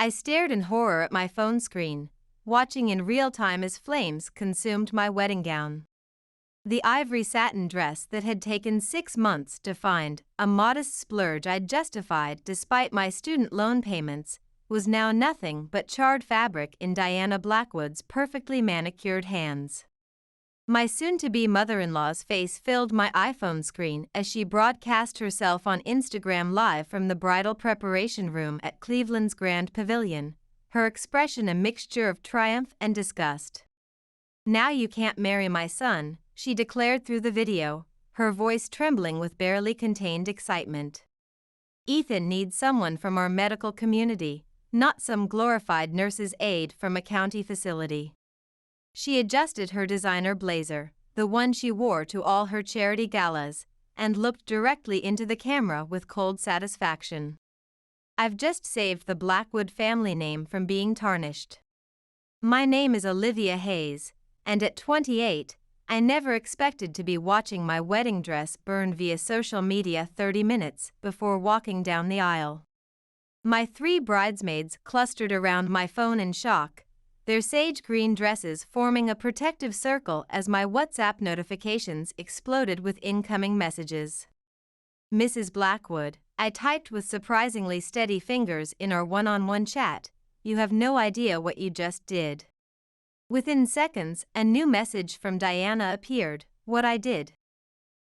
I stared in horror at my phone screen, watching in real time as flames consumed my wedding gown. The ivory satin dress that had taken 6 months to find, a modest splurge I'd justified despite my student loan payments, was now nothing but charred fabric in Diana Blackwood's perfectly manicured hands. My soon-to-be mother-in-law's face filled my iPhone screen as she broadcast herself on Instagram Live from the bridal preparation room at Cleveland's Grand Pavilion, her expression a mixture of triumph and disgust. "Now you can't marry my son," she declared through the video, her voice trembling with barely contained excitement. "Ethan needs someone from our medical community, not some glorified nurse's aide from a county facility." She adjusted her designer blazer, the one she wore to all her charity galas, and looked directly into the camera with cold satisfaction. "I've just saved the Blackwood family name from being tarnished. My name is Olivia Hayes, and at 28, I never expected to be watching my wedding dress burn via social media 30 minutes before walking down the aisle." My 3 bridesmaids clustered around my phone in shock, their sage green dresses forming a protective circle as my WhatsApp notifications exploded with incoming messages. "Mrs. Blackwood," I typed with surprisingly steady fingers in our one-on-one chat, "you have no idea what you just did." Within seconds, a new message from Diana appeared, "What I did?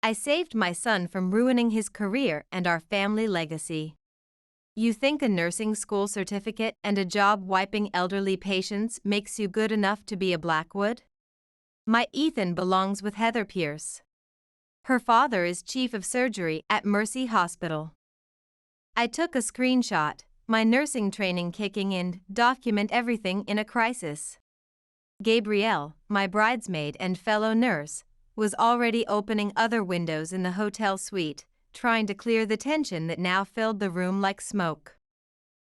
I saved my son from ruining his career and our family legacy. You think a nursing school certificate and a job wiping elderly patients makes you good enough to be a Blackwood? My Ethan belongs with Heather Pierce. Her father is chief of surgery at Mercy Hospital." I took a screenshot, my nursing training kicking in, document everything in a crisis. Gabrielle, my bridesmaid and fellow nurse, was already opening other windows in the hotel suite, trying to clear the tension that now filled the room like smoke.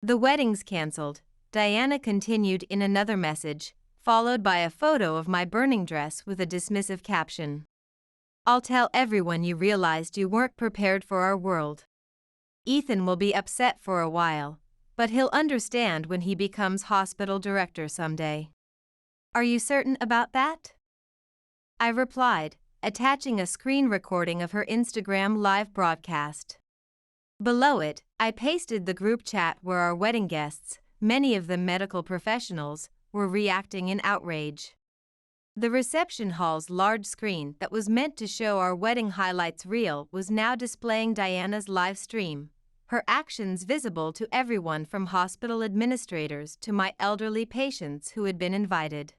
"The wedding's cancelled," Diana continued in another message, followed by a photo of my burning dress with a dismissive caption. "I'll tell everyone you realized you weren't prepared for our world. Ethan will be upset for a while, but he'll understand when he becomes hospital director someday. Are you certain about that?" I replied, attaching a screen recording of her Instagram Live broadcast. Below it, I pasted the group chat where our wedding guests, many of them medical professionals, were reacting in outrage. The reception hall's large screen that was meant to show our wedding highlights reel was now displaying Diana's live stream, her actions visible to everyone from hospital administrators to my elderly patients who had been invited.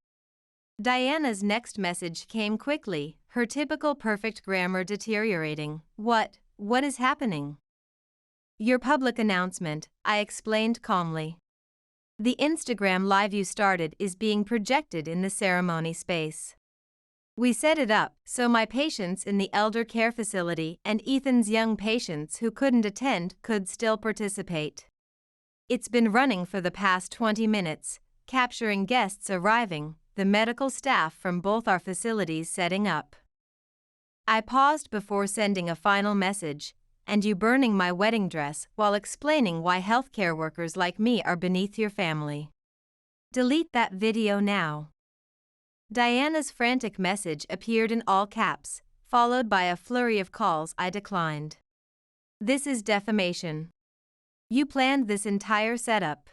Diana's next message came quickly, her typical perfect grammar deteriorating. What is happening?" "Your public announcement," I explained calmly. "The Instagram Live you started is being projected in the ceremony space. We set it up so my patients in the elder care facility and Ethan's young patients who couldn't attend could still participate. It's been running for the past 20 minutes, capturing guests arriving, the medical staff from both our facilities setting up." I paused before sending a final message, "And you burning my wedding dress while explaining why healthcare workers like me are beneath your family. Delete that video now." Diana's frantic message appeared in all caps, followed by a flurry of calls I declined. "This is defamation. You planned this entire setup."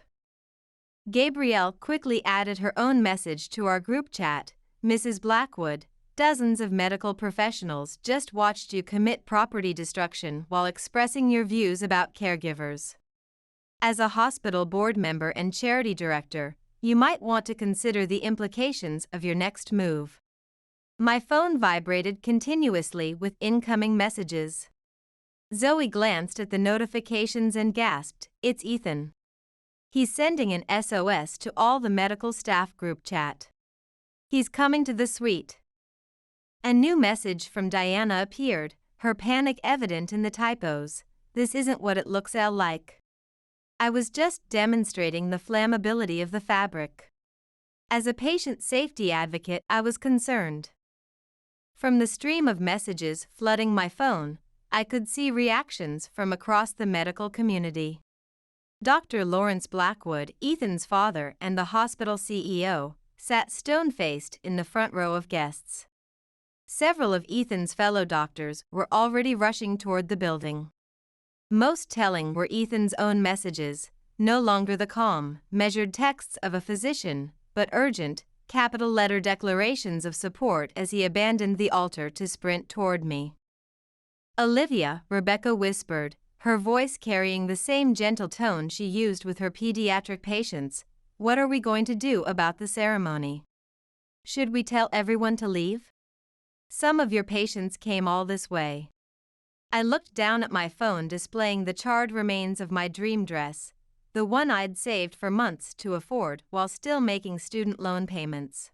Gabrielle quickly added her own message to our group chat, "Mrs. Blackwood, dozens of medical professionals just watched you commit property destruction while expressing your views about caregivers. As a hospital board member and charity director, you might want to consider the implications of your next move." My phone vibrated continuously with incoming messages. Zoe glanced at the notifications and gasped, "It's Ethan. He's sending an SOS to all the medical staff group chat. He's coming to the suite." A new message from Diana appeared, her panic evident in the typos. "This isn't what it looks like. I was just demonstrating the flammability of the fabric. As a patient safety advocate, I was concerned." From the stream of messages flooding my phone, I could see reactions from across the medical community. Dr. Lawrence Blackwood, Ethan's father and the hospital CEO, sat stone-faced in the front row of guests. Several of Ethan's fellow doctors were already rushing toward the building. Most telling were Ethan's own messages, no longer the calm, measured texts of a physician, but urgent, capital-letter declarations of support as he abandoned the altar to sprint toward me. "Olivia," Rebecca whispered, her voice carrying the same gentle tone she used with her pediatric patients, "what are we going to do about the ceremony? Should we tell everyone to leave? Some of your patients came all this way." I looked down at my phone displaying the charred remains of my dream dress, the one I'd saved for months to afford while still making student loan payments.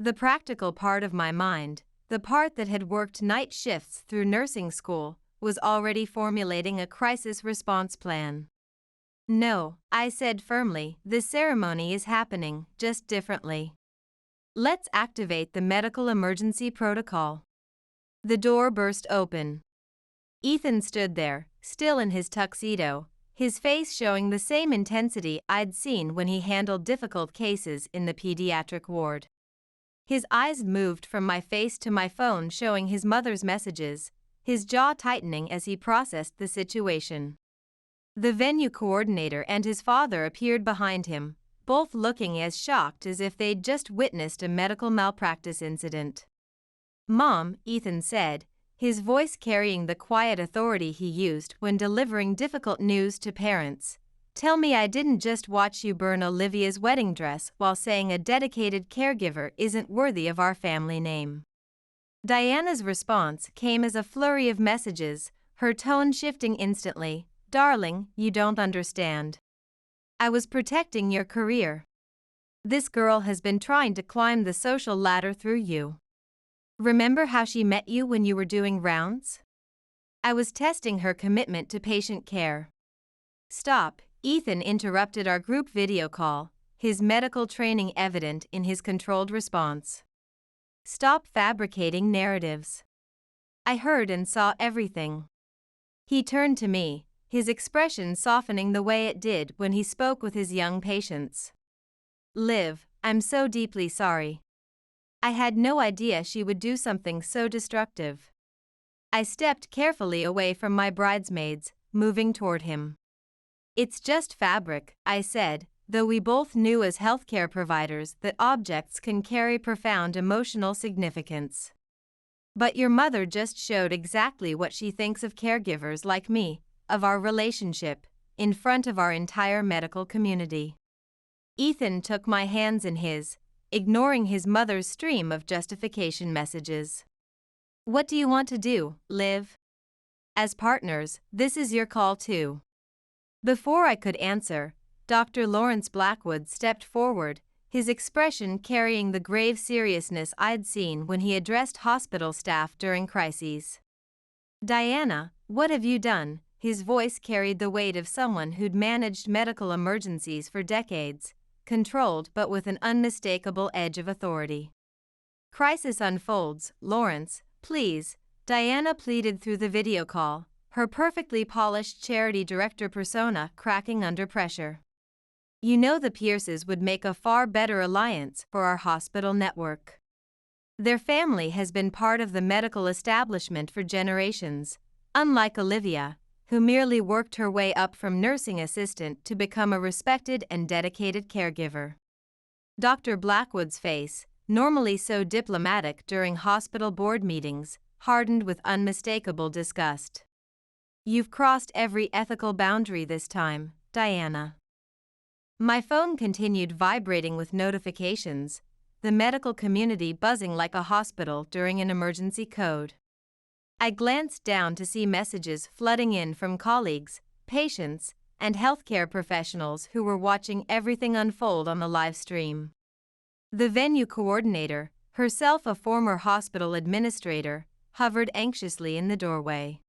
The practical part of my mind, the part that had worked night shifts through nursing school, was already formulating a crisis response plan. "No," I said firmly, "this ceremony is happening, just differently. Let's activate the medical emergency protocol." The door burst open. Ethan stood there, still in his tuxedo, his face showing the same intensity I'd seen when he handled difficult cases in the pediatric ward. His eyes moved from my face to my phone showing his mother's messages, his jaw tightening as he processed the situation. The venue coordinator and his father appeared behind him, both looking as shocked as if they'd just witnessed a medical malpractice incident. "Mom," Ethan said, his voice carrying the quiet authority he used when delivering difficult news to parents, "tell me I didn't just watch you burn Olivia's wedding dress while saying a dedicated caregiver isn't worthy of our family name." Diana's response came as a flurry of messages, her tone shifting instantly. "Darling, you don't understand. I was protecting your career. This girl has been trying to climb the social ladder through you. Remember how she met you when you were doing rounds? I was testing her commitment to patient care." "Stop," Ethan interrupted our group video call, his medical training evident in his controlled response. "Stop fabricating narratives. I heard and saw everything." He turned to me, his expression softening the way it did when he spoke with his young patients. "Liv, I'm so deeply sorry. I had no idea she would do something so destructive." I stepped carefully away from my bridesmaids, moving toward him. "It's just fabric," I said, though we both knew as healthcare providers that objects can carry profound emotional significance. "But your mother just showed exactly what she thinks of caregivers like me, of our relationship, in front of our entire medical community." Ethan took my hands in his, ignoring his mother's stream of justification messages. "What do you want to do, Liv? As partners, this is your call too." Before I could answer, Dr. Lawrence Blackwood stepped forward, his expression carrying the grave seriousness I'd seen when he addressed hospital staff during crises. "Diana, what have you done?" His voice carried the weight of someone who'd managed medical emergencies for decades, controlled but with an unmistakable edge of authority. "Crisis unfolds, Lawrence, please," Diana pleaded through the video call, her perfectly polished charity director persona cracking under pressure. "You know the Pierces would make a far better alliance for our hospital network. Their family has been part of the medical establishment for generations, unlike Olivia, who merely worked her way up from nursing assistant to become a respected and dedicated caregiver." Dr. Blackwood's face, normally so diplomatic during hospital board meetings, hardened with unmistakable disgust. "You've crossed every ethical boundary this time, Diana." My phone continued vibrating with notifications, the medical community buzzing like a hospital during an emergency code. I glanced down to see messages flooding in from colleagues, patients, and healthcare professionals who were watching everything unfold on the live stream. The venue coordinator, herself a former hospital administrator, hovered anxiously in the doorway.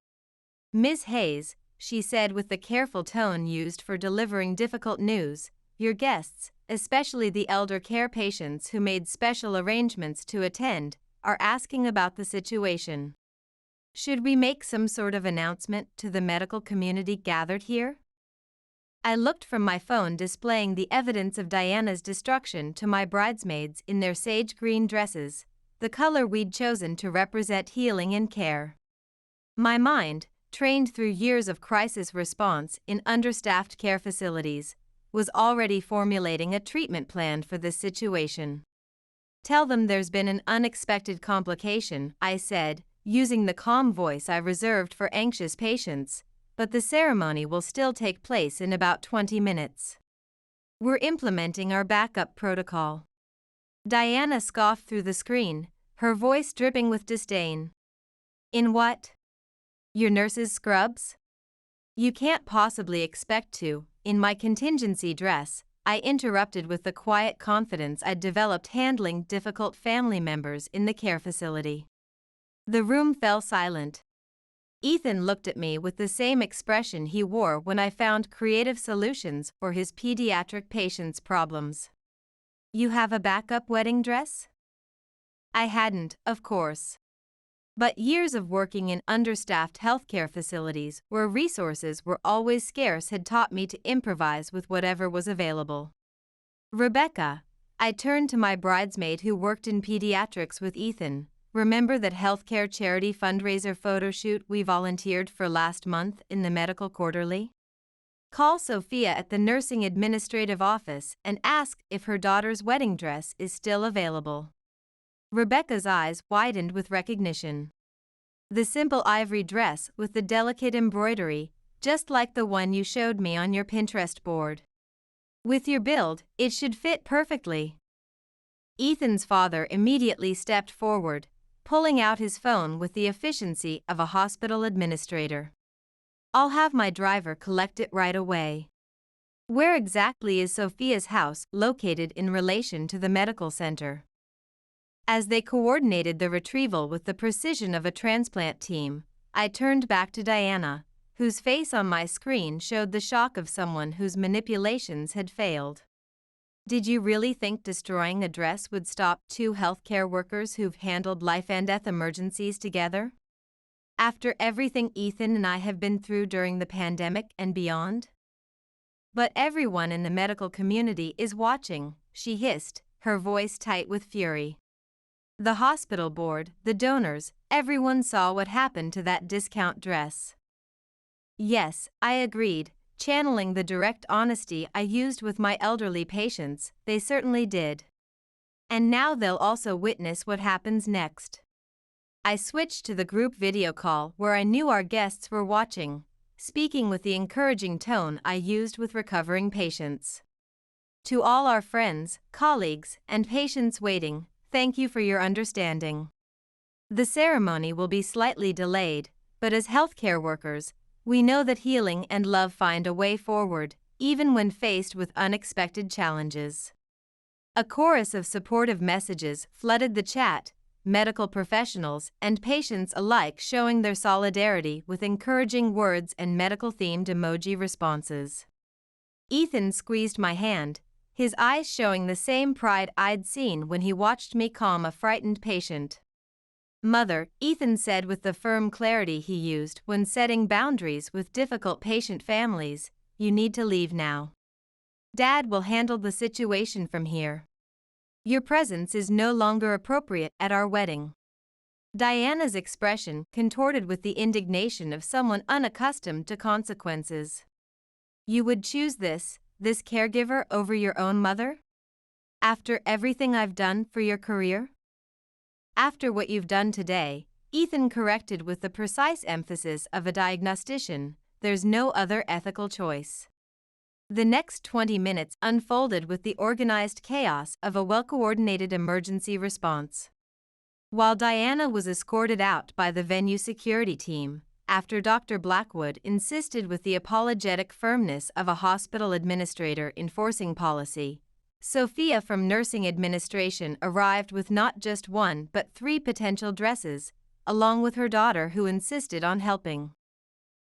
"Ms. Hayes," she said with the careful tone used for delivering difficult news, "your guests, especially the elder care patients who made special arrangements to attend, are asking about the situation. Should we make some sort of announcement to the medical community gathered here?" I looked from my phone displaying the evidence of Diana's destruction to my bridesmaids in their sage green dresses, the color we'd chosen to represent healing and care. My mind, trained through years of crisis response in understaffed care facilities, was already formulating a treatment plan for this situation. "Tell them there's been an unexpected complication," I said, using the calm voice I reserved for anxious patients, "but the ceremony will still take place in about 20 minutes. We're implementing our backup protocol." Diana scoffed through the screen, her voice dripping with disdain. "In what? Your nurse's scrubs? You can't possibly expect to." In my contingency dress, I interrupted with the quiet confidence I'd developed handling difficult family members in the care facility. The room fell silent. Ethan looked at me with the same expression he wore when I found creative solutions for his pediatric patients' problems. "You have a backup wedding dress?" I hadn't, of course. But years of working in understaffed healthcare facilities where resources were always scarce had taught me to improvise with whatever was available. "Rebecca," I turned to my bridesmaid who worked in pediatrics with Ethan, "remember that healthcare charity fundraiser photo shoot we volunteered for last month in the Medical Quarterly? Call Sophia at the nursing administrative office and ask if her daughter's wedding dress is still available." Rebecca's eyes widened with recognition. "The simple ivory dress with the delicate embroidery, just like the one you showed me on your Pinterest board. With your build, it should fit perfectly." Ethan's father immediately stepped forward, pulling out his phone with the efficiency of a hospital administrator. "I'll have my driver collect it right away. Where exactly is Sophia's house located in relation to the medical center?" As they coordinated the retrieval with the precision of a transplant team, I turned back to Diana, whose face on my screen showed the shock of someone whose manipulations had failed. "Did you really think destroying a dress would stop two healthcare workers who've handled life-and-death emergencies together? After everything Ethan and I have been through during the pandemic and beyond?" "But everyone in the medical community is watching," she hissed, her voice tight with fury. "The hospital board, the donors, everyone saw what happened to that discount dress." "Yes," I agreed, channeling the direct honesty I used with my elderly patients, "they certainly did. And now they'll also witness what happens next." I switched to the group video call where I knew our guests were watching, speaking with the encouraging tone I used with recovering patients. "To all our friends, colleagues, and patients waiting, thank you for your understanding. The ceremony will be slightly delayed, but as healthcare workers, we know that healing and love find a way forward, even when faced with unexpected challenges." A chorus of supportive messages flooded the chat, medical professionals and patients alike showing their solidarity with encouraging words and medical-themed emoji responses. Ethan squeezed my hand, his eyes showing the same pride I'd seen when he watched me calm a frightened patient. "Mother," Ethan said with the firm clarity he used when setting boundaries with difficult patient families, "you need to leave now. Dad will handle the situation from here. Your presence is no longer appropriate at our wedding." Diana's expression contorted with the indignation of someone unaccustomed to consequences. "You would choose this caregiver over your own mother? After everything I've done for your career?" "After what you've done today," Ethan corrected with the precise emphasis of a diagnostician, "there's no other ethical choice." The next 20 minutes unfolded with the organized chaos of a well-coordinated emergency response. While Diana was escorted out by the venue security team, after Dr. Blackwood insisted with the apologetic firmness of a hospital administrator enforcing policy, Sophia from nursing administration arrived with not just one but 3 potential dresses, along with her daughter who insisted on helping.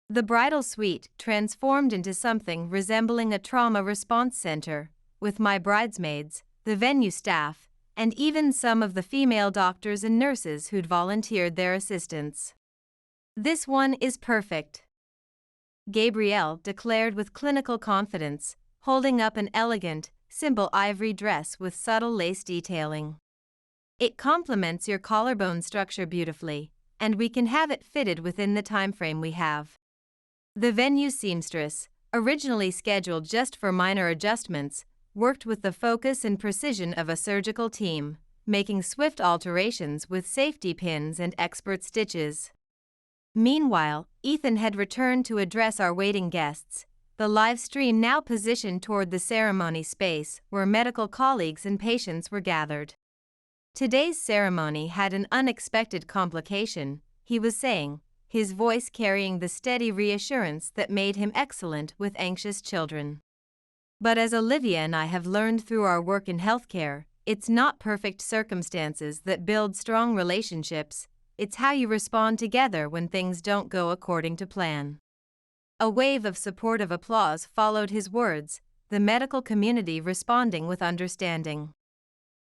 The bridal suite transformed into something resembling a trauma response center, with my bridesmaids, the venue staff, and even some of the female doctors and nurses who'd volunteered their assistance. "This one is perfect." Gabrielle declared with clinical confidence, holding up an elegant, simple ivory dress with subtle lace detailing. It complements your collarbone structure beautifully, and we can have it fitted within the timeframe we have. The venue seamstress, originally scheduled just for minor adjustments, worked with the focus and precision of a surgical team, making swift alterations with safety pins and expert stitches. Meanwhile, Ethan had returned to address our waiting guests, the live stream now positioned toward the ceremony space where medical colleagues and patients were gathered. Today's ceremony had an unexpected complication, he was saying, his voice carrying the steady reassurance that made him excellent with anxious children. But as Olivia and I have learned through our work in healthcare, it's not perfect circumstances that build strong relationships, it's how you respond together when things don't go according to plan. A wave of supportive applause followed his words, the medical community responding with understanding.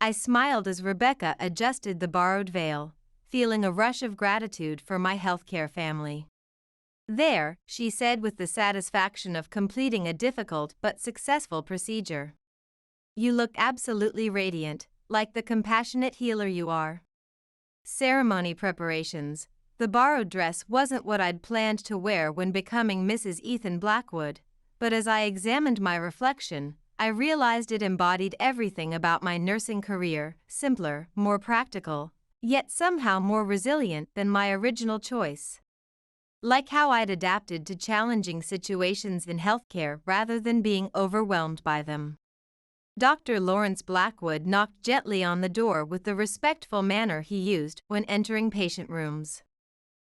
I smiled as Rebecca adjusted the borrowed veil, feeling a rush of gratitude for my healthcare family. "There," she said with the satisfaction of completing a difficult but successful procedure. "You look absolutely radiant, like the compassionate healer you are." Ceremony preparations. The borrowed dress wasn't what I'd planned to wear when becoming Mrs. Ethan Blackwood, but as I examined my reflection, I realized it embodied everything about my nursing career, simpler, more practical, yet somehow more resilient than my original choice. Like how I'd adapted to challenging situations in healthcare rather than being overwhelmed by them. Dr. Lawrence Blackwood knocked gently on the door with the respectful manner he used when entering patient rooms.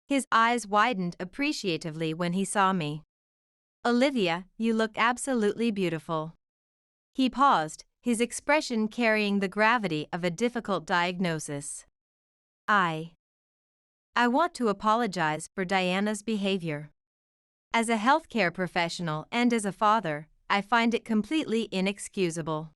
His eyes widened appreciatively when he saw me. "Olivia, you look absolutely beautiful." He paused, his expression carrying the gravity of a difficult diagnosis. I want to apologize for Diana's behavior. As a healthcare professional and as a father, I find it completely inexcusable.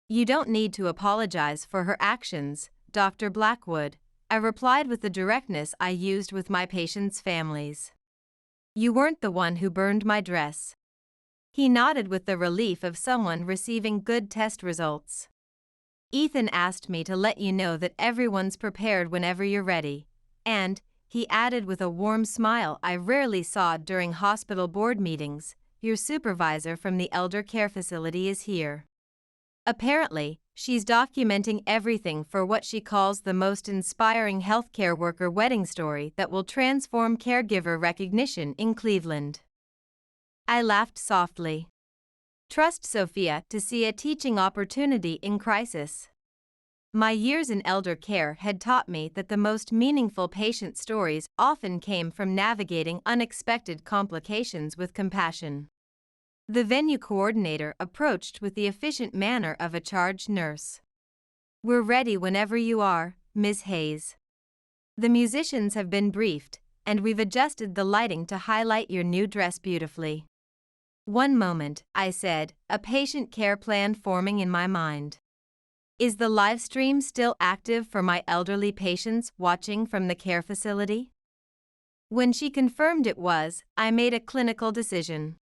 "You don't need to apologize for her actions, Dr. Blackwood," I replied with the directness I used with my patients' families. "You weren't the one who burned my dress." He nodded with the relief of someone receiving good test results. "Ethan asked me to let you know that everyone's prepared whenever you're ready, and," he added with a warm smile I rarely saw during hospital board meetings, "your supervisor from the elder care facility is here." Apparently, she's documenting everything for what she calls the most inspiring healthcare worker wedding story that will transform caregiver recognition in Cleveland. I laughed softly. Trust Sophia to see a teaching opportunity in crisis. My years in elder care had taught me that the most meaningful patient stories often came from navigating unexpected complications with compassion. The venue coordinator approached with the efficient manner of a charged nurse. "We're ready whenever you are, Ms. Hayes. The musicians have been briefed, and we've adjusted the lighting to highlight your new dress beautifully." "One moment," I said, a patient care plan forming in my mind. "Is the live stream still active for my elderly patients watching from the care facility?" When she confirmed it was, I made a clinical decision.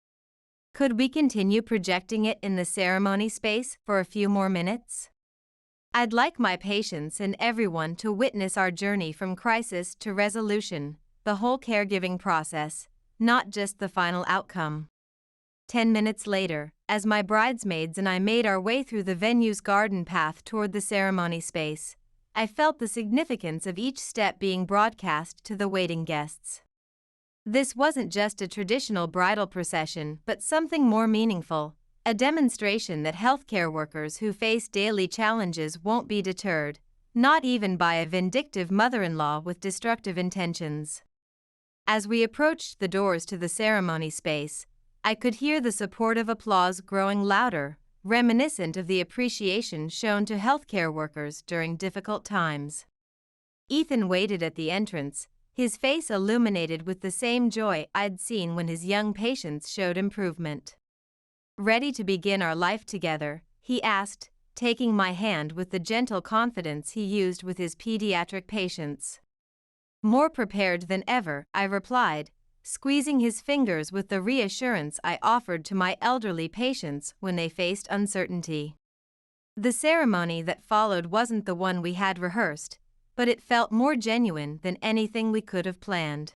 Could we continue projecting it in the ceremony space for a few more minutes? I'd like my patients and everyone to witness our journey from crisis to resolution, the whole caregiving process, not just the final outcome. 10 minutes later, as my bridesmaids and I made our way through the venue's garden path toward the ceremony space, I felt the significance of each step being broadcast to the waiting guests. This wasn't just a traditional bridal procession but something more meaningful, a demonstration that healthcare workers who face daily challenges won't be deterred, not even by a vindictive mother-in-law with destructive intentions. As we approached the doors to the ceremony space, I could hear the supportive applause growing louder, reminiscent of the appreciation shown to healthcare workers during difficult times. Ethan waited at the entrance, his face illuminated with the same joy I'd seen when his young patients showed improvement. "Ready to begin our life together?" he asked, taking my hand with the gentle confidence he used with his pediatric patients. "More prepared than ever," I replied, squeezing his fingers with the reassurance I offered to my elderly patients when they faced uncertainty. The ceremony that followed wasn't the one we had rehearsed, but it felt more genuine than anything we could have planned.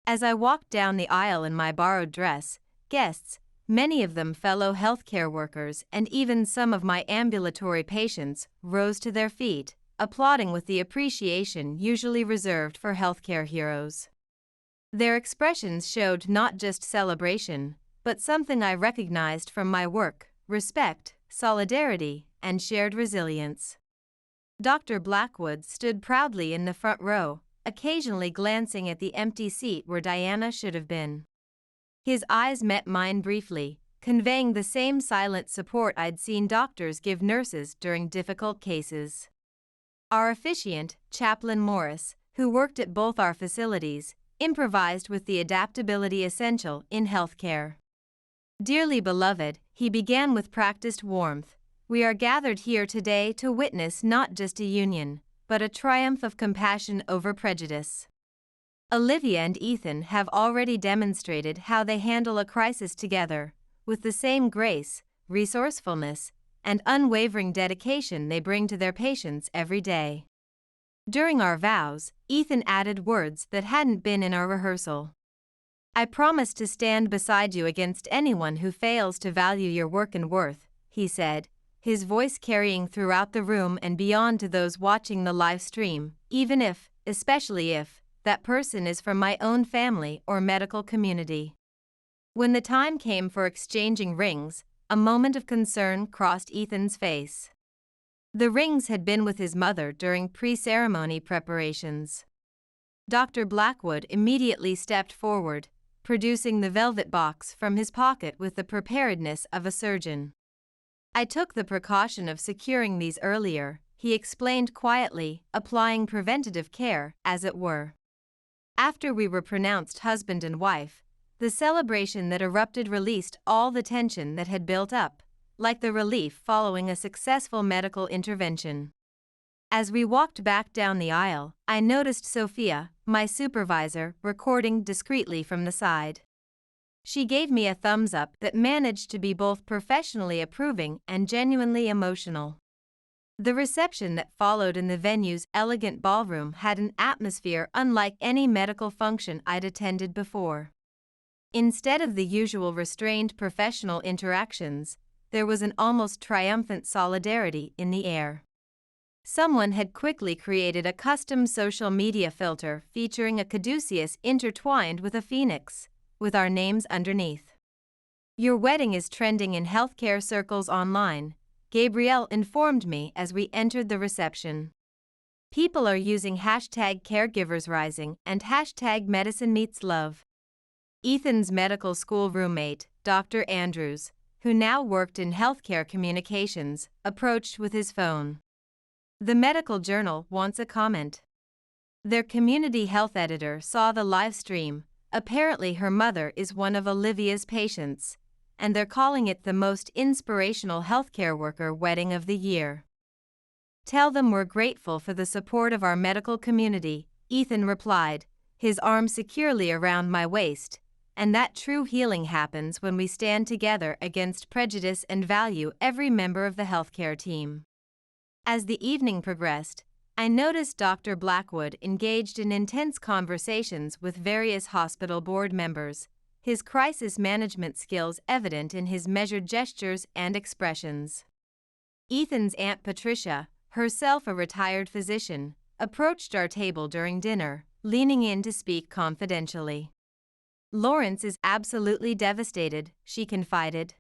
As I walked down the aisle in my borrowed dress, guests, many of them fellow healthcare workers and even some of my ambulatory patients, rose to their feet, applauding with the appreciation usually reserved for healthcare heroes. Their expressions showed not just celebration, but something I recognized from my work: respect, solidarity, and shared resilience. Dr. Blackwood stood proudly in the front row, occasionally glancing at the empty seat where Diana should have been. His eyes met mine briefly, conveying the same silent support I'd seen doctors give nurses during difficult cases. Our officiant, Chaplain Morris, who worked at both our facilities, improvised with the adaptability essential in healthcare. Dearly beloved, he began with practiced warmth, we are gathered here today to witness not just a union, but a triumph of compassion over prejudice. Olivia and Ethan have already demonstrated how they handle a crisis together, with the same grace, resourcefulness, and unwavering dedication they bring to their patients every day. During our vows, Ethan added words that hadn't been in our rehearsal. I promise to stand beside you against anyone who fails to value your work and worth, he said, his voice carrying throughout the room and beyond to those watching the live stream, even if, especially if, that person is from my own family or medical community. When the time came for exchanging rings, a moment of concern crossed Ethan's face. The rings had been with his mother during pre-ceremony preparations. Dr. Blackwood immediately stepped forward, producing the velvet box from his pocket with the preparedness of a surgeon. I took the precaution of securing these earlier, he explained quietly, applying preventative care, as it were. After we were pronounced husband and wife, the celebration that erupted released all the tension that had built up, like the relief following a successful medical intervention. As we walked back down the aisle, I noticed Sophia, my supervisor, recording discreetly from the side. She gave me a thumbs up that managed to be both professionally approving and genuinely emotional. The reception that followed in the venue's elegant ballroom had an atmosphere unlike any medical function I'd attended before. Instead of the usual restrained professional interactions, there was an almost triumphant solidarity in the air. Someone had quickly created a custom social media filter featuring a caduceus intertwined with a phoenix, with our names underneath. Your wedding is trending in healthcare circles online, Gabrielle informed me as we entered the reception. People are using #CaregiversRising and #MedicineMeetsLove. Ethan's medical school roommate, Dr. Andrews, who now worked in healthcare communications, approached with his phone. The medical journal wants a comment. Their community health editor saw the live stream. Apparently her mother is one of Olivia's patients, and they're calling it the most inspirational healthcare worker wedding of the year. Tell them we're grateful for the support of our medical community, Ethan replied, his arm securely around my waist, and that true healing happens when we stand together against prejudice and value every member of the healthcare team. As the evening progressed, I noticed Dr. Blackwood engaged in intense conversations with various hospital board members, his crisis management skills evident in his measured gestures and expressions. Ethan's Aunt Patricia, herself a retired physician, approached our table during dinner, leaning in to speak confidentially. Lawrence is absolutely devastated, she confided.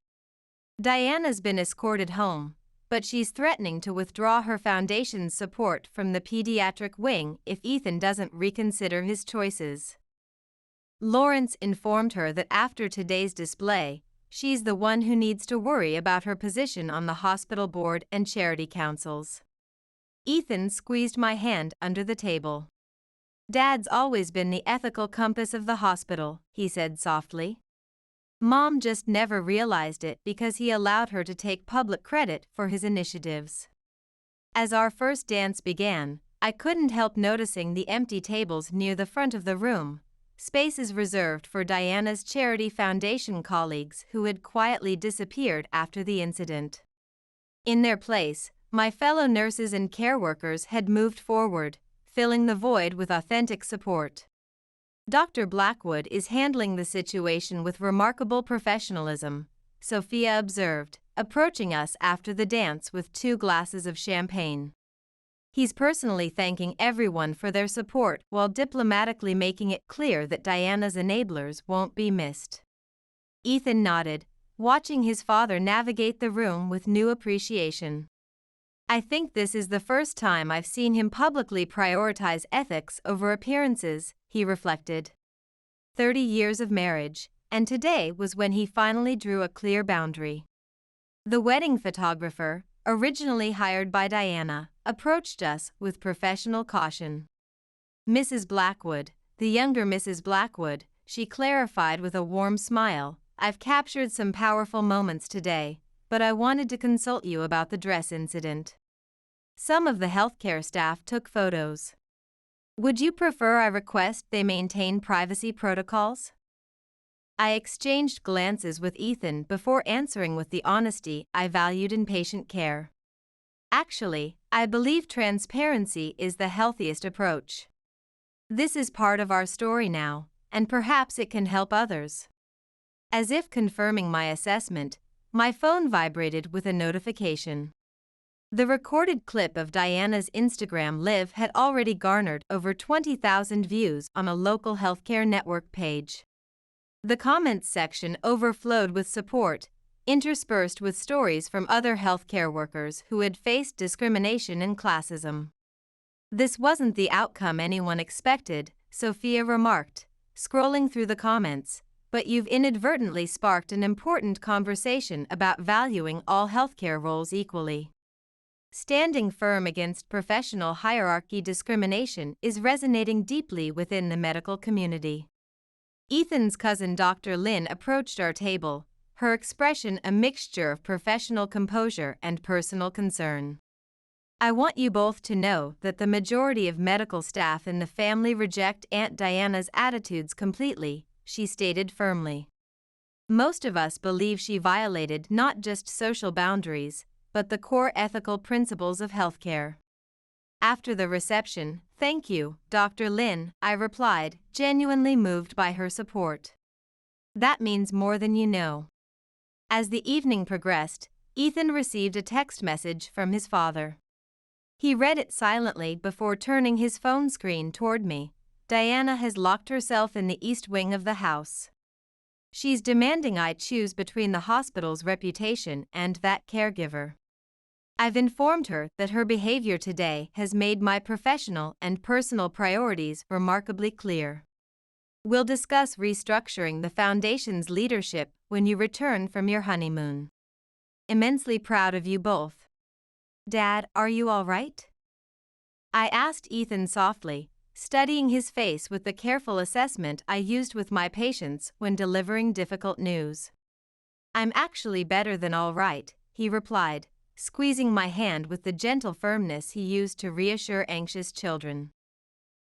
Diana's been escorted home, but she's threatening to withdraw her foundation's support from the pediatric wing if Ethan doesn't reconsider his choices. Lawrence informed her that after today's display, she's the one who needs to worry about her position on the hospital board and charity councils. Ethan squeezed my hand under the table. Dad's always been the ethical compass of the hospital, he said softly. Mom just never realized it because he allowed her to take public credit for his initiatives. As our first dance began, I couldn't help noticing the empty tables near the front of the room, space is reserved for Diana's Charity Foundation colleagues who had quietly disappeared after the incident. In their place, my fellow nurses and care workers had moved forward, filling the void with authentic support. Dr. Blackwood is handling the situation with remarkable professionalism, Sophia observed, approaching us after the dance with 2 glasses of champagne. He's personally thanking everyone for their support while diplomatically making it clear that Diana's enablers won't be missed. Ethan nodded, watching his father navigate the room with new appreciation. I think this is the first time I've seen him publicly prioritize ethics over appearances, he reflected. 30 years of marriage, and today was when he finally drew a clear boundary. The wedding photographer, originally hired by Diana, approached us with professional caution. Mrs. Blackwood, the younger Mrs. Blackwood, she clarified with a warm smile, I've captured some powerful moments today, but I wanted to consult you about the dress incident. Some of the healthcare staff took photos. Would you prefer I request they maintain privacy protocols? I exchanged glances with Ethan before answering with the honesty I valued in patient care. Actually, I believe transparency is the healthiest approach. This is part of our story now, and perhaps it can help others. As if confirming my assessment, my phone vibrated with a notification. The recorded clip of Diana's Instagram Live had already garnered over 20,000 views on a local healthcare network page. The comments section overflowed with support, interspersed with stories from other healthcare workers who had faced discrimination and classism. This wasn't the outcome anyone expected, Sophia remarked, scrolling through the comments, but you've inadvertently sparked an important conversation about valuing all healthcare roles equally. Standing firm against professional hierarchy discrimination is resonating deeply within the medical community. Ethan's cousin Dr. Lynn approached our table, her expression a mixture of professional composure and personal concern. I want you both to know that the majority of medical staff in the family reject Aunt Diana's attitudes completely, she stated firmly. Most of us believe she violated not just social boundaries, but the core ethical principles of healthcare. After the reception, thank you, Dr. Lynn, I replied, genuinely moved by her support. That means more than you know. As the evening progressed, Ethan received a text message from his father. He read it silently before turning his phone screen toward me. Diana has locked herself in the east wing of the house. She's demanding I choose between the hospital's reputation and that caregiver. I've informed her that her behavior today has made my professional and personal priorities remarkably clear. We'll discuss restructuring the foundation's leadership when you return from your honeymoon. Immensely proud of you both. Dad, are you all right? I asked Ethan softly, studying his face with the careful assessment I used with my patients when delivering difficult news. I'm actually better than all right, he replied, squeezing my hand with the gentle firmness he used to reassure anxious children.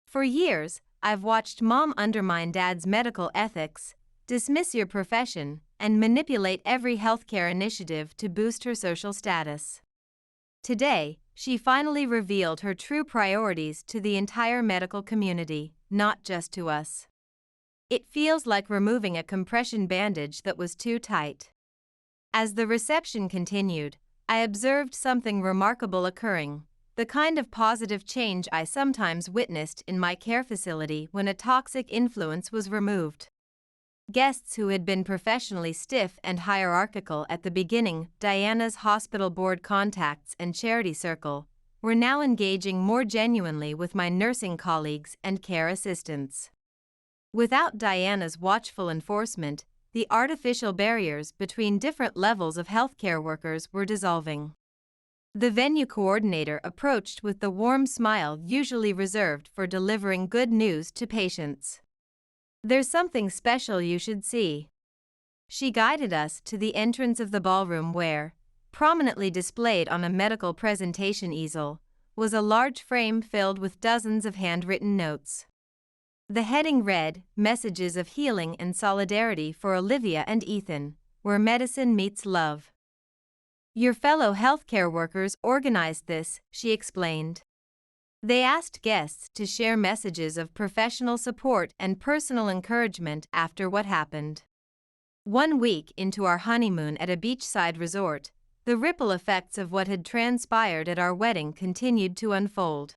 For years, I've watched Mom undermine Dad's medical ethics, dismiss your profession, and manipulate every healthcare initiative to boost her social status. Today, she finally revealed her true priorities to the entire medical community, not just to us. It feels like removing a compression bandage that was too tight. As the reception continued, I observed something remarkable occurring, the kind of positive change I sometimes witnessed in my care facility when a toxic influence was removed. Guests who had been professionally stiff and hierarchical at the beginning, Diana's hospital board contacts and charity circle, were now engaging more genuinely with my nursing colleagues and care assistants. Without Diana's watchful enforcement, the artificial barriers between different levels of healthcare workers were dissolving. The venue coordinator approached with the warm smile usually reserved for delivering good news to patients. There's something special you should see. She guided us to the entrance of the ballroom where, prominently displayed on a medical presentation easel, was a large frame filled with dozens of handwritten notes. The heading read, "Messages of Healing and Solidarity for Olivia and Ethan, Where Medicine Meets Love." "Your fellow healthcare workers organized this," she explained. They asked guests to share messages of professional support and personal encouragement after what happened. 1 week into our honeymoon at a beachside resort, the ripple effects of what had transpired at our wedding continued to unfold.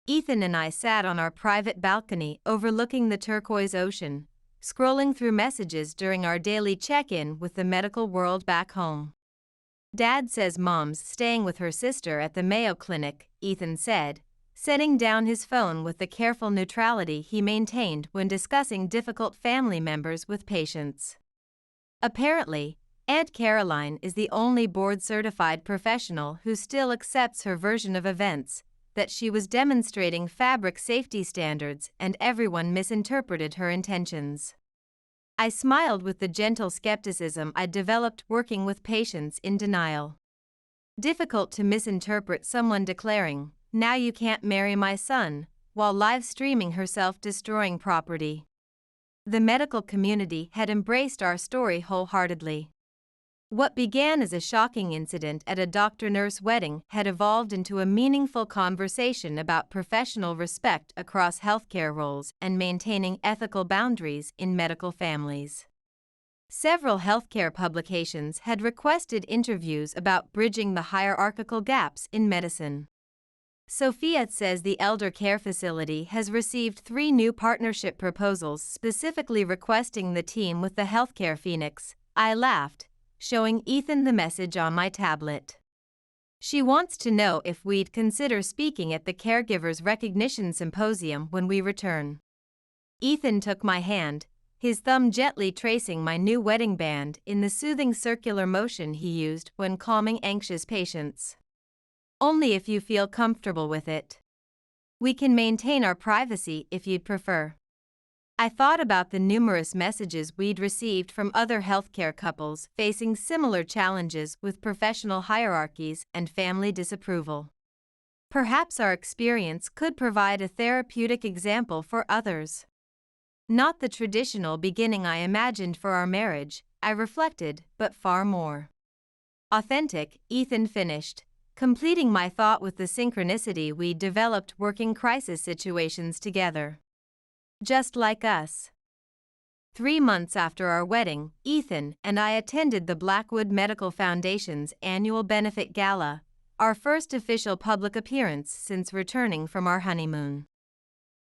Ethan and I sat on our private balcony overlooking the turquoise ocean, scrolling through messages during our daily check-in with the medical world back home. "Dad says Mom's staying with her sister at the Mayo Clinic," Ethan said, setting down his phone with the careful neutrality he maintained when discussing difficult family members with patients. "Apparently, Aunt Caroline is the only board-certified professional who still accepts her version of events, that she was demonstrating fabric safety standards and everyone misinterpreted her intentions." I smiled with the gentle skepticism I'd developed working with patients in denial. Difficult to misinterpret someone declaring, "Now you can't marry my son," while live streaming herself destroying property. The medical community had embraced our story wholeheartedly. What began as a shocking incident at a doctor-nurse wedding had evolved into a meaningful conversation about professional respect across healthcare roles and maintaining ethical boundaries in medical families. Several healthcare publications had requested interviews about bridging the hierarchical gaps in medicine. Sophia says the elder care facility has received 3 new partnership proposals specifically requesting the team with the Healthcare Phoenix. I laughed, showing Ethan the message on my tablet. "She wants to know if we'd consider speaking at the Caregivers Recognition Symposium when we return." Ethan took my hand, his thumb gently tracing my new wedding band in the soothing circular motion he used when calming anxious patients. "Only if you feel comfortable with it. We can maintain our privacy if you'd prefer." I thought about the numerous messages we'd received from other healthcare couples facing similar challenges with professional hierarchies and family disapproval. Perhaps our experience could provide a therapeutic example for others. Not the traditional beginning I imagined for our marriage, I reflected, but far more authentic, Ethan finished, completing my thought with the synchronicity we'd developed working crisis situations together. Just like us. 3 months after our wedding, Ethan and I attended the Blackwood Medical Foundation's annual benefit gala, our first official public appearance since returning from our honeymoon.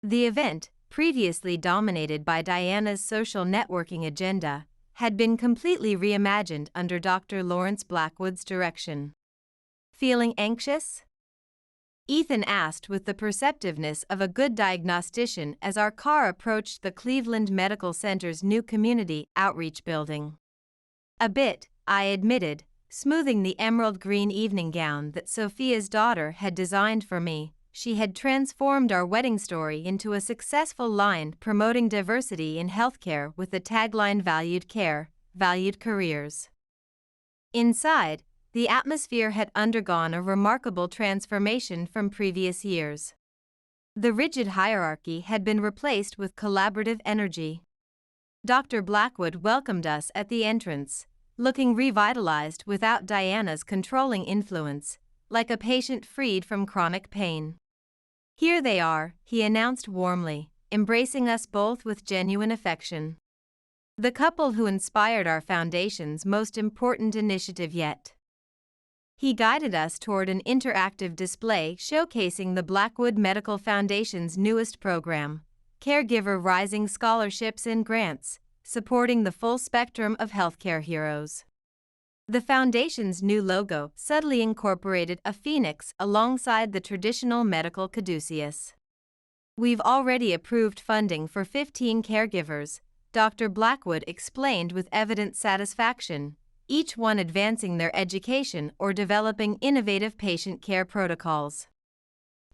The event, previously dominated by Diana's social networking agenda, had been completely reimagined under Dr. Lawrence Blackwood's direction. "Feeling anxious?" Ethan asked with the perceptiveness of a good diagnostician as our car approached the Cleveland Medical Center's new community outreach building. "A bit," I admitted, smoothing the emerald green evening gown that Sophia's daughter had designed for me. She had transformed our wedding story into a successful line promoting diversity in healthcare with the tagline "Valued Care, Valued Careers." Inside, the atmosphere had undergone a remarkable transformation from previous years. The rigid hierarchy had been replaced with collaborative energy. Dr. Blackwood welcomed us at the entrance, looking revitalized without Diana's controlling influence, like a patient freed from chronic pain. "Here they are," he announced warmly, embracing us both with genuine affection. "The couple who inspired our foundation's most important initiative yet." He guided us toward an interactive display showcasing the Blackwood Medical Foundation's newest program, Caregiver Rising Scholarships and Grants, supporting the full spectrum of healthcare heroes. The foundation's new logo subtly incorporated a phoenix alongside the traditional medical caduceus. "We've already approved funding for 15 caregivers," Dr. Blackwood explained with evident satisfaction, each one advancing their education or developing innovative patient care protocols.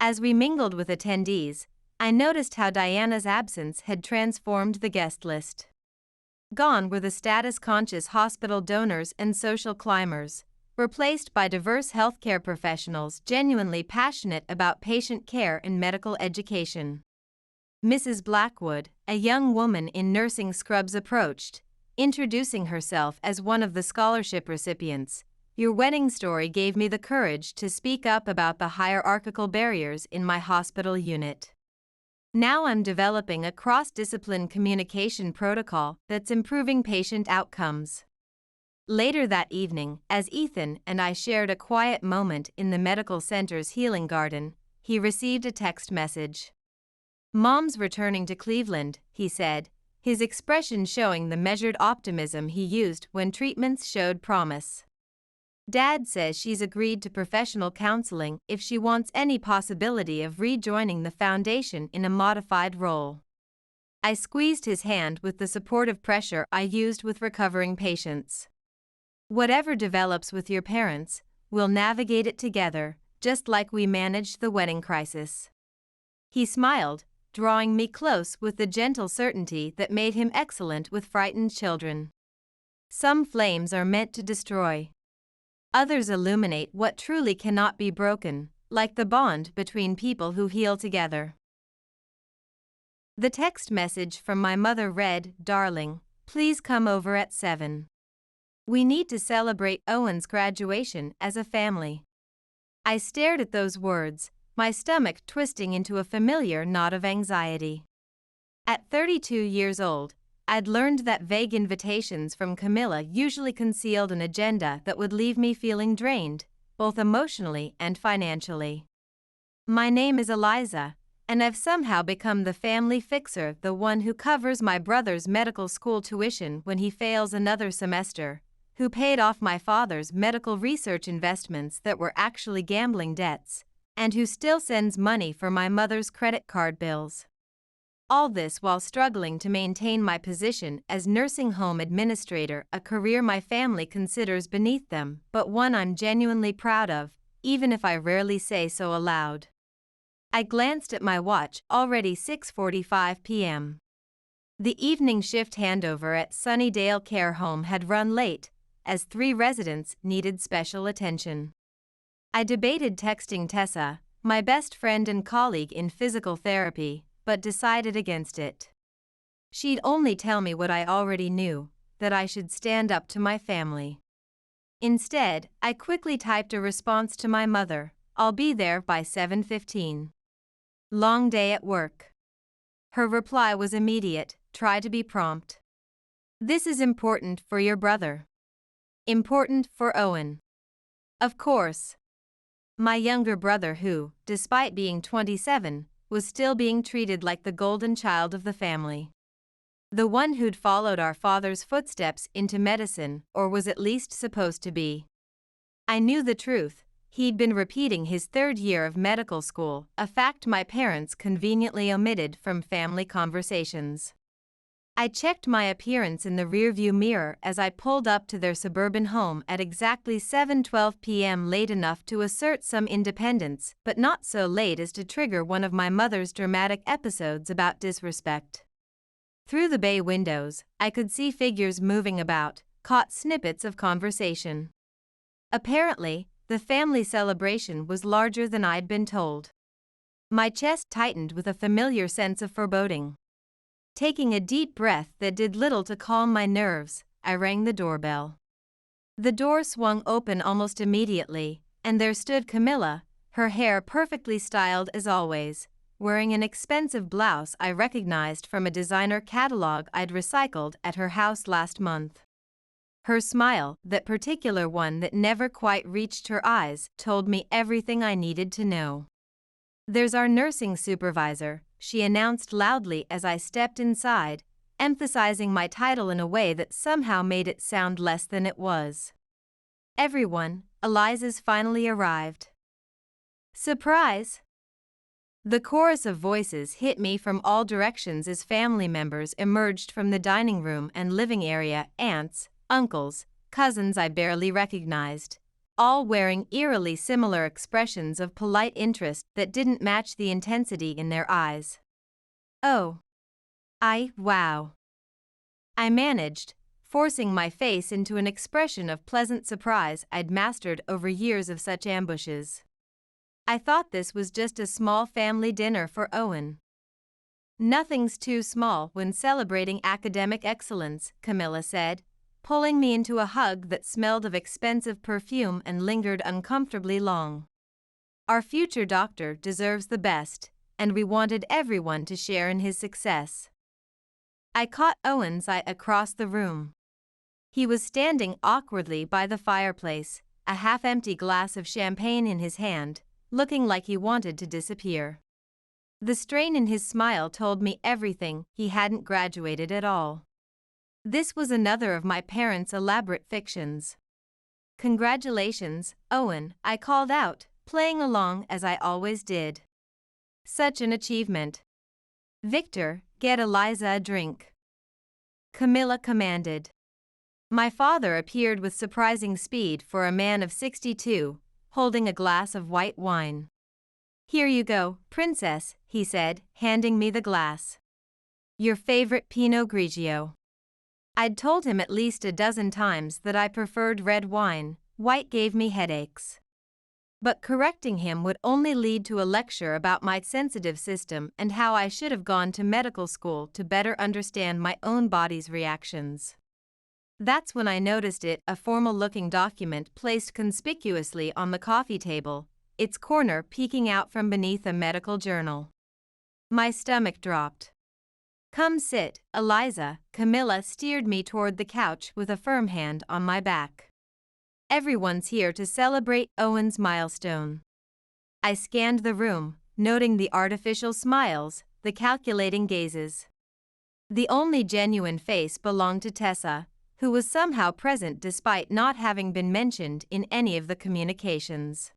As we mingled with attendees, I noticed how Diana's absence had transformed the guest list. Gone were the status-conscious hospital donors and social climbers, replaced by diverse healthcare professionals genuinely passionate about patient care and medical education. Mrs. Blackwood, a young woman in nursing scrubs, approached, introducing herself as one of the scholarship recipients. Your wedding story gave me the courage to speak up about the hierarchical barriers in my hospital unit. Now I'm developing a cross-discipline communication protocol that's improving patient outcomes. Later that evening, as Ethan and I shared a quiet moment in the medical center's healing garden, he received a text message. "Mom's returning to Cleveland," he said, his expression showing the measured optimism he used when treatments showed promise. "Dad says she's agreed to professional counseling if she wants any possibility of rejoining the foundation in a modified role." I squeezed his hand with the supportive pressure I used with recovering patients. "Whatever develops with your parents, we'll navigate it together, just like we managed the wedding crisis." He smiled, drawing me close with the gentle certainty that made him excellent with frightened children. Some flames are meant to destroy. Others illuminate what truly cannot be broken, like the bond between people who heal together. The text message from my mother read, "Darling, please come over at 7. We need to celebrate Owen's graduation as a family." I stared at those words, my stomach twisting into a familiar knot of anxiety. At 32 years old, I'd learned that vague invitations from Camilla usually concealed an agenda that would leave me feeling drained, both emotionally and financially. My name is Eliza, and I've somehow become the family fixer, the one who covers my brother's medical school tuition when he fails another semester, who paid off my father's medical research investments that were actually gambling debts, and who still sends money for my mother's credit card bills. All this while struggling to maintain my position as nursing home administrator, a career my family considers beneath them, but one I'm genuinely proud of, even if I rarely say so aloud. I glanced at my watch, already 6:45 p.m. The evening shift handover at Sunnydale Care Home had run late, as 3 residents needed special attention. I debated texting Tessa, my best friend and colleague in physical therapy, but decided against it. She'd only tell me what I already knew, that I should stand up to my family. Instead, I quickly typed a response to my mother, "I'll be there by 7:15. Long day at work." Her reply was immediate, "Try to be prompt. This is important for your brother. Important for Owen." Of course. My younger brother who, despite being 27, was still being treated like the golden child of the family. The one who'd followed our father's footsteps into medicine, or was at least supposed to be. I knew the truth. He'd been repeating his 3rd year of medical school, a fact my parents conveniently omitted from family conversations. I checked my appearance in the rearview mirror as I pulled up to their suburban home at exactly 7:12 p.m., late enough to assert some independence, but not so late as to trigger one of my mother's dramatic episodes about disrespect. Through the bay windows, I could see figures moving about, caught snippets of conversation. Apparently, the family celebration was larger than I'd been told. My chest tightened with a familiar sense of foreboding. Taking a deep breath that did little to calm my nerves, I rang the doorbell. The door swung open almost immediately, and there stood Camilla, her hair perfectly styled as always, wearing an expensive blouse I recognized from a designer catalog I'd recycled at her house last month. Her smile, that particular one that never quite reached her eyes, told me everything I needed to know. "There's our nursing supervisor," she announced loudly as I stepped inside, emphasizing my title in a way that somehow made it sound less than it was. "Everyone, Eliza's finally arrived." Surprise! The chorus of voices hit me from all directions as family members emerged from the dining room and living area, aunts, uncles, cousins I barely recognized, all wearing eerily similar expressions of polite interest that didn't match the intensity in their eyes. Wow. I managed, forcing my face into an expression of pleasant surprise I'd mastered over years of such ambushes. "I thought this was just a small family dinner for Owen." Nothing's too small when celebrating academic excellence, Camilla said, pulling me into a hug that smelled of expensive perfume and lingered uncomfortably long. Our future doctor deserves the best, and we wanted everyone to share in his success. I caught Owen's eye across the room. He was standing awkwardly by the fireplace, a half-empty glass of champagne in his hand, looking like he wanted to disappear. The strain in his smile told me everything. He hadn't graduated at all. This was another of my parents' elaborate fictions. "Congratulations, Owen," I called out, playing along as I always did. "Such an achievement." "Victor, get Eliza a drink," Camilla commanded. My father appeared with surprising speed for a man of 62, holding a glass of white wine. "Here you go, princess," he said, handing me the glass. "Your favorite Pinot Grigio." I'd told him at least a dozen times that I preferred red wine. White gave me headaches. But correcting him would only lead to a lecture about my sensitive system and how I should have gone to medical school to better understand my own body's reactions. That's when I noticed it, a formal-looking document placed conspicuously on the coffee table, its corner peeking out from beneath a medical journal. My stomach dropped. "Come sit, Eliza," Camilla steered me toward the couch with a firm hand on my back. "Everyone's here to celebrate Owen's milestone." I scanned the room, noting the artificial smiles, the calculating gazes. The only genuine face belonged to Tessa, who was somehow present despite not having been mentioned in any of the communications.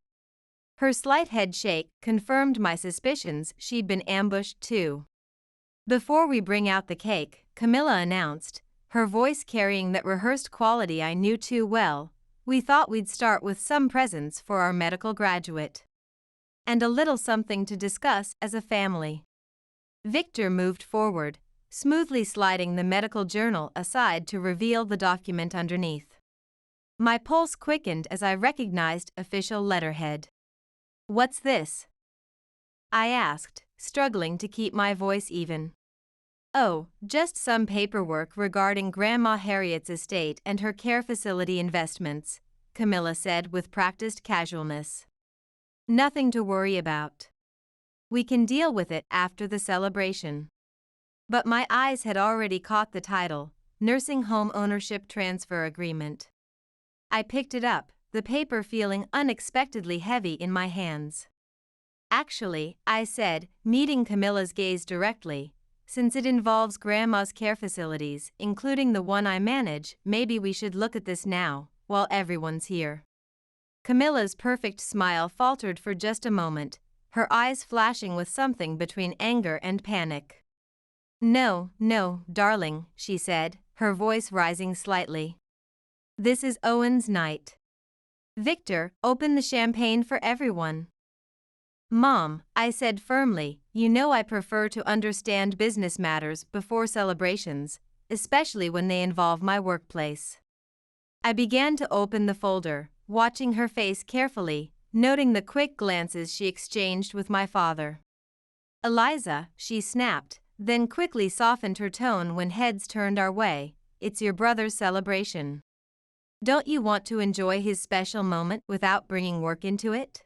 Her slight head shake confirmed my suspicions she'd been ambushed too. "Before we bring out the cake," Camilla announced, her voice carrying that rehearsed quality I knew too well, "we thought we'd start with some presents for our medical graduate. And a little something to discuss as a family." Victor moved forward, smoothly sliding the medical journal aside to reveal the document underneath. My pulse quickened as I recognized official letterhead. "What's this?" I asked, struggling to keep my voice even. "Oh, just some paperwork regarding Grandma Harriet's estate and her care facility investments," Camilla said with practiced casualness. "Nothing to worry about. We can deal with it after the celebration." But my eyes had already caught the title, Nursing Home Ownership Transfer Agreement. I picked it up, the paper feeling unexpectedly heavy in my hands. "Actually," I said, meeting Camilla's gaze directly, "since it involves Grandma's care facilities, including the one I manage, maybe we should look at this now, while everyone's here." Camilla's perfect smile faltered for just a moment, her eyes flashing with something between anger and panic. "No, no, darling," she said, her voice rising slightly. "This is Owen's night. Victor, open the champagne for everyone." "Mom," I said firmly, "you know I prefer to understand business matters before celebrations, especially when they involve my workplace." I began to open the folder, watching her face carefully, noting the quick glances she exchanged with my father. "Eliza," she snapped, then quickly softened her tone when heads turned our way, "it's your brother's celebration. Don't you want to enjoy his special moment without bringing work into it?"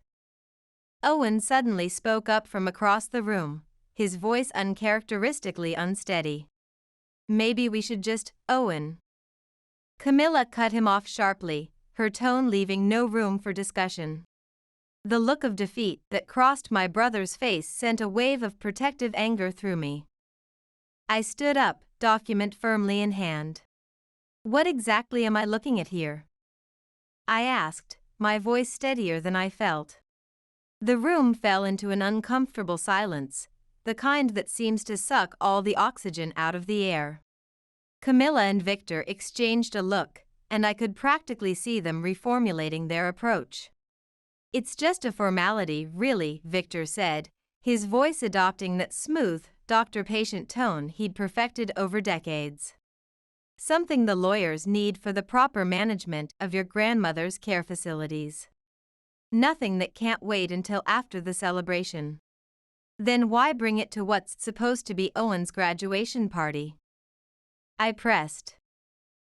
Owen suddenly spoke up from across the room, his voice uncharacteristically unsteady. "Maybe we should just, Owen." Camilla cut him off sharply, her tone leaving no room for discussion. The look of defeat that crossed my brother's face sent a wave of protective anger through me. I stood up, document firmly in hand. "What exactly am I looking at here?" I asked, my voice steadier than I felt. The room fell into an uncomfortable silence, the kind that seems to suck all the oxygen out of the air. Camilla and Victor exchanged a look, and I could practically see them reformulating their approach. "It's just a formality, really," Victor said, his voice adopting that smooth, doctor-patient tone he'd perfected over decades. "Something the lawyers need for the proper management of your grandmother's care facilities. Nothing that can't wait until after the celebration." Then why bring it to what's supposed to be Owen's graduation party? I pressed.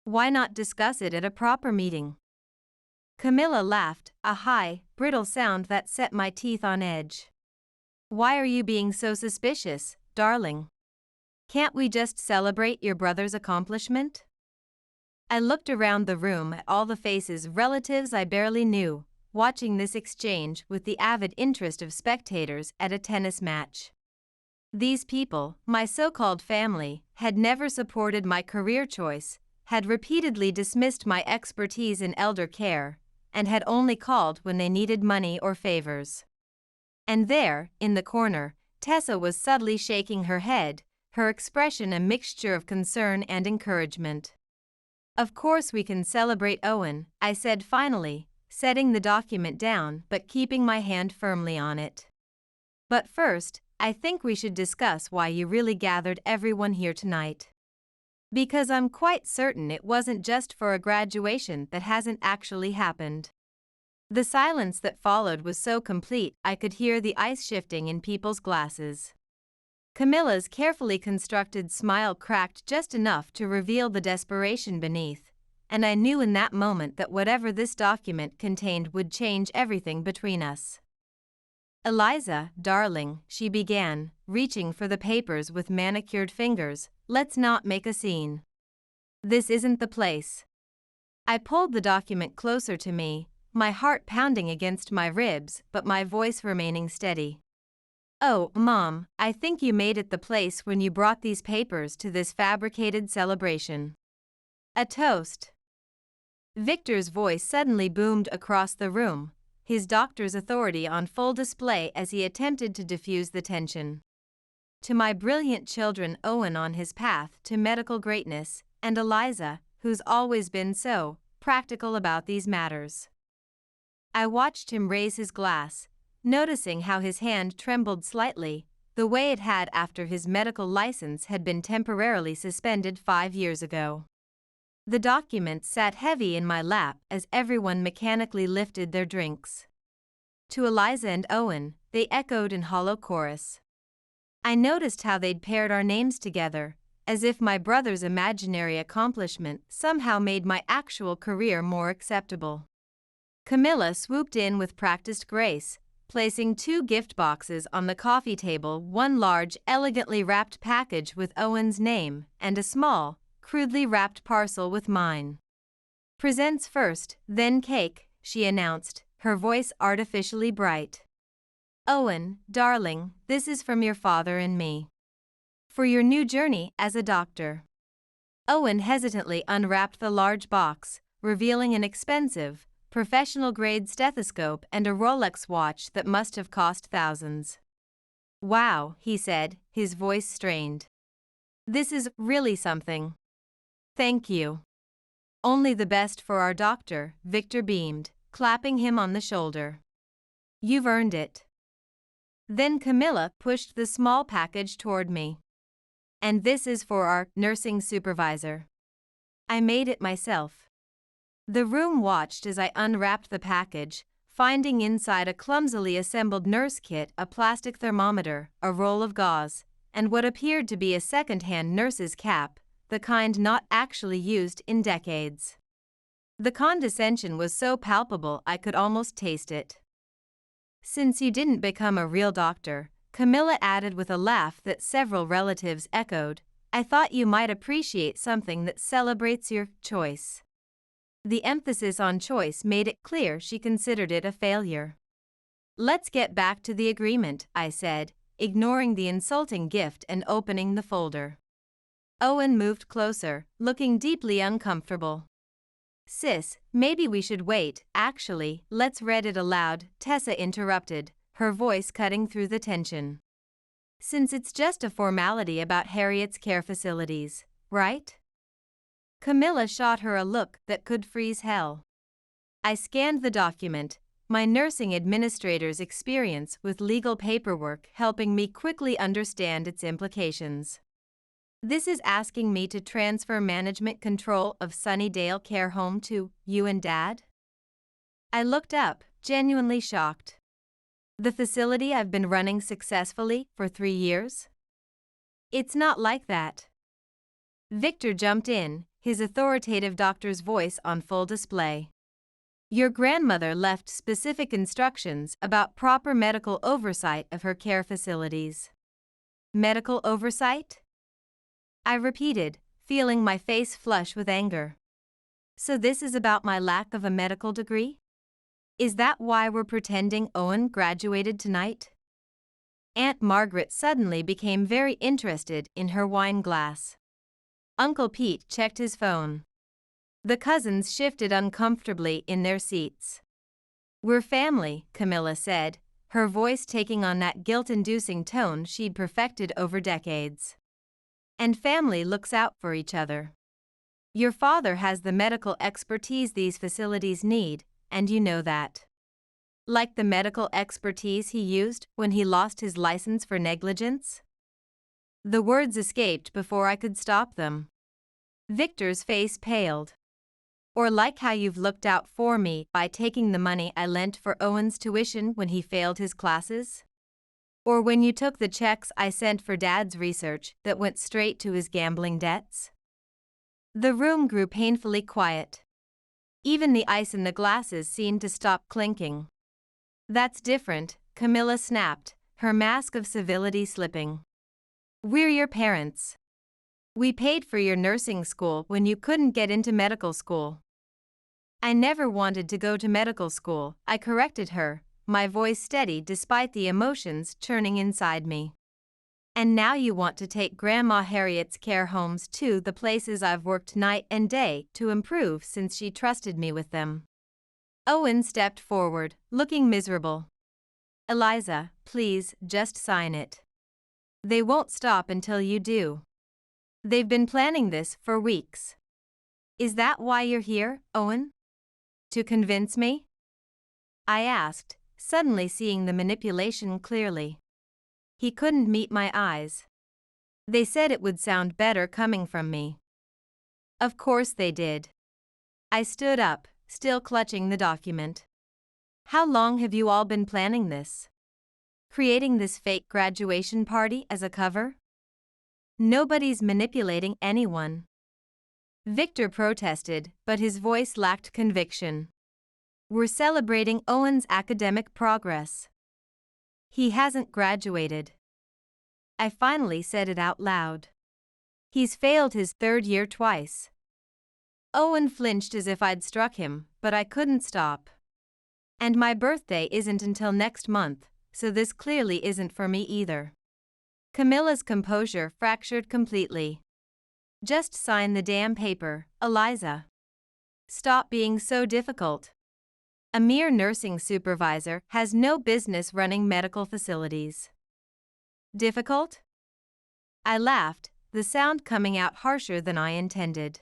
Why not discuss it at a proper meeting? Camilla laughed, a high, brittle sound that set my teeth on edge. Why are you being so suspicious, darling? Can't we just celebrate your brother's accomplishment? I looked around the room at all the faces, relatives I barely knew, watching this exchange with the avid interest of spectators at a tennis match. These people, my so-called family, had never supported my career choice, had repeatedly dismissed my expertise in elder care, and had only called when they needed money or favors. And there, in the corner, Tessa was subtly shaking her head, her expression a mixture of concern and encouragement. Of course we can celebrate Owen, I said finally, setting the document down but keeping my hand firmly on it. But first, I think we should discuss why you really gathered everyone here tonight. Because I'm quite certain it wasn't just for a graduation that hasn't actually happened. The silence that followed was so complete I could hear the ice shifting in people's glasses. Camilla's carefully constructed smile cracked just enough to reveal the desperation beneath, and I knew in that moment that whatever this document contained would change everything between us. Eliza, darling, she began, reaching for the papers with manicured fingers, let's not make a scene. This isn't the place. I pulled the document closer to me, my heart pounding against my ribs but my voice remaining steady. Oh, Mom, I think you made it the place when you brought these papers to this fabricated celebration. A toast. Victor's voice suddenly boomed across the room, his doctor's authority on full display as he attempted to diffuse the tension. To my brilliant children, Owen on his path to medical greatness, and Eliza, who's always been so practical about these matters. I watched him raise his glass, noticing how his hand trembled slightly, the way it had after his medical license had been temporarily suspended 5 years ago. The document sat heavy in my lap as everyone mechanically lifted their drinks. To Eliza and Owen, they echoed in hollow chorus. I noticed how they'd paired our names together, as if my brother's imaginary accomplishment somehow made my actual career more acceptable. Camilla swooped in with practiced grace, placing 2 gift boxes on the coffee table, one large, elegantly wrapped package with Owen's name, and a small, crudely wrapped parcel with mine. Presents first, then cake, she announced, her voice artificially bright. Owen, darling, this is from your father and me. For your new journey as a doctor. Owen hesitantly unwrapped the large box, revealing an expensive, professional-grade stethoscope and a Rolex watch that must have cost thousands. Wow, he said, his voice strained. This is really something. Thank you. Only the best for our doctor, Victor beamed, clapping him on the shoulder. You've earned it. Then Camilla pushed the small package toward me. And this is for our nursing supervisor. I made it myself. The room watched as I unwrapped the package, finding inside a clumsily assembled nurse kit, a plastic thermometer, a roll of gauze, and what appeared to be a second-hand nurse's cap, the kind not actually used in decades. The condescension was so palpable I could almost taste it. Since you didn't become a real doctor, Camilla added with a laugh that several relatives echoed, I thought you might appreciate something that celebrates your choice. The emphasis on choice made it clear she considered it a failure. Let's get back to the agreement, I said, ignoring the insulting gift and opening the folder. Owen moved closer, looking deeply uncomfortable. Sis, maybe we should wait, actually, let's read it aloud, Tessa interrupted, her voice cutting through the tension. Since it's just a formality about Harriet's care facilities, right? Camilla shot her a look that could freeze hell. I scanned the document, my nursing administrator's experience with legal paperwork helping me quickly understand its implications. This is asking me to transfer management control of Sunnydale Care Home to you and Dad? I looked up, genuinely shocked. The facility I've been running successfully for 3 years? It's not like that. Victor jumped in, his authoritative doctor's voice on full display. Your grandmother left specific instructions about proper medical oversight of her care facilities. Medical oversight? I repeated, feeling my face flush with anger. So this is about my lack of a medical degree? Is that why we're pretending Owen graduated tonight? Aunt Margaret suddenly became very interested in her wine glass. Uncle Pete checked his phone. The cousins shifted uncomfortably in their seats. We're family, Camilla said, her voice taking on that guilt-inducing tone she'd perfected over decades. And family looks out for each other. Your father has the medical expertise these facilities need, and you know that. Like the medical expertise he used when he lost his license for negligence? The words escaped before I could stop them. Victor's face paled. Or like how you've looked out for me by taking the money I lent for Owen's tuition when he failed his classes? Or when you took the checks I sent for Dad's research that went straight to his gambling debts? The room grew painfully quiet. Even the ice in the glasses seemed to stop clinking. That's different, Camilla snapped, her mask of civility slipping. We're your parents. We paid for your nursing school when you couldn't get into medical school. I never wanted to go to medical school, I corrected her, my voice steady despite the emotions churning inside me. And now you want to take Grandma Harriet's care homes too, the places I've worked night and day to improve since she trusted me with them. Owen stepped forward, looking miserable. Eliza, please, just sign it. They won't stop until you do. They've been planning this for weeks. Is that why you're here, Owen? To convince me? I asked, suddenly seeing the manipulation clearly. He couldn't meet my eyes. They said it would sound better coming from me. Of course they did. I stood up, still clutching the document. How long have you all been planning this? Creating this fake graduation party as a cover? Nobody's manipulating anyone. Victor protested, but his voice lacked conviction. We're celebrating Owen's academic progress. He hasn't graduated. I finally said it out loud. He's failed his third year twice. Owen flinched as if I'd struck him, but I couldn't stop. And my birthday isn't until next month, so this clearly isn't for me either. Camilla's composure fractured completely. Just sign the damn paper, Eliza. Stop being so difficult. A mere nursing supervisor has no business running medical facilities. Difficult? I laughed, the sound coming out harsher than I intended.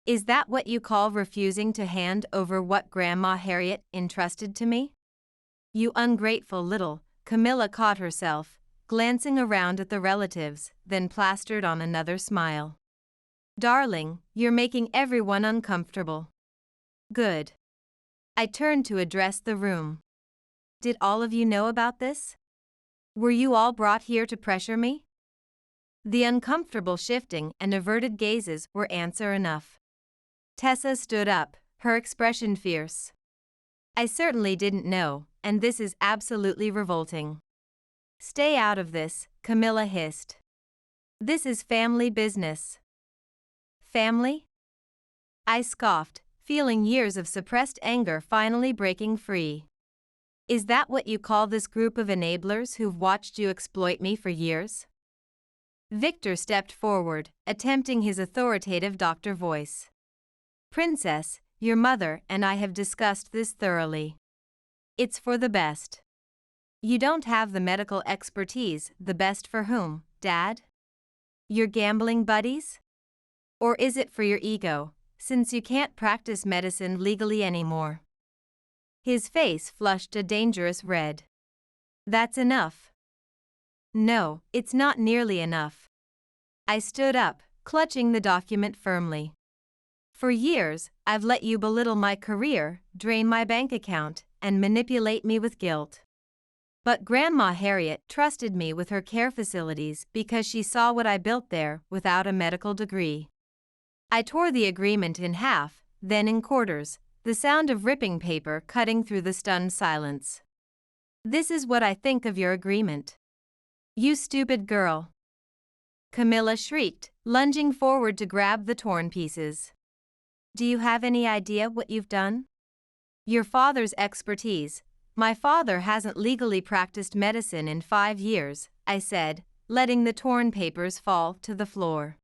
Is that what you call refusing to hand over what Grandma Harriet entrusted to me? You ungrateful little, Camilla caught herself, glancing around at the relatives, then plastered on another smile. Darling, you're making everyone uncomfortable. Good. I turned to address the room. Did all of you know about this? Were you all brought here to pressure me? The uncomfortable shifting and averted gazes were answer enough. Tessa stood up, her expression fierce. I certainly didn't know, and this is absolutely revolting. Stay out of this, Camilla hissed. This is family business. Family? I scoffed, feeling years of suppressed anger finally breaking free. Is that what you call this group of enablers who've watched you exploit me for years? Victor stepped forward, attempting his authoritative doctor voice. Princess, your mother and I have discussed this thoroughly. It's for the best. You don't have the medical expertise, the best for whom, Dad? Your gambling buddies? Or is it for your ego, since you can't practice medicine legally anymore? His face flushed a dangerous red. That's enough. No, it's not nearly enough. I stood up, clutching the document firmly. For years, I've let you belittle my career, drain my bank account, and manipulate me with guilt. But Grandma Harriet trusted me with her care facilities because she saw what I built there without a medical degree. I tore the agreement in half, then in quarters, the sound of ripping paper cutting through the stunned silence. "This is what I think of your agreement." "You stupid girl!" Camilla shrieked, lunging forward to grab the torn pieces. "Do you have any idea what you've done?" "Your father's expertise. My father hasn't legally practiced medicine in 5 years," I said, letting the torn papers fall to the floor.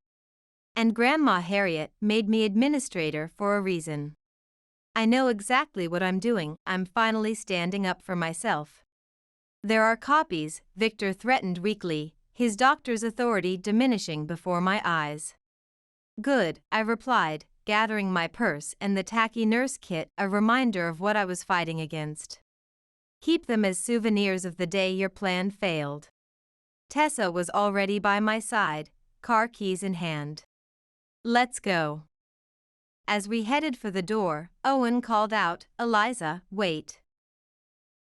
"And Grandma Harriet made me administrator for a reason. I know exactly what I'm doing." I'm finally standing up for myself. "There are copies," Victor threatened weakly, his doctor's authority diminishing before my eyes. "Good," I replied, gathering my purse and the tacky nurse kit, a reminder of what I was fighting against. "Keep them as souvenirs of the day your plan failed." Tessa was already by my side, car keys in hand. "Let's go." As we headed for the door, Owen called out, "Eliza, wait."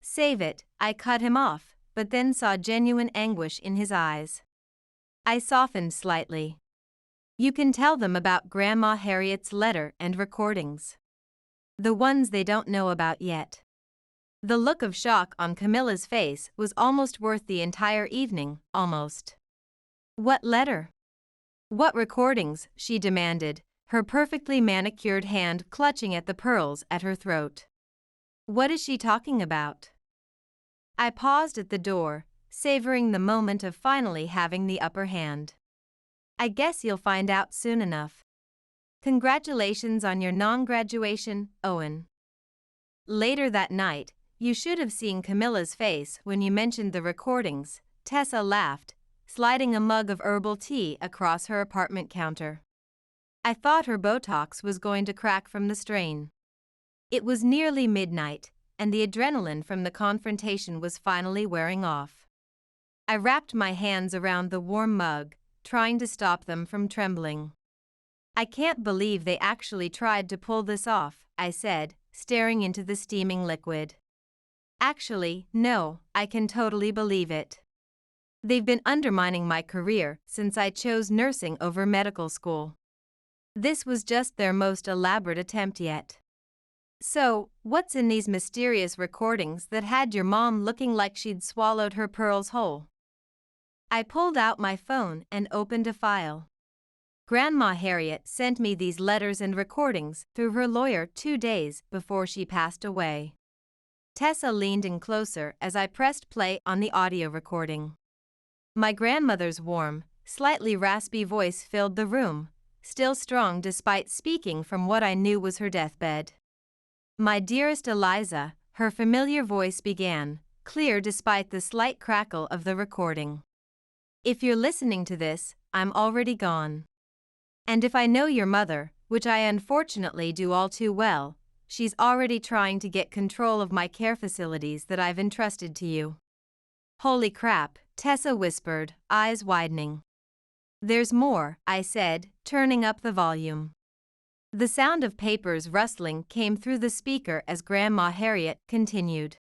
"Save it," I cut him off, but then saw genuine anguish in his eyes. I softened slightly. "You can tell them about Grandma Harriet's letter and recordings. The ones they don't know about yet." The look of shock on Camilla's face was almost worth the entire evening, almost. "What letter? What recordings?" she demanded, her perfectly manicured hand clutching at the pearls at her throat. "What is she talking about?" I paused at the door, savoring the moment of finally having the upper hand. "I guess you'll find out soon enough. Congratulations on your non-graduation, Owen." Later that night, you should have seen Camilla's face when you mentioned the recordings. Tessa laughed, sliding a mug of herbal tea across her apartment counter. I thought her Botox was going to crack from the strain. It was nearly midnight, and the adrenaline from the confrontation was finally wearing off. I wrapped my hands around the warm mug, trying to stop them from trembling. "I can't believe they actually tried to pull this off," I said, staring into the steaming liquid. "Actually, no, I can totally believe it. They've been undermining my career since I chose nursing over medical school. This was just their most elaborate attempt yet." "So, what's in these mysterious recordings that had your mom looking like she'd swallowed her pearls whole?" I pulled out my phone and opened a file. Grandma Harriet sent me these letters and recordings through her lawyer 2 days before she passed away. Tessa leaned in closer as I pressed play on the audio recording. My grandmother's warm, slightly raspy voice filled the room, still strong despite speaking from what I knew was her deathbed. "My dearest Eliza," her familiar voice began, clear despite the slight crackle of the recording. "If you're listening to this, I'm already gone. And if I know your mother, which I unfortunately do all too well, she's already trying to get control of my care facilities that I've entrusted to you." "Holy crap," Tessa whispered, eyes widening. "There's more," I said, turning up the volume. The sound of papers rustling came through the speaker as Grandma Harriet continued.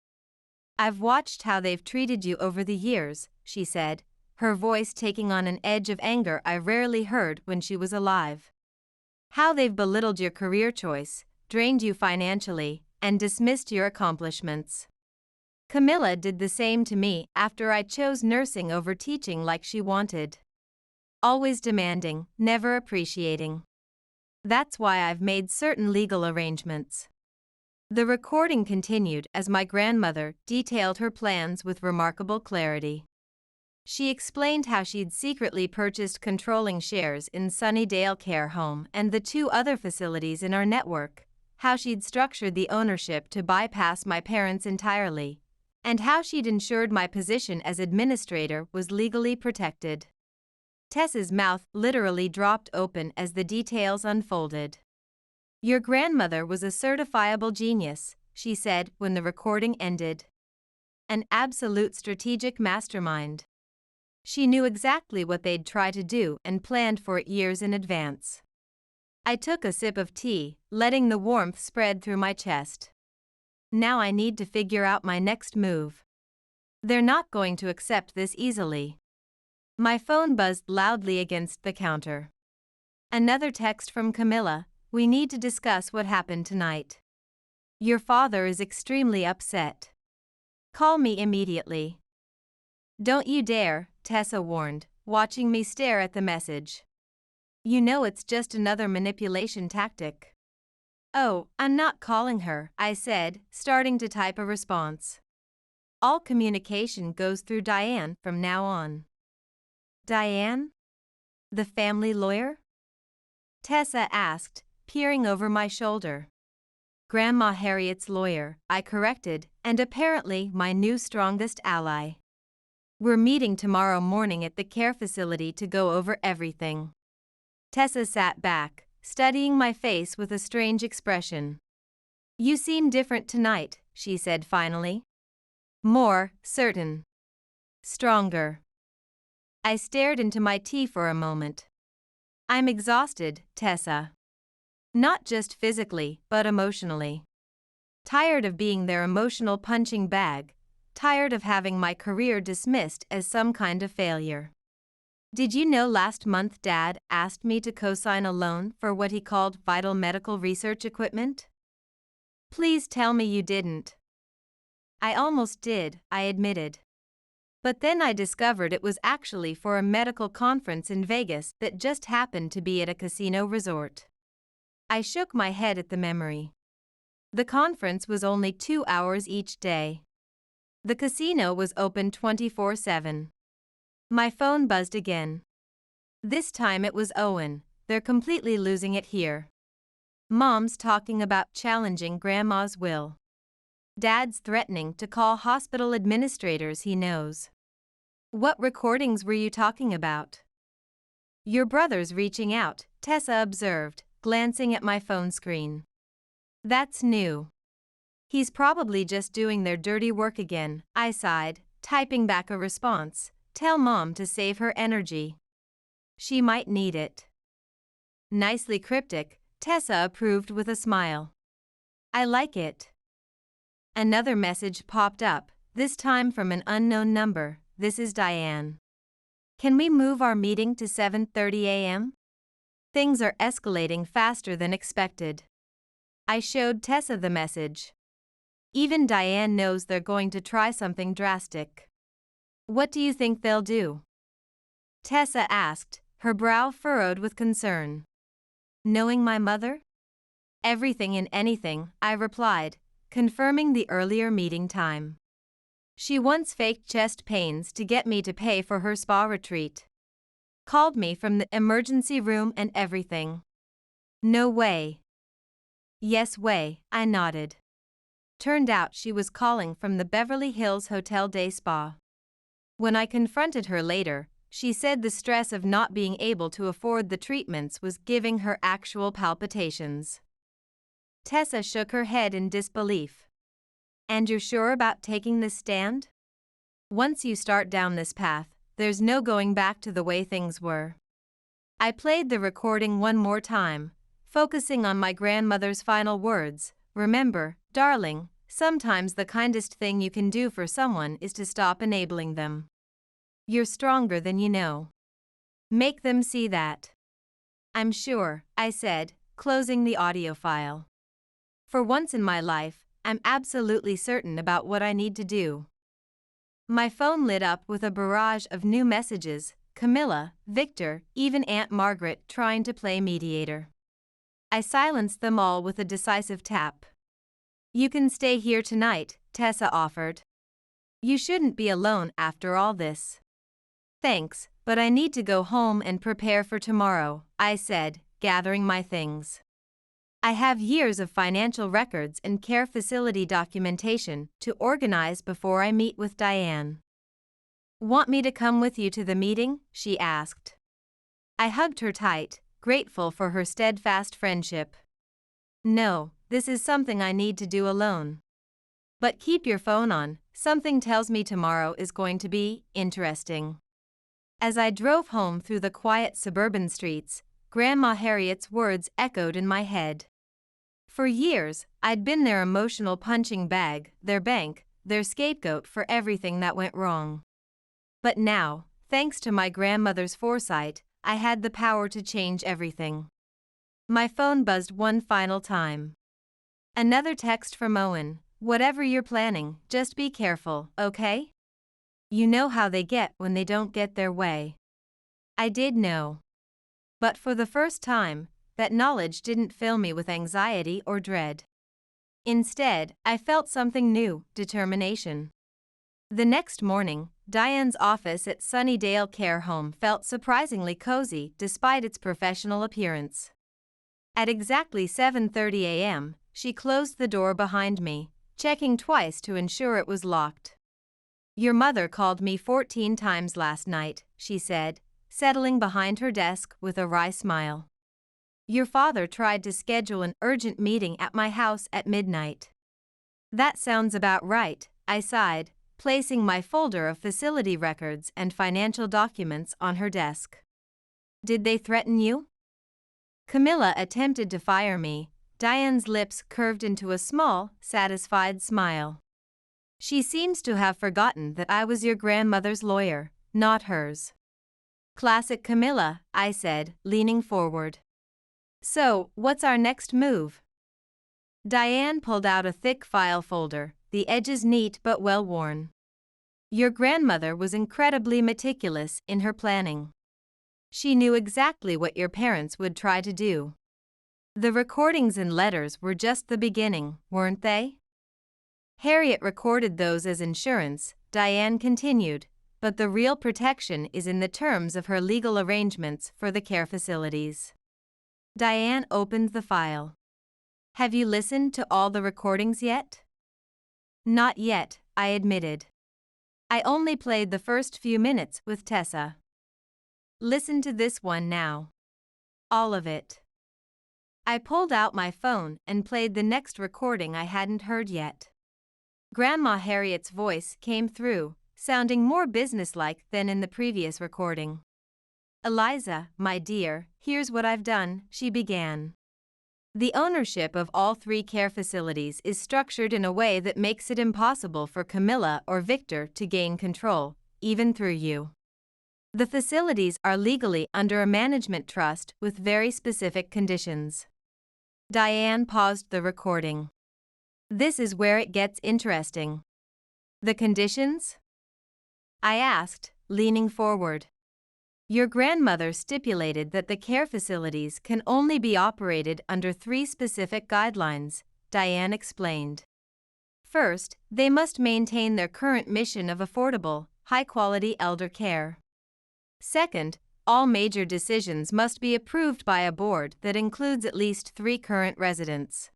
"I've watched how they've treated you over the years," she said, her voice taking on an edge of anger I rarely heard when she was alive. "How they've belittled your career choice, drained you financially, and dismissed your accomplishments. Camilla did the same to me after I chose nursing over teaching like she wanted. Always demanding, never appreciating. That's why I've made certain legal arrangements." The recording continued as my grandmother detailed her plans with remarkable clarity. She explained how she'd secretly purchased controlling shares in Sunnydale Care Home and the 2 other facilities in our network, how she'd structured the ownership to bypass my parents entirely, and how she'd ensured my position as administrator was legally protected. Tessa's mouth literally dropped open as the details unfolded. "Your grandmother was a certifiable genius," she said when the recording ended. "An absolute strategic mastermind. She knew exactly what they'd try to do and planned for it years in advance." I took a sip of tea, letting the warmth spread through my chest. Now I need to figure out my next move. They're not going to accept this easily. My phone buzzed loudly against the counter. Another text from Camilla, we need to discuss what happened tonight. Your father is extremely upset. Call me immediately. Don't you dare, Tessa warned, watching me stare at the message. You know it's just another manipulation tactic. Oh, I'm not calling her, I said, starting to type a response. All communication goes through Diane from now on. Diane? The family lawyer? Tessa asked, peering over my shoulder. Grandma Harriet's lawyer, I corrected, and apparently my new strongest ally. We're meeting tomorrow morning at the care facility to go over everything. Tessa sat back, studying my face with a strange expression. You seem different tonight, she said finally. More certain. Stronger. I stared into my tea for a moment. I'm exhausted, Tessa. Not just physically, but emotionally. Tired of being their emotional punching bag, tired of having my career dismissed as some kind of failure. Did you know last month Dad asked me to co-sign a loan for what he called vital medical research equipment? Please tell me you didn't. I almost did, I admitted. But then I discovered it was actually for a medical conference in Vegas that just happened to be at a casino resort. I shook my head at the memory. The conference was only 2 hours each day. The casino was open 24/7. My phone buzzed again. This time it was Owen. They're completely losing it here. Mom's talking about challenging Grandma's will. Dad's threatening to call hospital administrators he knows. What recordings were you talking about? Your brother's reaching out, Tessa observed, glancing at my phone screen. That's new. He's probably just doing their dirty work again, I sighed, typing back a response. Tell Mom to save her energy. She might need it. Nicely cryptic, Tessa approved with a smile. I like it. Another message popped up, this time from an unknown number. This is Diane. Can we move our meeting to 7:30 a.m.? Things are escalating faster than expected. I showed Tessa the message. Even Diane knows they're going to try something drastic. What do you think they'll do? Tessa asked, her brow furrowed with concern. Knowing my mother? Everything and anything, I replied, confirming the earlier meeting time. She once faked chest pains to get me to pay for her spa retreat. Called me from the emergency room and everything. No way. Yes way, I nodded. Turned out she was calling from the Beverly Hills Hotel Day Spa. When I confronted her later, she said the stress of not being able to afford the treatments was giving her actual palpitations. Tessa shook her head in disbelief. And you're sure about taking this stand? Once you start down this path, there's no going back to the way things were. I played the recording one more time, focusing on my grandmother's final words. Remember, darling, sometimes the kindest thing you can do for someone is to stop enabling them. You're stronger than you know. Make them see that. I'm sure, I said, closing the audio file. For once in my life, I'm absolutely certain about what I need to do. My phone lit up with a barrage of new messages, Camilla, Victor, even Aunt Margaret trying to play mediator. I silenced them all with a decisive tap. You can stay here tonight, Tessa offered. You shouldn't be alone after all this. Thanks, but I need to go home and prepare for tomorrow, I said, gathering my things. I have years of financial records and care facility documentation to organize before I meet with Diane. Want me to come with you to the meeting? She asked. I hugged her tight, grateful for her steadfast friendship. No, this is something I need to do alone. But keep your phone on, something tells me tomorrow is going to be interesting. As I drove home through the quiet suburban streets, Grandma Harriet's words echoed in my head. For years, I'd been their emotional punching bag, their bank, their scapegoat for everything that went wrong. But now, thanks to my grandmother's foresight, I had the power to change everything. My phone buzzed one final time. Another text from Owen: "Whatever you're planning, just be careful, okay? You know how they get when they don't get their way." I did know. But for the first time, that knowledge didn't fill me with anxiety or dread. Instead, I felt something new: determination. The next morning, Diane's office at Sunnydale Care Home felt surprisingly cozy despite its professional appearance. At exactly 7:30 a.m., she closed the door behind me, checking twice to ensure it was locked. "Your mother called me 14 times last night," she said, settling behind her desk with a wry smile. "Your father tried to schedule an urgent meeting at my house at midnight." "That sounds about right," I sighed, placing my folder of facility records and financial documents on her desk. "Did they threaten you?" Camilla attempted to fire me. Diane's lips curved into a small, satisfied smile. "She seems to have forgotten that I was your grandmother's lawyer, not hers." "Classic Camilla," I said, leaning forward. "So, what's our next move?" Diane pulled out a thick file folder, the edges neat but well worn. "Your grandmother was incredibly meticulous in her planning. She knew exactly what your parents would try to do. The recordings and letters were just the beginning, weren't they? Harriet recorded those as insurance," Diane continued, "but the real protection is in the terms of her legal arrangements for the care facilities." Diane opened the file. "Have you listened to all the recordings yet?" "Not yet," I admitted. "I only played the first few minutes with Tessa." "Listen to this one now. All of it." I pulled out my phone and played the next recording I hadn't heard yet. Grandma Harriet's voice came through, sounding more businesslike than in the previous recording. "Eliza, my dear, here's what I've done," she began. "The ownership of all 3 care facilities is structured in a way that makes it impossible for Camilla or Victor to gain control, even through you. The facilities are legally under a management trust with very specific conditions." Diane paused the recording. "This is where it gets interesting." "The conditions?" I asked, leaning forward. "Your grandmother stipulated that the care facilities can only be operated under 3 specific guidelines," Diane explained. "First, they must maintain their current mission of affordable, high-quality elder care. Second, all major decisions must be approved by a board that includes at least 3 current residents.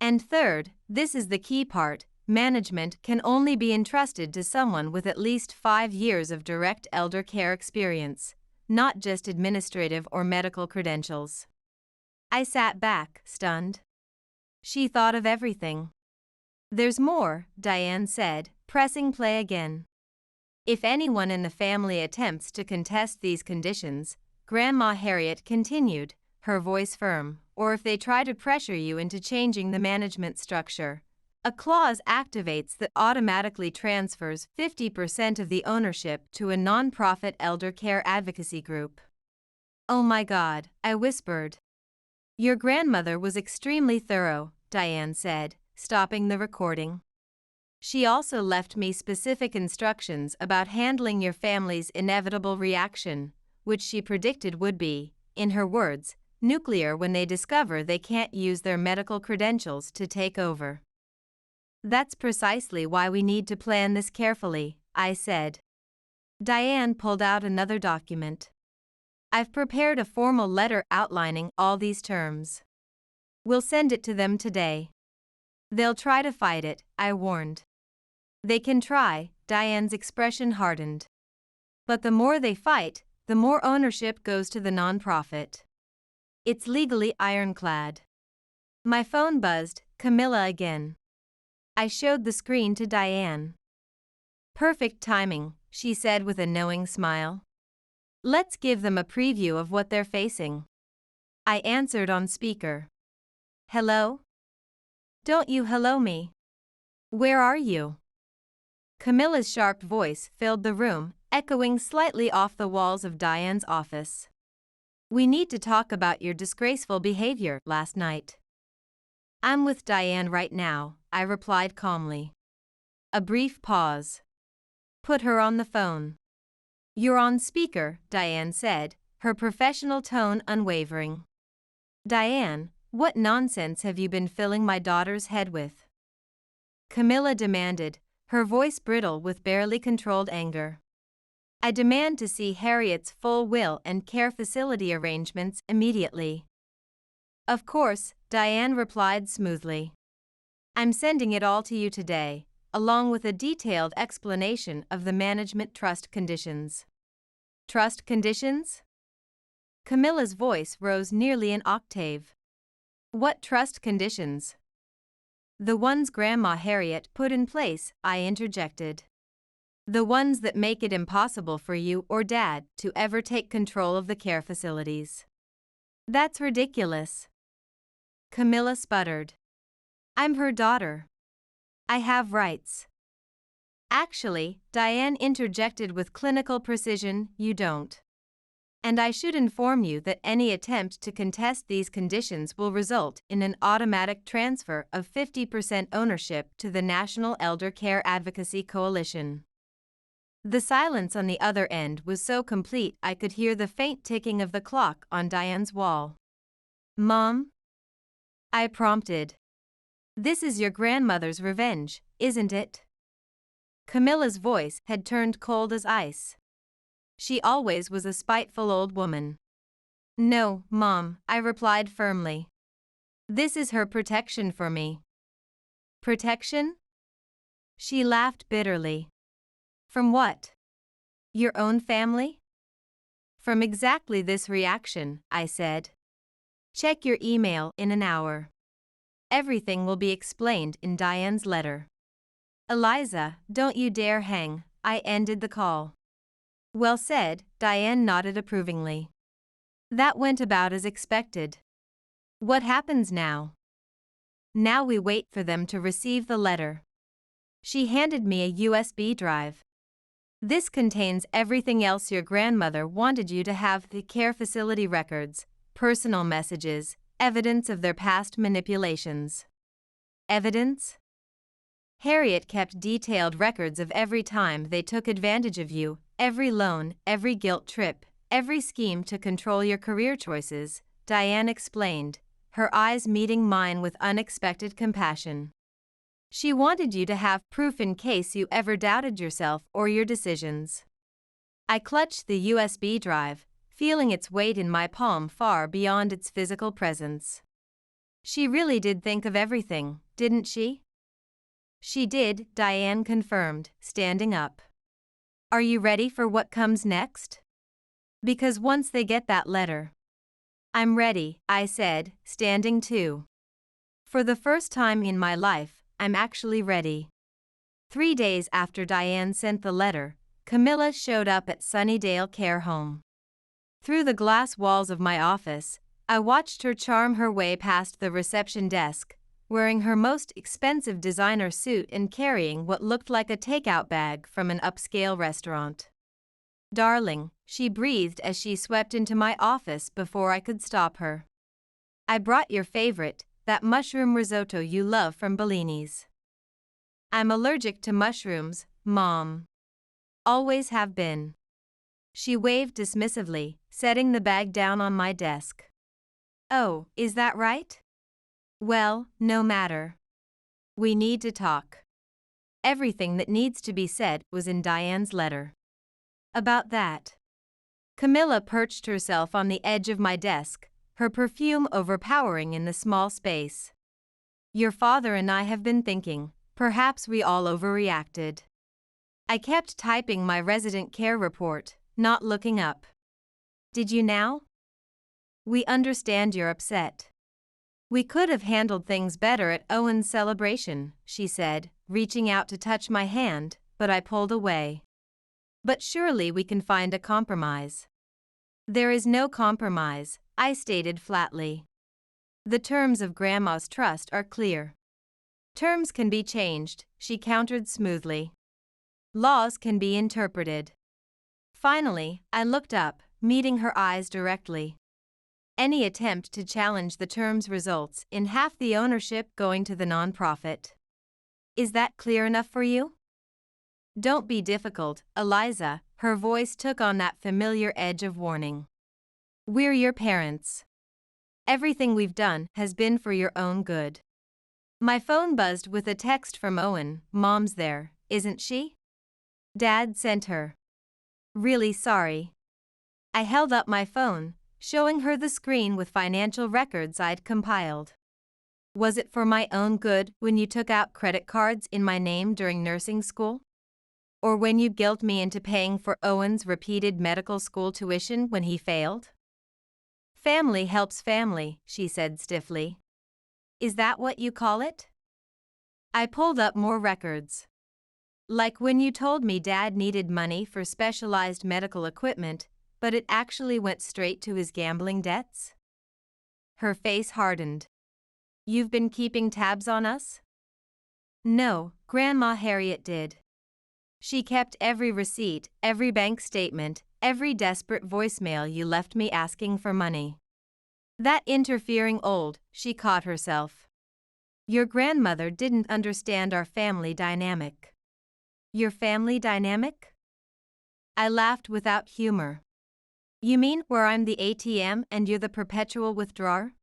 And third, this is the key part, management can only be entrusted to someone with at least 5 years of direct elder care experience, not just administrative or medical credentials." I sat back, stunned. She thought of everything. "There's more," Diane said, pressing play again. "If anyone in the family attempts to contest these conditions," Grandma Harriet continued, her voice firm, "or if they try to pressure you into changing the management structure, a clause activates that automatically transfers 50% of the ownership to a nonprofit elder care advocacy group." "Oh my God," I whispered. "Your grandmother was extremely thorough," Diane said, stopping the recording. "She also left me specific instructions about handling your family's inevitable reaction, which she predicted would be, in her words, nuclear when they discover they can't use their medical credentials to take over." "That's precisely why we need to plan this carefully," I said. Diane pulled out another document. "I've prepared a formal letter outlining all these terms. We'll send it to them today." "They'll try to fight it," I warned. "They can try," Diane's expression hardened. "But the more they fight, the more ownership goes to the nonprofit. It's legally ironclad." My phone buzzed, Camilla again. I showed the screen to Diane. "Perfect timing," she said with a knowing smile. "Let's give them a preview of what they're facing." I answered on speaker. "Hello?" "Don't you hello me. Where are you?" Camilla's sharp voice filled the room, echoing slightly off the walls of Diane's office. "We need to talk about your disgraceful behavior last night." "I'm with Diane right now," I replied calmly. A brief pause. "Put her on the phone." "You're on speaker," Diane said, her professional tone unwavering. "Diane, what nonsense have you been filling my daughter's head with?" Camilla demanded, her voice brittle with barely controlled anger. "I demand to see Harriet's full will and care facility arrangements immediately." "Of course," Diane replied smoothly. "I'm sending it all to you today, along with a detailed explanation of the management trust conditions." "Trust conditions?" Camilla's voice rose nearly an octave. "What trust conditions?" "The ones Grandma Harriet put in place," I interjected. "The ones that make it impossible for you or Dad to ever take control of the care facilities." "That's ridiculous." Camilla sputtered. "I'm her daughter. I have rights." "Actually," Diane interjected with clinical precision, "you don't. And I should inform you that any attempt to contest these conditions will result in an automatic transfer of 50% ownership to the National Elder Care Advocacy Coalition." The silence on the other end was so complete I could hear the faint ticking of the clock on Diane's wall. "Mom?" I prompted. "This is your grandmother's revenge, isn't it?" Camilla's voice had turned cold as ice. She always was a spiteful old woman. "No, Mom," I replied firmly. "This is her protection for me." "Protection?" She laughed bitterly. "From what? Your own family?" "From exactly this reaction," I said. "Check your email in an hour. Everything will be explained in Diane's letter." "Eliza, don't you dare hang," I ended the call. "Well said," Diane nodded approvingly. "That went about as expected. What happens now?" "Now we wait for them to receive the letter." She handed me a USB drive. "This contains everything else your grandmother wanted you to have: the care facility records, personal messages, evidence of their past manipulations." "Evidence?" "Harriet kept detailed records of every time they took advantage of you, every loan, every guilt trip, every scheme to control your career choices," Diane explained, her eyes meeting mine with unexpected compassion. "She wanted you to have proof in case you ever doubted yourself or your decisions." I clutched the USB drive, feeling its weight in my palm far beyond its physical presence. "She really did think of everything, didn't she?" "She did," Diane confirmed, standing up. "Are you ready for what comes next? Because once they get that letter—" "I'm ready," I said, standing too. For the first time in my life, I'm actually ready. 3 days after Diane sent the letter, Camilla showed up at Sunnydale Care Home. Through the glass walls of my office, I watched her charm her way past the reception desk, wearing her most expensive designer suit and carrying what looked like a takeout bag from an upscale restaurant. "Darling," she breathed as she swept into my office before I could stop her. "I brought your favorite, that mushroom risotto you love from Bellini's." "I'm allergic to mushrooms, Mom. Always have been." She waved dismissively, setting the bag down on my desk. "Oh, is that right? Well, no matter. We need to talk." Everything that needs to be said was in Diane's letter. "About that." Camilla perched herself on the edge of my desk, her perfume overpowering in the small space. "Your father and I have been thinking, perhaps we all overreacted." I kept typing my resident care report, not looking up. "Did you now?" "We understand you're upset. We could have handled things better at Owen's celebration," she said, reaching out to touch my hand, but I pulled away. "But surely we can find a compromise." "There is no compromise," I stated flatly. "The terms of Grandma's trust are clear." "Terms can be changed," she countered smoothly. Laws can be interpreted. Finally, I looked up, meeting her eyes directly. Any attempt to challenge the terms results in half the ownership going to the nonprofit. Is that clear enough for you? Don't be difficult, Eliza, her voice took on that familiar edge of warning. We're your parents. Everything we've done has been for your own good. My phone buzzed with a text from Owen. Mom's there, isn't she? Dad sent her. Really sorry. I held up my phone, showing her the screen with financial records I'd compiled. Was it for my own good when you took out credit cards in my name during nursing school? Or when you guilt me into paying for Owen's repeated medical school tuition when he failed? Family helps family, she said stiffly. Is that what you call it? I pulled up more records. Like when you told me Dad needed money for specialized medical equipment, but it actually went straight to his gambling debts? Her face hardened. You've been keeping tabs on us? No, Grandma Harriet did. She kept every receipt, every bank statement, every desperate voicemail you left me asking for money. That interfering she caught herself. Your grandmother didn't understand our family dynamic. Your family dynamic? I laughed without humor. You mean where I'm the ATM and you're the perpetual withdrawer?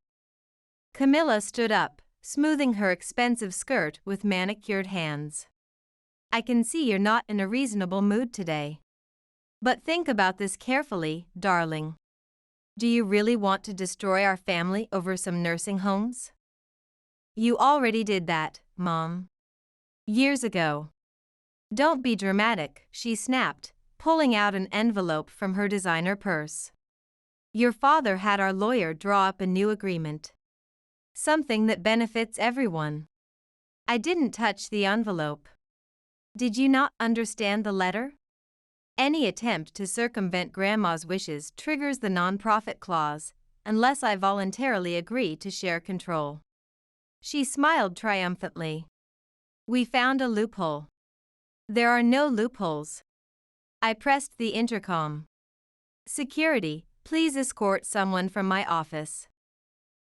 Camilla stood up, smoothing her expensive skirt with manicured hands. I can see you're not in a reasonable mood today. But think about this carefully, darling. Do you really want to destroy our family over some nursing homes? You already did that, Mom. Years ago. Don't be dramatic, she snapped, pulling out an envelope from her designer purse. Your father had our lawyer draw up a new agreement. Something that benefits everyone. I didn't touch the envelope. Did you not understand the letter? Any attempt to circumvent Grandma's wishes triggers the nonprofit clause, unless I voluntarily agree to share control. She smiled triumphantly. We found a loophole. There are no loopholes. I pressed the intercom. Security, please escort someone from my office.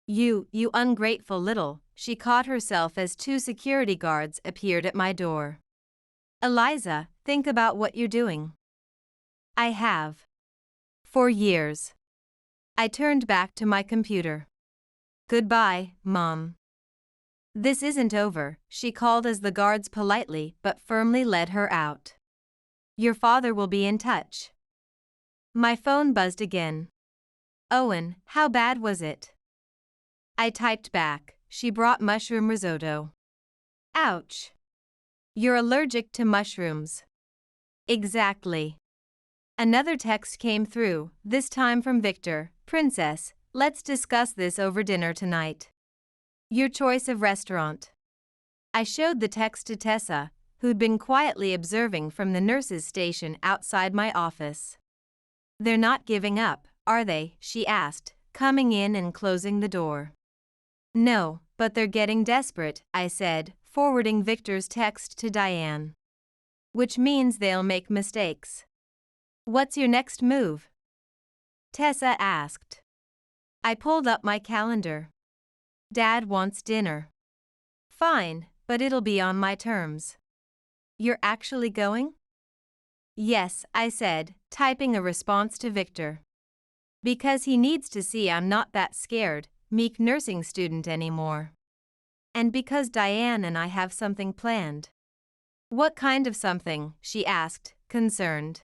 You ungrateful little, she caught herself as two security guards appeared at my door. Eliza, think about what you're doing. I have. For years. I turned back to my computer. Goodbye, Mom. This isn't over, she called as the guards politely but firmly led her out. Your father will be in touch. My phone buzzed again. Owen, how bad was it? I typed back, she brought mushroom risotto. Ouch. You're allergic to mushrooms. Exactly. Another text came through, this time from Victor. Princess, let's discuss this over dinner tonight. Your choice of restaurant. I showed the text to Tessa, who'd been quietly observing from the nurse's station outside my office. They're not giving up, are they? She asked, coming in and closing the door. No, but they're getting desperate, I said, forwarding Victor's text to Diane. Which means they'll make mistakes. What's your next move? Tessa asked. I pulled up my calendar. Dad wants dinner. Fine, but it'll be on my terms. You're actually going? Yes, I said, typing a response to Victor. Because he needs to see I'm not that scared, meek nursing student anymore. And because Diane and I have something planned. What kind of something? She asked, concerned.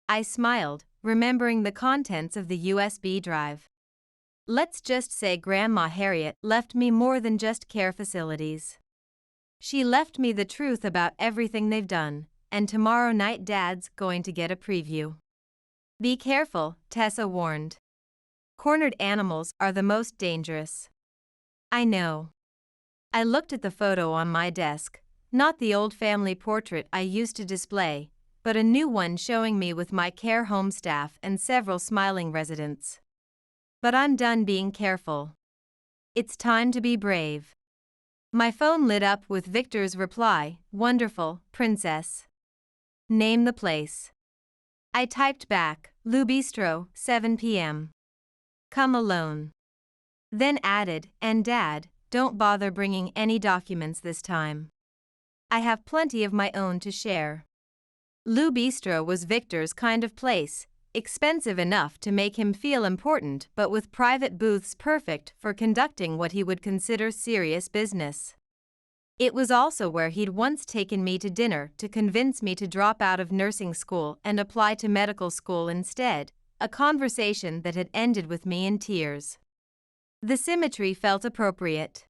I smiled, remembering the contents of the USB drive. Let's just say Grandma Harriet left me more than just care facilities. She left me the truth about everything they've done, and tomorrow night Dad's going to get a preview. Be careful, Tessa warned. Cornered animals are the most dangerous. I know. I looked at the photo on my desk, not the old family portrait I used to display, but a new one showing me with my care home staff and several smiling residents. But I'm done being careful. It's time to be brave. My phone lit up with Victor's reply, wonderful, princess. Name the place. I typed back, Le Bistro, 7 p.m. Come alone. Then added, and Dad, don't bother bringing any documents this time. I have plenty of my own to share. Le Bistro was Victor's kind of place, expensive enough to make him feel important but with private booths perfect for conducting what he would consider serious business. It was also where he'd once taken me to dinner to convince me to drop out of nursing school and apply to medical school instead, a conversation that had ended with me in tears. The symmetry felt appropriate.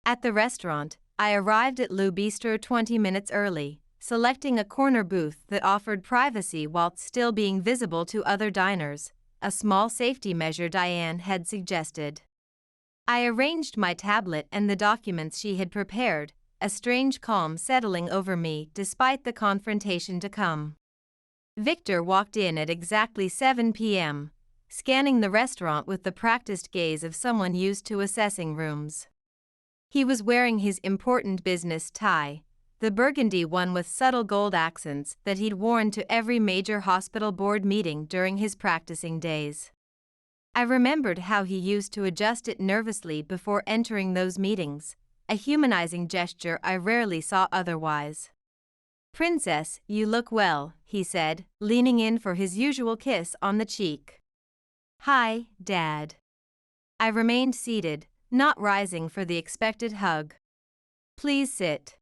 At the restaurant, I arrived at Le Bistro 20 minutes early, selecting a corner booth that offered privacy while still being visible to other diners, a small safety measure Diane had suggested. I arranged my tablet and the documents she had prepared, a strange calm settling over me despite the confrontation to come. Victor walked in at exactly 7 p.m., scanning the restaurant with the practiced gaze of someone used to assessing rooms. He was wearing his important business tie, the burgundy one with subtle gold accents that he'd worn to every major hospital board meeting during his practicing days. I remembered how he used to adjust it nervously before entering those meetings, a humanizing gesture I rarely saw otherwise. "Princess, you look well," he said, leaning in for his usual kiss on the cheek. "Hi, Dad." I remained seated, not rising for the expected hug. "Please sit."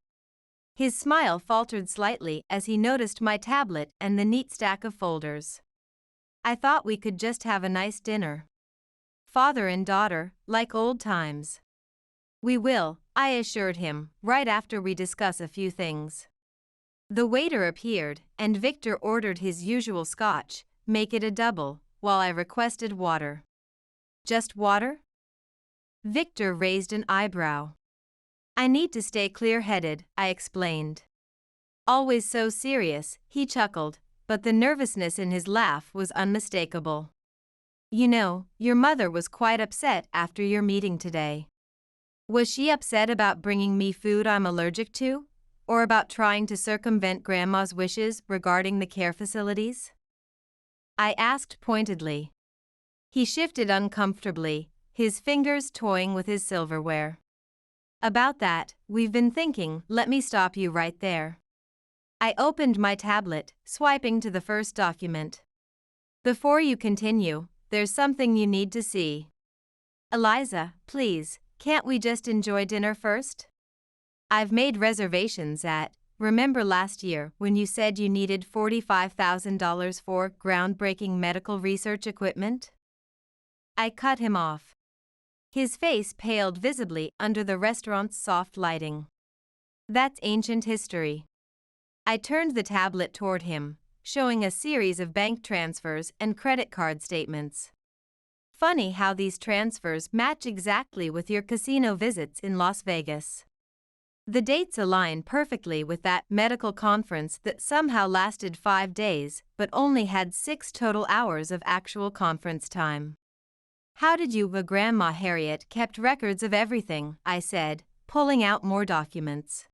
His smile faltered slightly as he noticed my tablet and the neat stack of folders. "I thought we could just have a nice dinner. Father and daughter, like old times." "We will," I assured him, "right after we discuss a few things." The waiter appeared, and Victor ordered his usual scotch, make it a double, while I requested water. "Just water?" Victor raised an eyebrow. "I need to stay clear-headed," I explained. "Always so serious," he chuckled, but the nervousness in his laugh was unmistakable. "You know, your mother was quite upset after your meeting today." "Was she upset about bringing me food I'm allergic to? Or about trying to circumvent Grandma's wishes regarding the care facilities?" I asked pointedly. He shifted uncomfortably, his fingers toying with his silverware. "About that, we've been thinking." "Let me stop you right there." I opened my tablet, swiping to the first document. "Before you continue, there's something you need to see." "Eliza, please, can't we just enjoy dinner first?" "I've made reservations at, remember last year when you said you needed $45,000 for groundbreaking medical research equipment?" I cut him off. His face paled visibly under the restaurant's soft lighting. "That's ancient history." I turned the tablet toward him, showing a series of bank transfers and credit card statements. "Funny how these transfers match exactly with your casino visits in Las Vegas. The dates align perfectly with that medical conference that somehow lasted 5 days but only had 6 total hours of actual conference time." "How did you?" "Grandma Harriet kept records of everything," I said, pulling out more documents.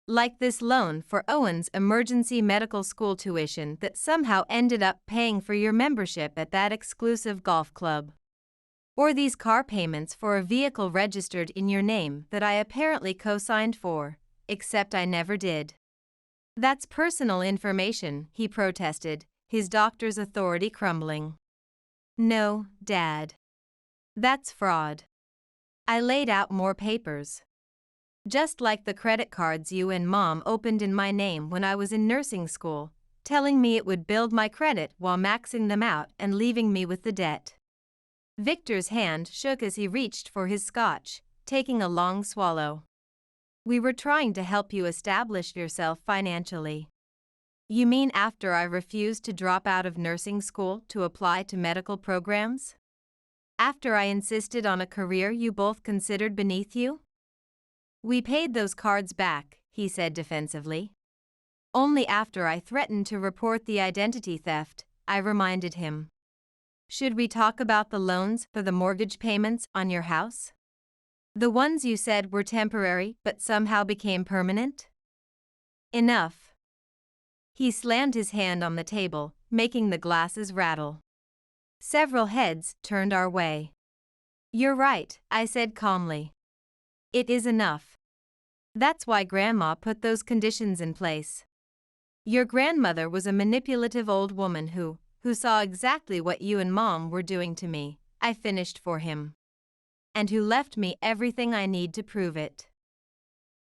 "Like this loan for Owen's emergency medical school tuition that somehow ended up paying for your membership at that exclusive golf club. Or these car payments for a vehicle registered in your name that I apparently co-signed for, except I never did." "That's personal information," he protested, his doctor's authority crumbling. "No, Dad. That's fraud." I laid out more papers. "Just like the credit cards you and Mom opened in my name when I was in nursing school, telling me it would build my credit while maxing them out and leaving me with the debt." Victor's hand shook as he reached for his scotch, taking a long swallow. "We were trying to help you establish yourself financially." "You mean after I refused to drop out of nursing school to apply to medical programs? After I insisted on a career you both considered beneath you?" "We paid those cards back," he said defensively. "Only after I threatened to report the identity theft," I reminded him. "Should we talk about the loans for the mortgage payments on your house? The ones you said were temporary but somehow became permanent?" "Enough." He slammed his hand on the table, making the glasses rattle. Several heads turned our way. "You're right," I said calmly. "It is enough. That's why Grandma put those conditions in place. Your grandmother was a manipulative old woman who saw exactly what you and Mom were doing to me," I finished for him. "And who left me everything I need to prove it."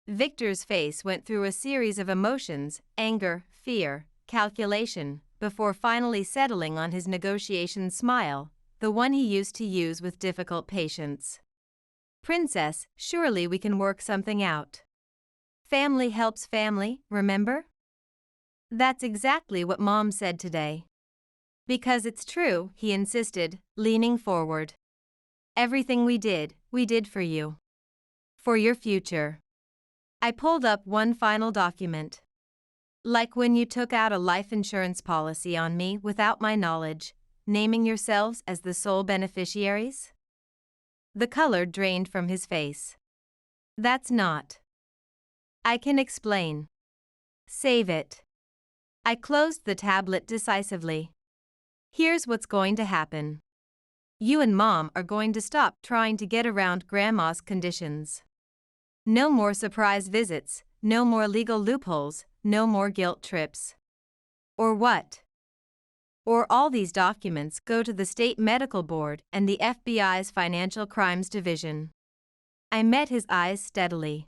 Victor's face went through a series of emotions: anger, fear, calculation, before finally settling on his negotiation smile, the one he used to use with difficult patients. "Princess, surely we can work something out. Family helps family, remember?" "That's exactly what Mom said today." "Because it's true," he insisted, leaning forward. "Everything we did for you. For your future." I pulled up one final document. "Like when you took out a life insurance policy on me without my knowledge, naming yourselves as the sole beneficiaries?" The color drained from his face. "That's not." "I can explain." "Save it." I closed the tablet decisively. "Here's what's going to happen. You and Mom are going to stop trying to get around Grandma's conditions. No more surprise visits, no more legal loopholes, no more guilt trips." "Or what?" "Or all these documents go to the State Medical Board and the FBI's Financial Crimes Division." I met his eyes steadily.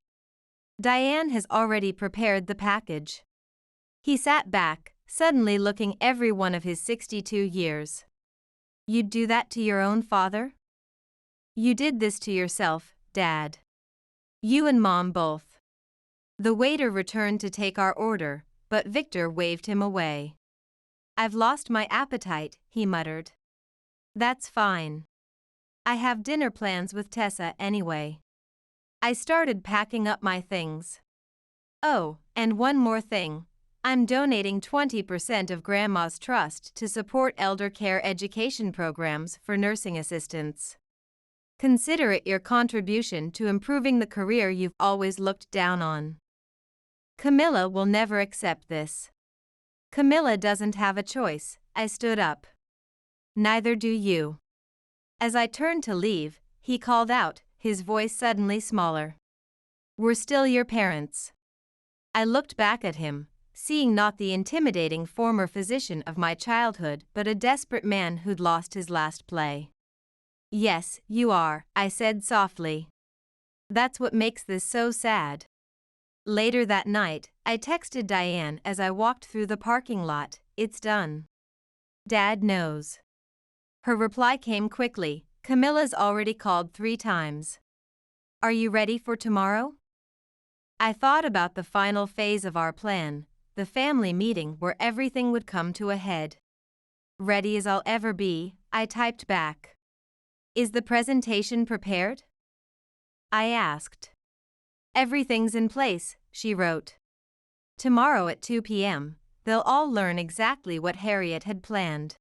"Diane has already prepared the package." He sat back, suddenly looking every one of his 62 years. "You'd do that to your own father? You did this to yourself, Dad. You and Mom both." The waiter returned to take our order, but Victor waved him away. "I've lost my appetite," he muttered. "That's fine. I have dinner plans with Tessa anyway." I started packing up my things. "Oh, and one more thing. I'm donating 20% of Grandma's trust to support elder care education programs for nursing assistants. Consider it your contribution to improving the career you've always looked down on." "Camilla will never accept this." "Camilla doesn't have a choice." I stood up. "Neither do you." As I turned to leave, he called out, his voice suddenly smaller. "We're still your parents." I looked back at him, seeing not the intimidating former physician of my childhood but a desperate man who'd lost his last play. "Yes, you are," I said softly. "That's what makes this so sad." Later that night, I texted Diane as I walked through the parking lot, "It's done. Dad knows." Her reply came quickly, "Camilla's already called 3 times. Are you ready for tomorrow?" I thought about the final phase of our plan, the family meeting where everything would come to a head. "Ready as I'll ever be," I typed back. "Is the presentation prepared?" I asked. "Everything's in place," she wrote. "Tomorrow at 2 p.m., they'll all learn exactly what Harriet had planned."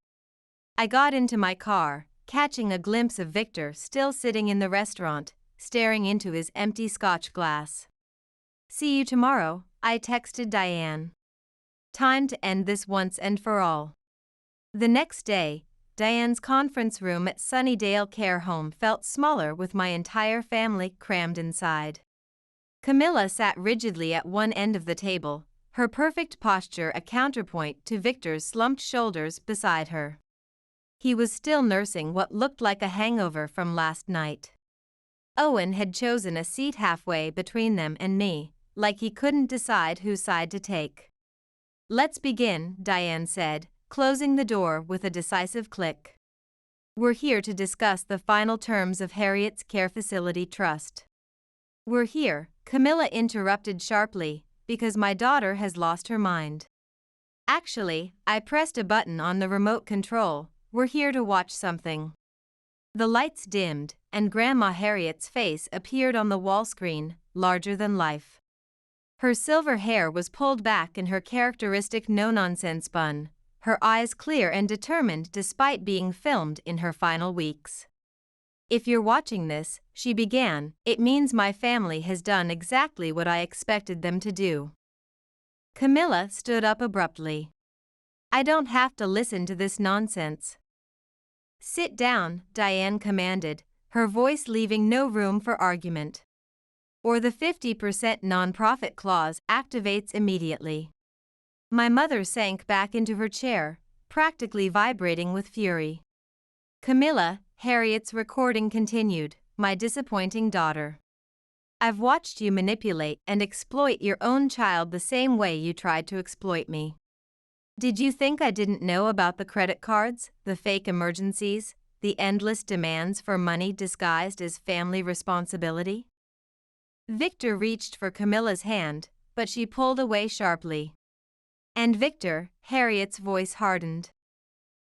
I got into my car, catching a glimpse of Victor still sitting in the restaurant, staring into his empty Scotch glass. "See you tomorrow," I texted Diane. Time to end this once and for all. The next day, Diane's conference room at Sunnydale Care Home felt smaller with my entire family crammed inside. Camilla sat rigidly at one end of the table, her perfect posture a counterpoint to Victor's slumped shoulders beside her. He was still nursing what looked like a hangover from last night. Owen had chosen a seat halfway between them and me, like he couldn't decide whose side to take. "Let's begin," Diane said, closing the door with a decisive click. "We're here to discuss the final terms of Harriet's Care Facility Trust." "We're here," Camilla interrupted sharply, "because my daughter has lost her mind." "Actually," I pressed a button on the remote control, "we're here to watch something." The lights dimmed, and Grandma Harriet's face appeared on the wall screen, larger than life. Her silver hair was pulled back in her characteristic no-nonsense bun, her eyes clear and determined despite being filmed in her final weeks. "If you're watching this," she began, "it means my family has done exactly what I expected them to do." Camilla stood up abruptly. I don't have to listen to this nonsense. Sit down, Diane commanded, her voice leaving no room for argument. Or the 50% nonprofit clause activates immediately. My mother sank back into her chair, practically vibrating with fury. Camilla, Harriet's recording continued, my disappointing daughter. I've watched you manipulate and exploit your own child the same way you tried to exploit me. Did you think I didn't know about the credit cards, the fake emergencies, the endless demands for money disguised as family responsibility? Victor reached for Camilla's hand, but she pulled away sharply. And Victor, Harriet's voice hardened.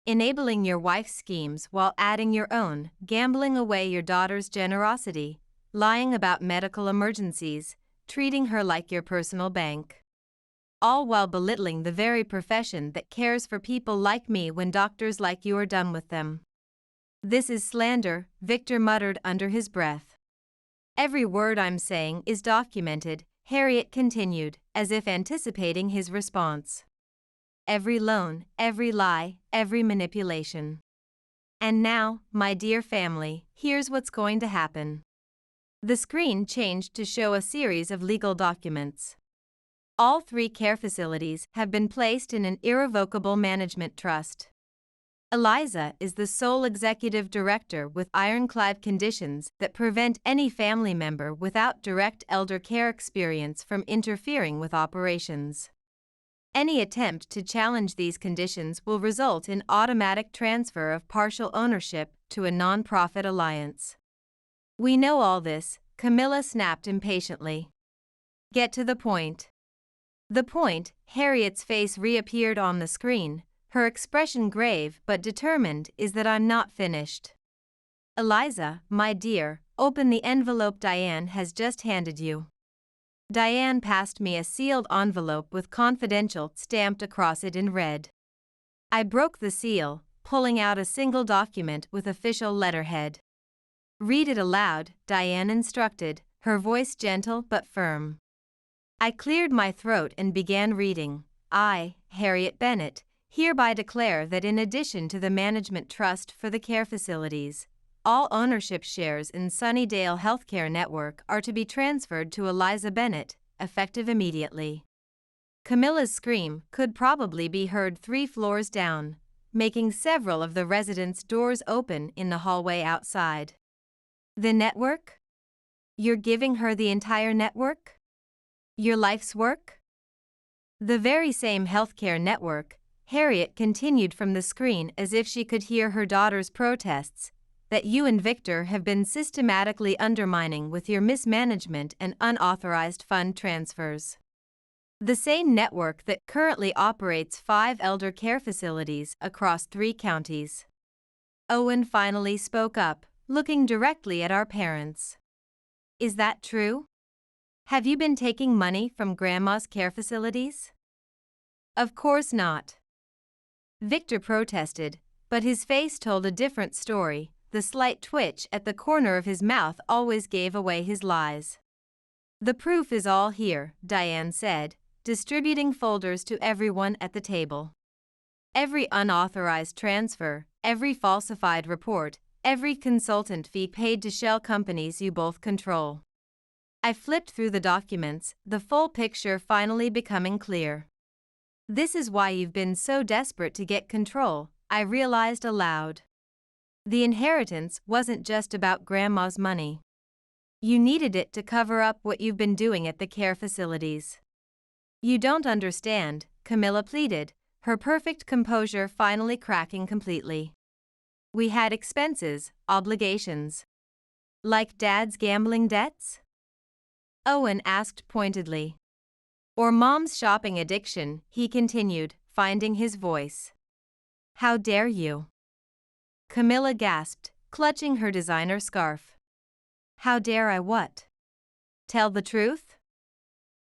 Enabling your wife's schemes while adding your own, gambling away your daughter's generosity, lying about medical emergencies, treating her like your personal bank. All while belittling the very profession that cares for people like me when doctors like you are done with them. This is slander, Victor muttered under his breath. Every word I'm saying is documented, Harriet continued, as if anticipating his response. Every loan, every lie, every manipulation. And now, my dear family, here's what's going to happen. The screen changed to show a series of legal documents. All 3 care facilities have been placed in an irrevocable management trust. Eliza is the sole executive director with ironclad conditions that prevent any family member without direct elder care experience from interfering with operations. Any attempt to challenge these conditions will result in automatic transfer of partial ownership to a non-profit alliance. We know all this, Camilla snapped impatiently. Get to the point. The point, Harriet's face reappeared on the screen, her expression grave but determined, is that I'm not finished. Eliza, my dear, open the envelope Diane has just handed you. Diane passed me a sealed envelope with confidential stamped across it in red. I broke the seal, pulling out a single document with official letterhead. Read it aloud, Diane instructed, her voice gentle but firm. I cleared my throat and began reading. I, Harriet Bennett, hereby declare that in addition to the management trust for the care facilities, all ownership shares in Sunnydale Healthcare Network are to be transferred to Eliza Bennett, effective immediately. Camilla's scream could probably be heard 3 floors down, making several of the residents' doors open in the hallway outside. The network? You're giving her the entire network? Your life's work? The very same healthcare network, Harriet continued from the screen as if she could hear her daughter's protests, that you and Victor have been systematically undermining with your mismanagement and unauthorized fund transfers. The same network that currently operates 5 elder care facilities across 3 counties. Owen finally spoke up, looking directly at our parents. Is that true? Have you been taking money from Grandma's care facilities? Of course not. Victor protested, but his face told a different story. The slight twitch at the corner of his mouth always gave away his lies. The proof is all here, Diane said, distributing folders to everyone at the table. Every unauthorized transfer, every falsified report, every consultant fee paid to shell companies you both control. I flipped through the documents, the full picture finally becoming clear. This is why you've been so desperate to get control, I realized aloud. The inheritance wasn't just about Grandma's money. You needed it to cover up what you've been doing at the care facilities. You don't understand, Camilla pleaded, her perfect composure finally cracking completely. We had expenses, obligations. Like Dad's gambling debts? Owen asked pointedly. Or Mom's shopping addiction, he continued, finding his voice. How dare you? Camilla gasped, clutching her designer scarf. How dare I what? Tell the truth?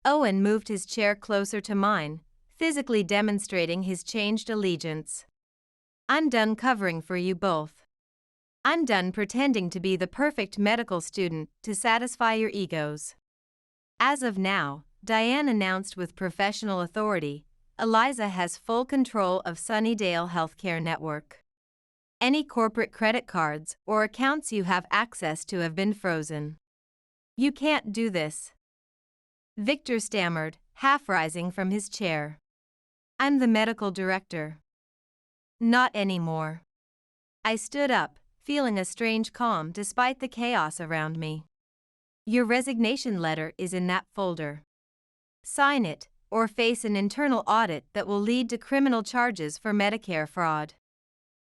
Owen moved his chair closer to mine, physically demonstrating his changed allegiance. I'm done covering for you both. I'm done pretending to be the perfect medical student to satisfy your egos. As of now, Diane announced with professional authority, "Eliza has full control of Sunnydale Healthcare Network. Any corporate credit cards or accounts you have access to have been frozen. You can't do this." Victor stammered, half rising from his chair. "I'm the medical director." "Not anymore." I stood up, feeling a strange calm despite the chaos around me. "Your resignation letter is in that folder. Sign it, or face an internal audit that will lead to criminal charges for Medicare fraud."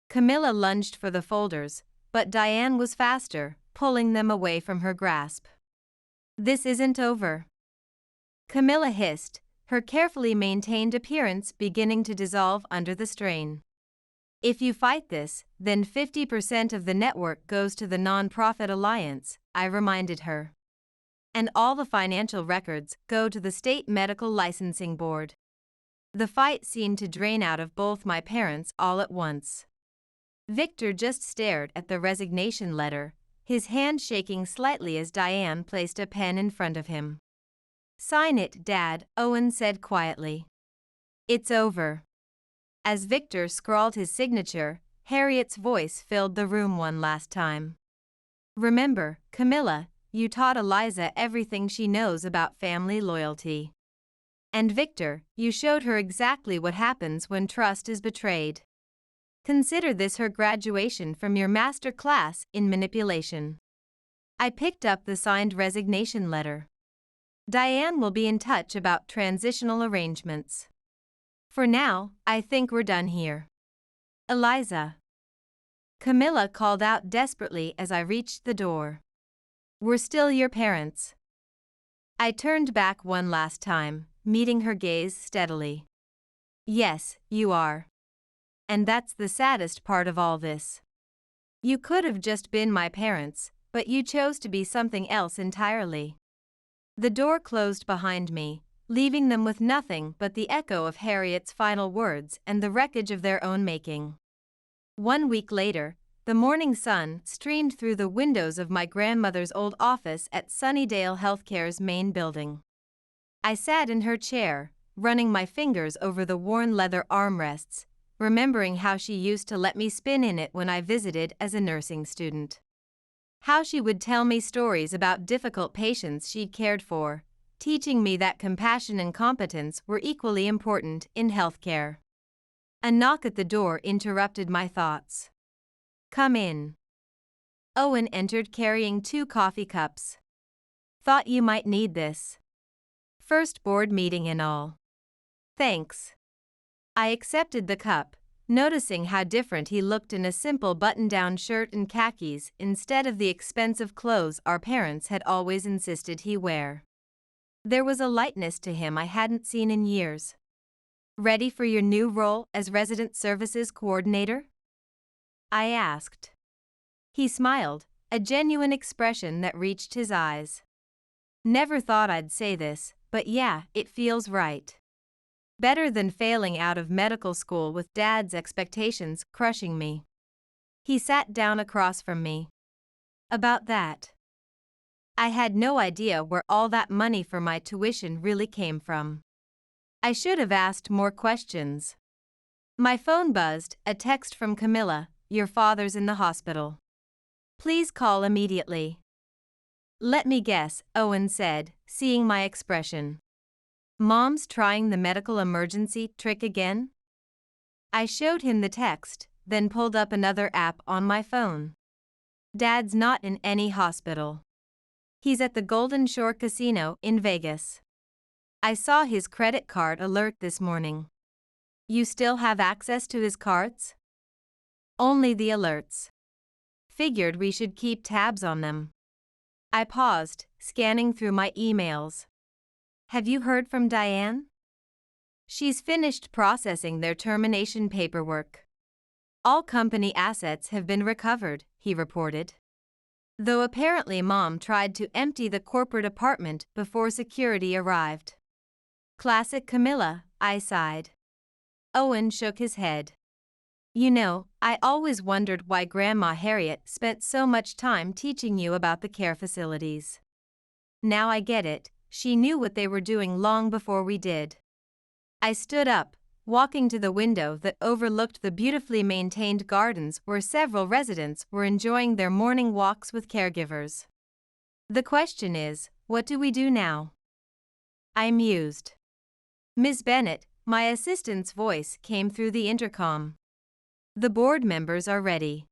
Camilla lunged for the folders, but Diane was faster, pulling them away from her grasp. "This isn't over," Camilla hissed, her carefully maintained appearance beginning to dissolve under the strain. "If you fight this, then 50% of the network goes to the non-profit alliance," I reminded her. "And all the financial records go to the State Medical Licensing Board." The fight seemed to drain out of both my parents all at once. Victor just stared at the resignation letter, his hand shaking slightly as Diane placed a pen in front of him. "Sign it, Dad," Owen said quietly. "It's over." As Victor scrawled his signature, Harriet's voice filled the room one last time. "Remember, Camilla, you taught Eliza everything she knows about family loyalty. And Victor, you showed her exactly what happens when trust is betrayed. Consider this her graduation from your master class in manipulation." I picked up the signed resignation letter. "Diane will be in touch about transitional arrangements. For now, I think we're done here." "Eliza," Camilla called out desperately as I reached the door. "We're still your parents." I turned back one last time, meeting her gaze steadily. "Yes, you are. And that's the saddest part of all this. You could have just been my parents, but you chose to be something else entirely." The door closed behind me, leaving them with nothing but the echo of Harriet's final words and the wreckage of their own making. 1 week later, the morning sun streamed through the windows of my grandmother's old office at Sunnydale Healthcare's main building. I sat in her chair, running my fingers over the worn leather armrests, remembering how she used to let me spin in it when I visited as a nursing student. How she would tell me stories about difficult patients she'd cared for, teaching me that compassion and competence were equally important in healthcare. A knock at the door interrupted my thoughts. "Come in." Owen entered carrying 2 coffee cups. "Thought you might need this. First board meeting and all." "Thanks." I accepted the cup, noticing how different he looked in a simple button-down shirt and khakis instead of the expensive clothes our parents had always insisted he wear. There was a lightness to him I hadn't seen in years. "Ready for your new role as resident services coordinator?" I asked. He smiled, a genuine expression that reached his eyes. "Never thought I'd say this, but yeah, it feels right. Better than failing out of medical school with Dad's expectations crushing me." He sat down across from me. "About that, I had no idea where all that money for my tuition really came from. I should have asked more questions." My phone buzzed, a text from Camilla, "Your father's in the hospital. Please call immediately." "Let me guess," Owen said, seeing my expression. "Mom's trying the medical emergency trick again?" I showed him the text, then pulled up another app on my phone. "Dad's not in any hospital. He's at the Golden Shore Casino in Vegas. I saw his credit card alert this morning." "You still have access to his cards?" "Only the alerts. Figured we should keep tabs on them." I paused, scanning through my emails. "Have you heard from Diane?" "She's finished processing their termination paperwork. All company assets have been recovered," he reported. Though apparently Mom tried to empty the corporate apartment before security arrived. "Classic Camilla," I sighed. Owen shook his head. "You know, I always wondered why Grandma Harriet spent so much time teaching you about the care facilities. Now I get it, she knew what they were doing long before we did. I stood up, walking to the window that overlooked the beautifully maintained gardens where several residents were enjoying their morning walks with caregivers. The question is, what do we do now? I mused. Ms. Bennett, my assistant's voice came through the intercom. The board members are ready.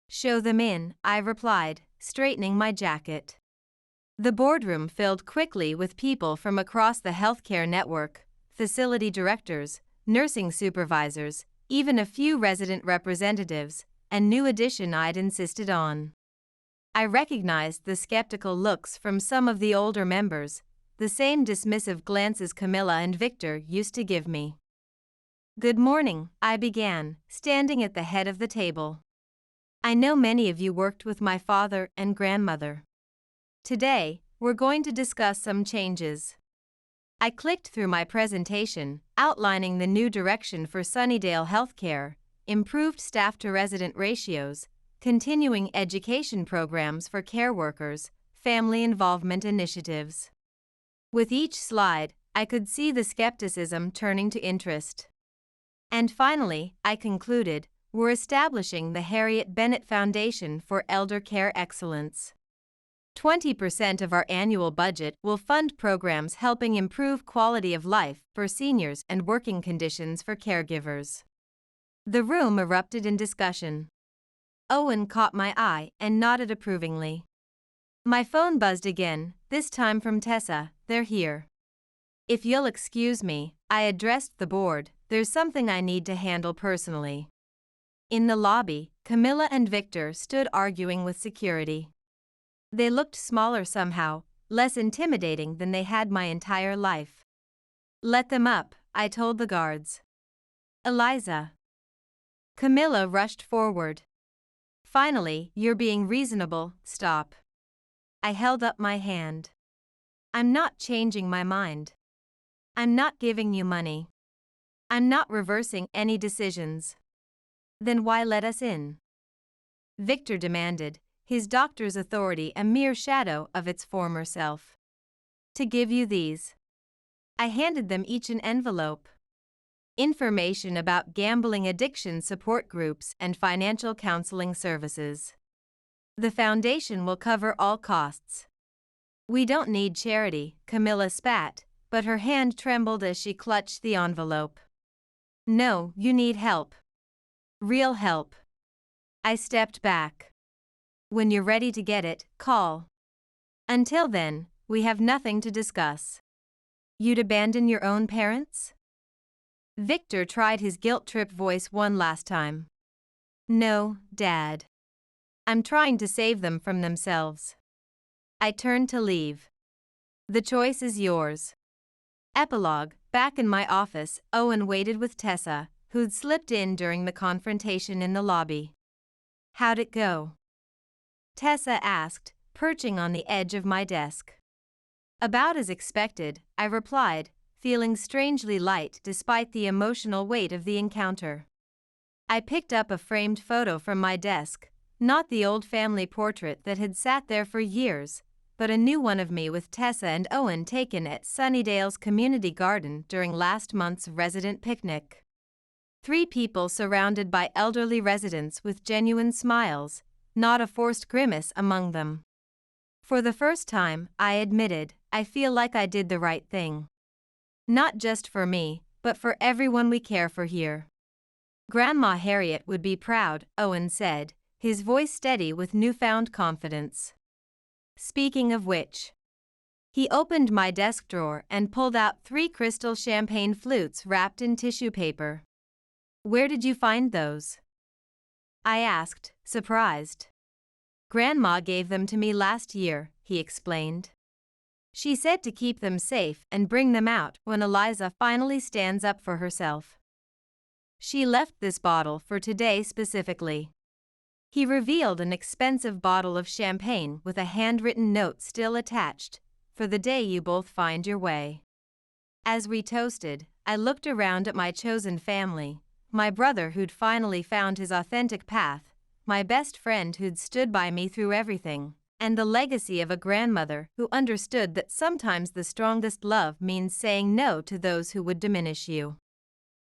Show them in, I replied, straightening my jacket. The boardroom filled quickly with people from across the healthcare network, facility directors, nursing supervisors, even a few resident representatives, a new addition I'd insisted on. I recognized the skeptical looks from some of the older members, the same dismissive glances Camilla and Victor used to give me. Good morning, I began, standing at the head of the table. I know many of you worked with my father and grandmother. Today, we're going to discuss some changes. I clicked through my presentation, outlining the new direction for Sunnydale Healthcare, improved staff-to-resident ratios, continuing education programs for care workers, family involvement initiatives. With each slide, I could see the skepticism turning to interest. And finally, I concluded, we're establishing the Harriet Bennett Foundation for Elder Care Excellence. 20% of our annual budget will fund programs helping improve quality of life for seniors and working conditions for caregivers. The room erupted in discussion. Owen caught my eye and nodded approvingly. My phone buzzed again, this time from Tessa. They're here. If you'll excuse me, I addressed the board, there's something I need to handle personally. In the lobby, Camilla and Victor stood arguing with security. They looked smaller somehow, less intimidating than they had my entire life. Let them up, I told the guards. Eliza. Camilla rushed forward. Finally, you're being reasonable, stop. I held up my hand. I'm not changing my mind. I'm not giving you money. I'm not reversing any decisions. Then why let us in? Victor demanded, his doctor's authority a mere shadow of its former self. To give you these. I handed them each an envelope. Information about gambling addiction support groups and financial counseling services. The foundation will cover all costs. We don't need charity, Camilla spat, but her hand trembled as she clutched the envelope. No, you need help. Real help. I stepped back. When you're ready to get it, call. Until then, we have nothing to discuss. You'd abandon your own parents? Victor tried his guilt-tripped voice one last time. No, Dad. I'm trying to save them from themselves. I turned to leave. The choice is yours. Epilogue. Back in my office, Owen waited with Tessa, who'd slipped in during the confrontation in the lobby. How'd it go? Tessa asked, perching on the edge of my desk. About as expected, I replied, feeling strangely light despite the emotional weight of the encounter. I picked up a framed photo from my desk, not the old family portrait that had sat there for years, but a new one of me with Tessa and Owen taken at Sunnydale's community garden during last month's resident picnic. 3 people surrounded by elderly residents with genuine smiles, not a forced grimace among them. For the first time, I admitted, I feel like I did the right thing. Not just for me, but for everyone we care for here. Grandma Harriet would be proud, Owen said, his voice steady with newfound confidence. Speaking of which, he opened my desk drawer and pulled out 3 crystal champagne flutes wrapped in tissue paper. Where did you find those? I asked, surprised. Grandma gave them to me last year, he explained. She said to keep them safe and bring them out when Eliza finally stands up for herself. She left this bottle for today specifically. He revealed an expensive bottle of champagne with a handwritten note still attached, for the day you both find your way. As we toasted, I looked around at my chosen family, my brother who'd finally found his authentic path, my best friend who'd stood by me through everything, and the legacy of a grandmother who understood that sometimes the strongest love means saying no to those who would diminish you.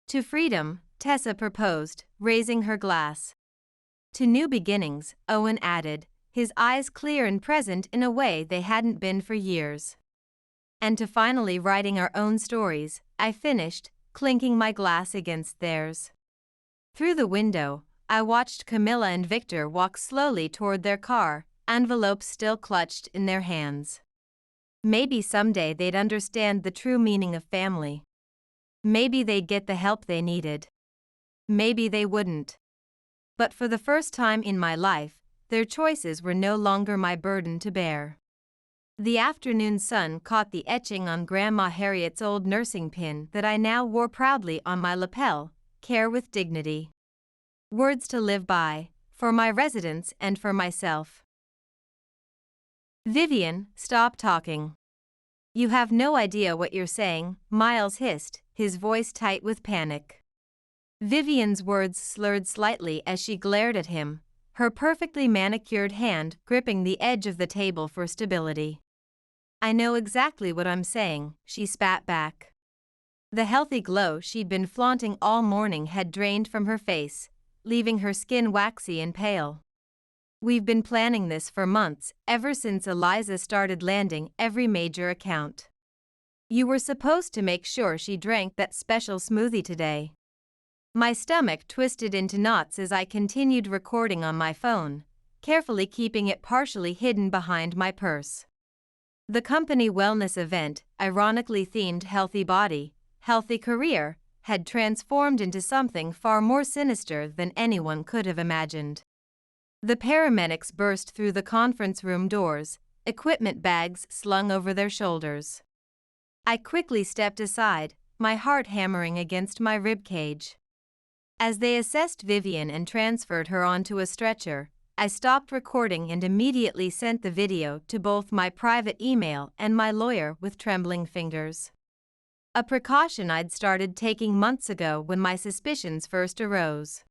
To freedom, Tessa proposed, raising her glass. To new beginnings, Owen added, his eyes clear and present in a way they hadn't been for years. And to finally writing our own stories, I finished, clinking my glass against theirs. Through the window, I watched Camilla and Victor walk slowly toward their car, envelopes still clutched in their hands. Maybe someday they'd understand the true meaning of family. Maybe they'd get the help they needed. Maybe they wouldn't. But for the first time in my life, their choices were no longer my burden to bear. The afternoon sun caught the etching on Grandma Harriet's old nursing pin that I now wore proudly on my lapel, "Care with dignity. Words to live by, for my residents and for myself." "Vivian, stop talking. You have no idea what you're saying," Miles hissed, his voice tight with panic. Vivian's words slurred slightly as she glared at him, her perfectly manicured hand gripping the edge of the table for stability. "I know exactly what I'm saying," she spat back. The healthy glow she'd been flaunting all morning had drained from her face, leaving her skin waxy and pale. "We've been planning this for months, ever since Eliza started landing every major account. You were supposed to make sure she drank that special smoothie today." My stomach twisted into knots as I continued recording on my phone, carefully keeping it partially hidden behind my purse. The company wellness event, ironically themed Healthy Body, Healthy Career, had transformed into something far more sinister than anyone could have imagined. The paramedics burst through the conference room doors, equipment bags slung over their shoulders. I quickly stepped aside, my heart hammering against my ribcage. As they assessed Vivian and transferred her onto a stretcher, I stopped recording and immediately sent the video to both my private email and my lawyer with trembling fingers. A precaution I'd started taking months ago when my suspicions first arose.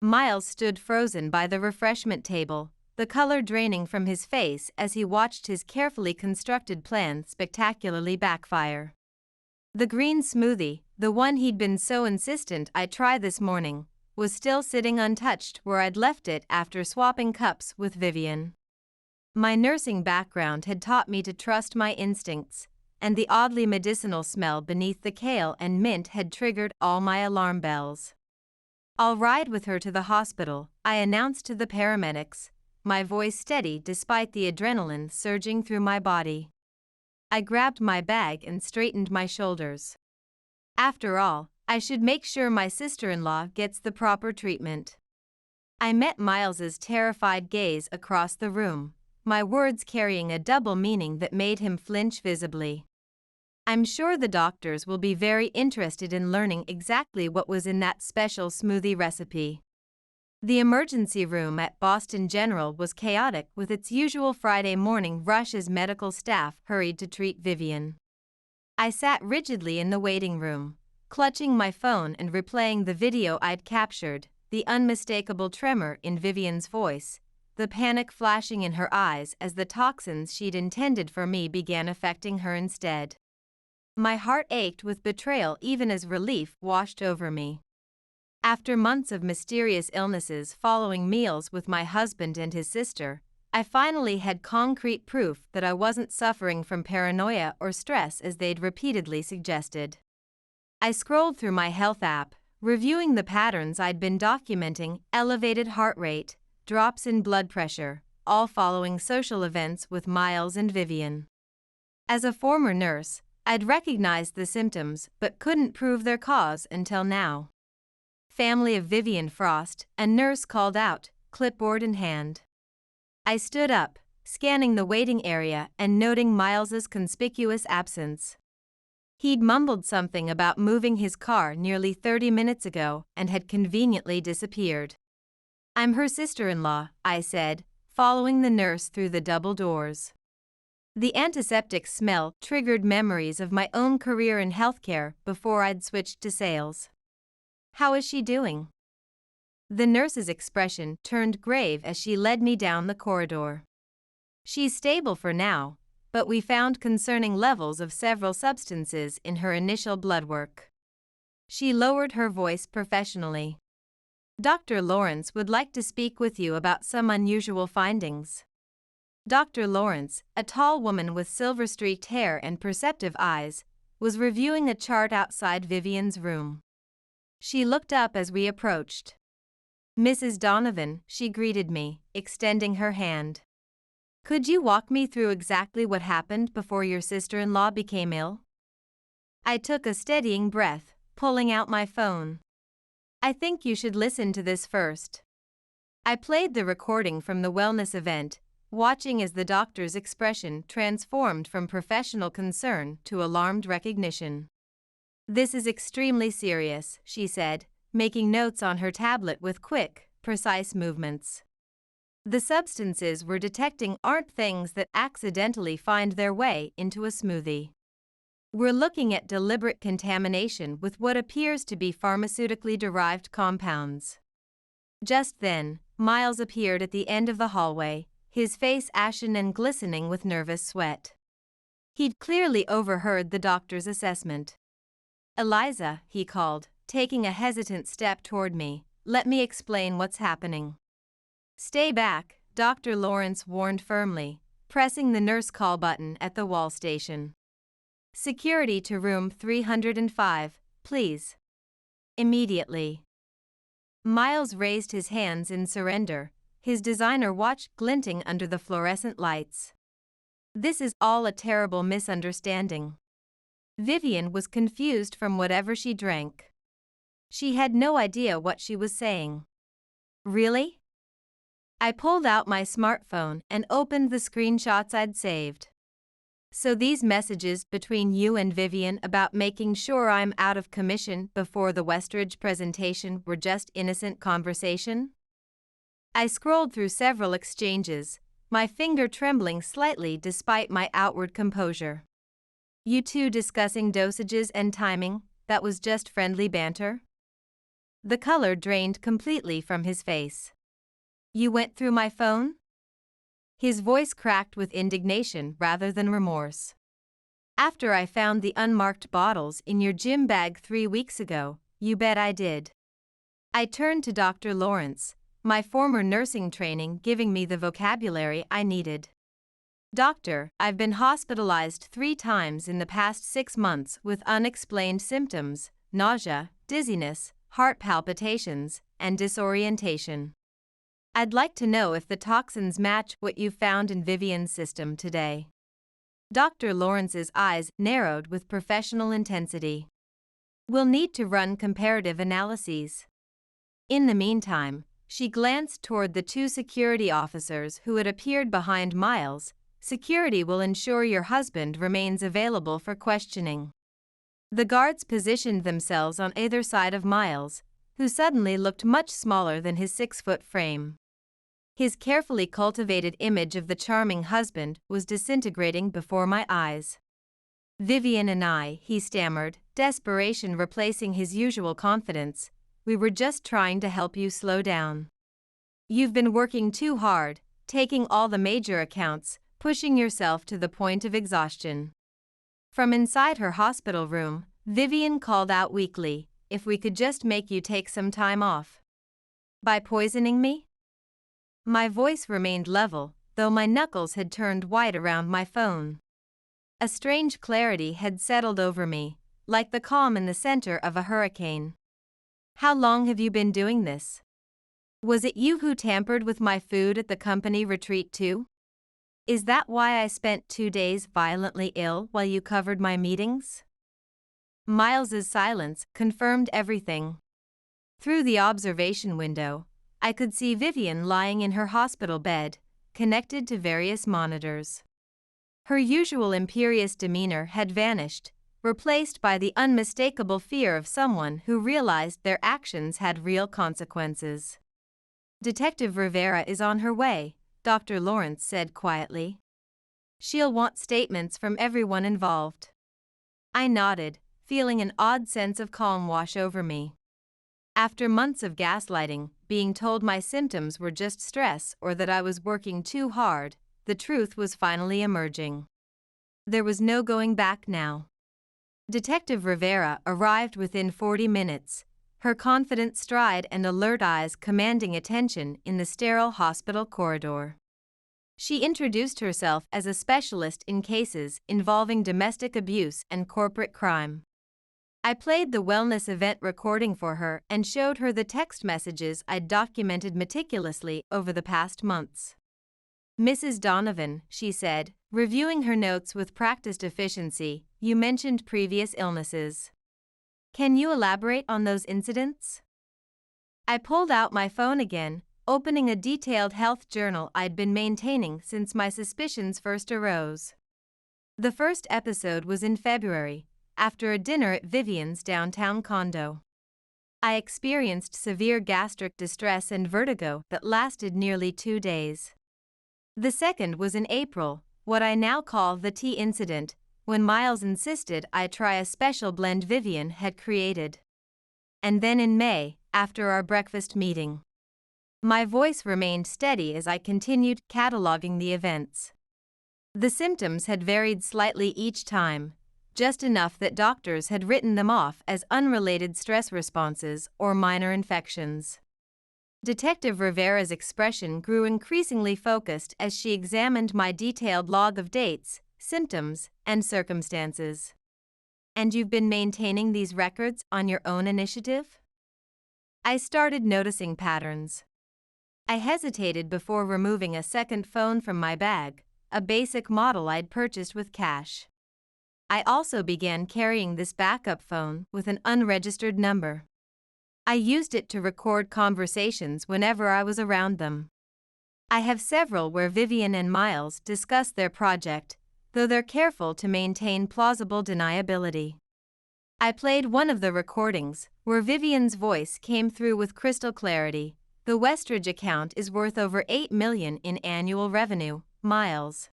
Miles stood frozen by the refreshment table, the color draining from his face as he watched his carefully constructed plan spectacularly backfire. The green smoothie, the one he'd been so insistent I try this morning, was still sitting untouched where I'd left it after swapping cups with Vivian. My nursing background had taught me to trust my instincts, and the oddly medicinal smell beneath the kale and mint had triggered all my alarm bells. "I'll ride with her to the hospital," I announced to the paramedics, my voice steady despite the adrenaline surging through my body. I grabbed my bag and straightened my shoulders. After all, I should make sure my sister-in-law gets the proper treatment. I met Miles's terrified gaze across the room, my words carrying a double meaning that made him flinch visibly. "I'm sure the doctors will be very interested in learning exactly what was in that special smoothie recipe." The emergency room at Boston General was chaotic with its usual Friday morning rush as medical staff hurried to treat Vivian. I sat rigidly in the waiting room, clutching my phone and replaying the video I'd captured, the unmistakable tremor in Vivian's voice, the panic flashing in her eyes as the toxins she'd intended for me began affecting her instead. My heart ached with betrayal even as relief washed over me. After months of mysterious illnesses following meals with my husband and his sister, I finally had concrete proof that I wasn't suffering from paranoia or stress as they'd repeatedly suggested. I scrolled through my health app, reviewing the patterns I'd been documenting: elevated heart rate, drops in blood pressure, all following social events with Miles and Vivian. As a former nurse, I'd recognized the symptoms but couldn't prove their cause until now. "Family of Vivian Frost," a nurse called out, clipboard in hand. I stood up, scanning the waiting area and noting Miles's conspicuous absence. He'd mumbled something about moving his car nearly 30 minutes ago and had conveniently disappeared. "I'm her sister-in-law," I said, following the nurse through the double doors. The antiseptic smell triggered memories of my own career in healthcare before I'd switched to sales. "How is she doing?" The nurse's expression turned grave as she led me down the corridor. She's stable for now, but we found concerning levels of several substances in her initial blood work. She lowered her voice professionally. Dr. Lawrence would like to speak with you about some unusual findings. Dr. Lawrence, a tall woman with silver-streaked hair and perceptive eyes, was reviewing a chart outside Vivian's room. She looked up as we approached. Mrs. Donovan, she greeted me, extending her hand. Could you walk me through exactly what happened before your sister-in-law became ill? I took a steadying breath, pulling out my phone. I think you should listen to this first. I played the recording from the wellness event, watching as the doctor's expression transformed from professional concern to alarmed recognition. This is extremely serious, she said, making notes on her tablet with quick, precise movements. The substances we're detecting aren't things that accidentally find their way into a smoothie. We're looking at deliberate contamination with what appears to be pharmaceutically derived compounds. Just then, Miles appeared at the end of the hallway, his face ashen and glistening with nervous sweat. He'd clearly overheard the doctor's assessment. Eliza, he called, taking a hesitant step toward me, let me explain what's happening. Stay back, Dr. Lawrence warned firmly, pressing the nurse call button at the wall station. Security to room 305, please. Immediately. Miles raised his hands in surrender, his designer watch glinting under the fluorescent lights. This is all a terrible misunderstanding. Vivian was confused from whatever she drank. She had no idea what she was saying. Really? I pulled out my smartphone and opened the screenshots I'd saved. So these messages between you and Vivian about making sure I'm out of commission before the Westridge presentation were just innocent conversation? I scrolled through several exchanges, my finger trembling slightly despite my outward composure. You two discussing dosages and timing, that was just friendly banter? The color drained completely from his face. You went through my phone? His voice cracked with indignation rather than remorse. After I found the unmarked bottles in your gym bag 3 weeks ago, you bet I did. I turned to Dr. Lawrence, my former nursing training giving me the vocabulary I needed. Doctor, I've been hospitalized 3 times in the past 6 months with unexplained symptoms, nausea, dizziness, heart palpitations, and disorientation. I'd like to know if the toxins match what you found in Vivian's system today. Dr. Lawrence's eyes narrowed with professional intensity. We'll need to run comparative analyses. In the meantime, she glanced toward the 2 security officers who had appeared behind Miles. Security will ensure your husband remains available for questioning. The guards positioned themselves on either side of Miles, who suddenly looked much smaller than his 6-foot frame. His carefully cultivated image of the charming husband was disintegrating before my eyes. Vivian and I, he stammered, desperation replacing his usual confidence, we were just trying to help you slow down. You've been working too hard, taking all the major accounts, pushing yourself to the point of exhaustion. From inside her hospital room, Vivian called out weakly, if we could just make you take some time off. By poisoning me? My voice remained level, though my knuckles had turned white around my phone. A strange clarity had settled over me, like the calm in the center of a hurricane. How long have you been doing this? Was it you who tampered with my food at the company retreat too? Is that why I spent 2 days violently ill while you covered my meetings? Miles's silence confirmed everything. Through the observation window, I could see Vivian lying in her hospital bed, connected to various monitors. Her usual imperious demeanor had vanished, replaced by the unmistakable fear of someone who realized their actions had real consequences. Detective Rivera is on her way, Dr. Lawrence said quietly. She'll want statements from everyone involved. I nodded, feeling an odd sense of calm wash over me. After months of gaslighting, being told my symptoms were just stress or that I was working too hard, the truth was finally emerging. There was no going back now. Detective Rivera arrived within 40 minutes, her confident stride and alert eyes commanding attention in the sterile hospital corridor. She introduced herself as a specialist in cases involving domestic abuse and corporate crime. I played the wellness event recording for her and showed her the text messages I'd documented meticulously over the past months. "Mrs. Donovan," she said, reviewing her notes with practiced efficiency, "you mentioned previous illnesses. Can you elaborate on those incidents?" I pulled out my phone again, opening a detailed health journal I'd been maintaining since my suspicions first arose. The first episode was in February, after a dinner at Vivian's downtown condo. I experienced severe gastric distress and vertigo that lasted nearly 2 days. The second was in April, what I now call the tea incident, when Miles insisted I try a special blend Vivian had created. And then in May, after our breakfast meeting. My voice remained steady as I continued cataloging the events. The symptoms had varied slightly each time, just enough that doctors had written them off as unrelated stress responses or minor infections. Detective Rivera's expression grew increasingly focused as she examined my detailed log of dates, symptoms, and circumstances. "And you've been maintaining these records on your own initiative?" I started noticing patterns. I hesitated before removing a second phone from my bag, a basic model I'd purchased with cash. I also began carrying this backup phone with an unregistered number. I used it to record conversations whenever I was around them. I have several where Vivian and Miles discuss their project, though they're careful to maintain plausible deniability. I played one of the recordings, where Vivian's voice came through with crystal clarity. "The Westridge account is worth over $8 million in annual revenue, Miles.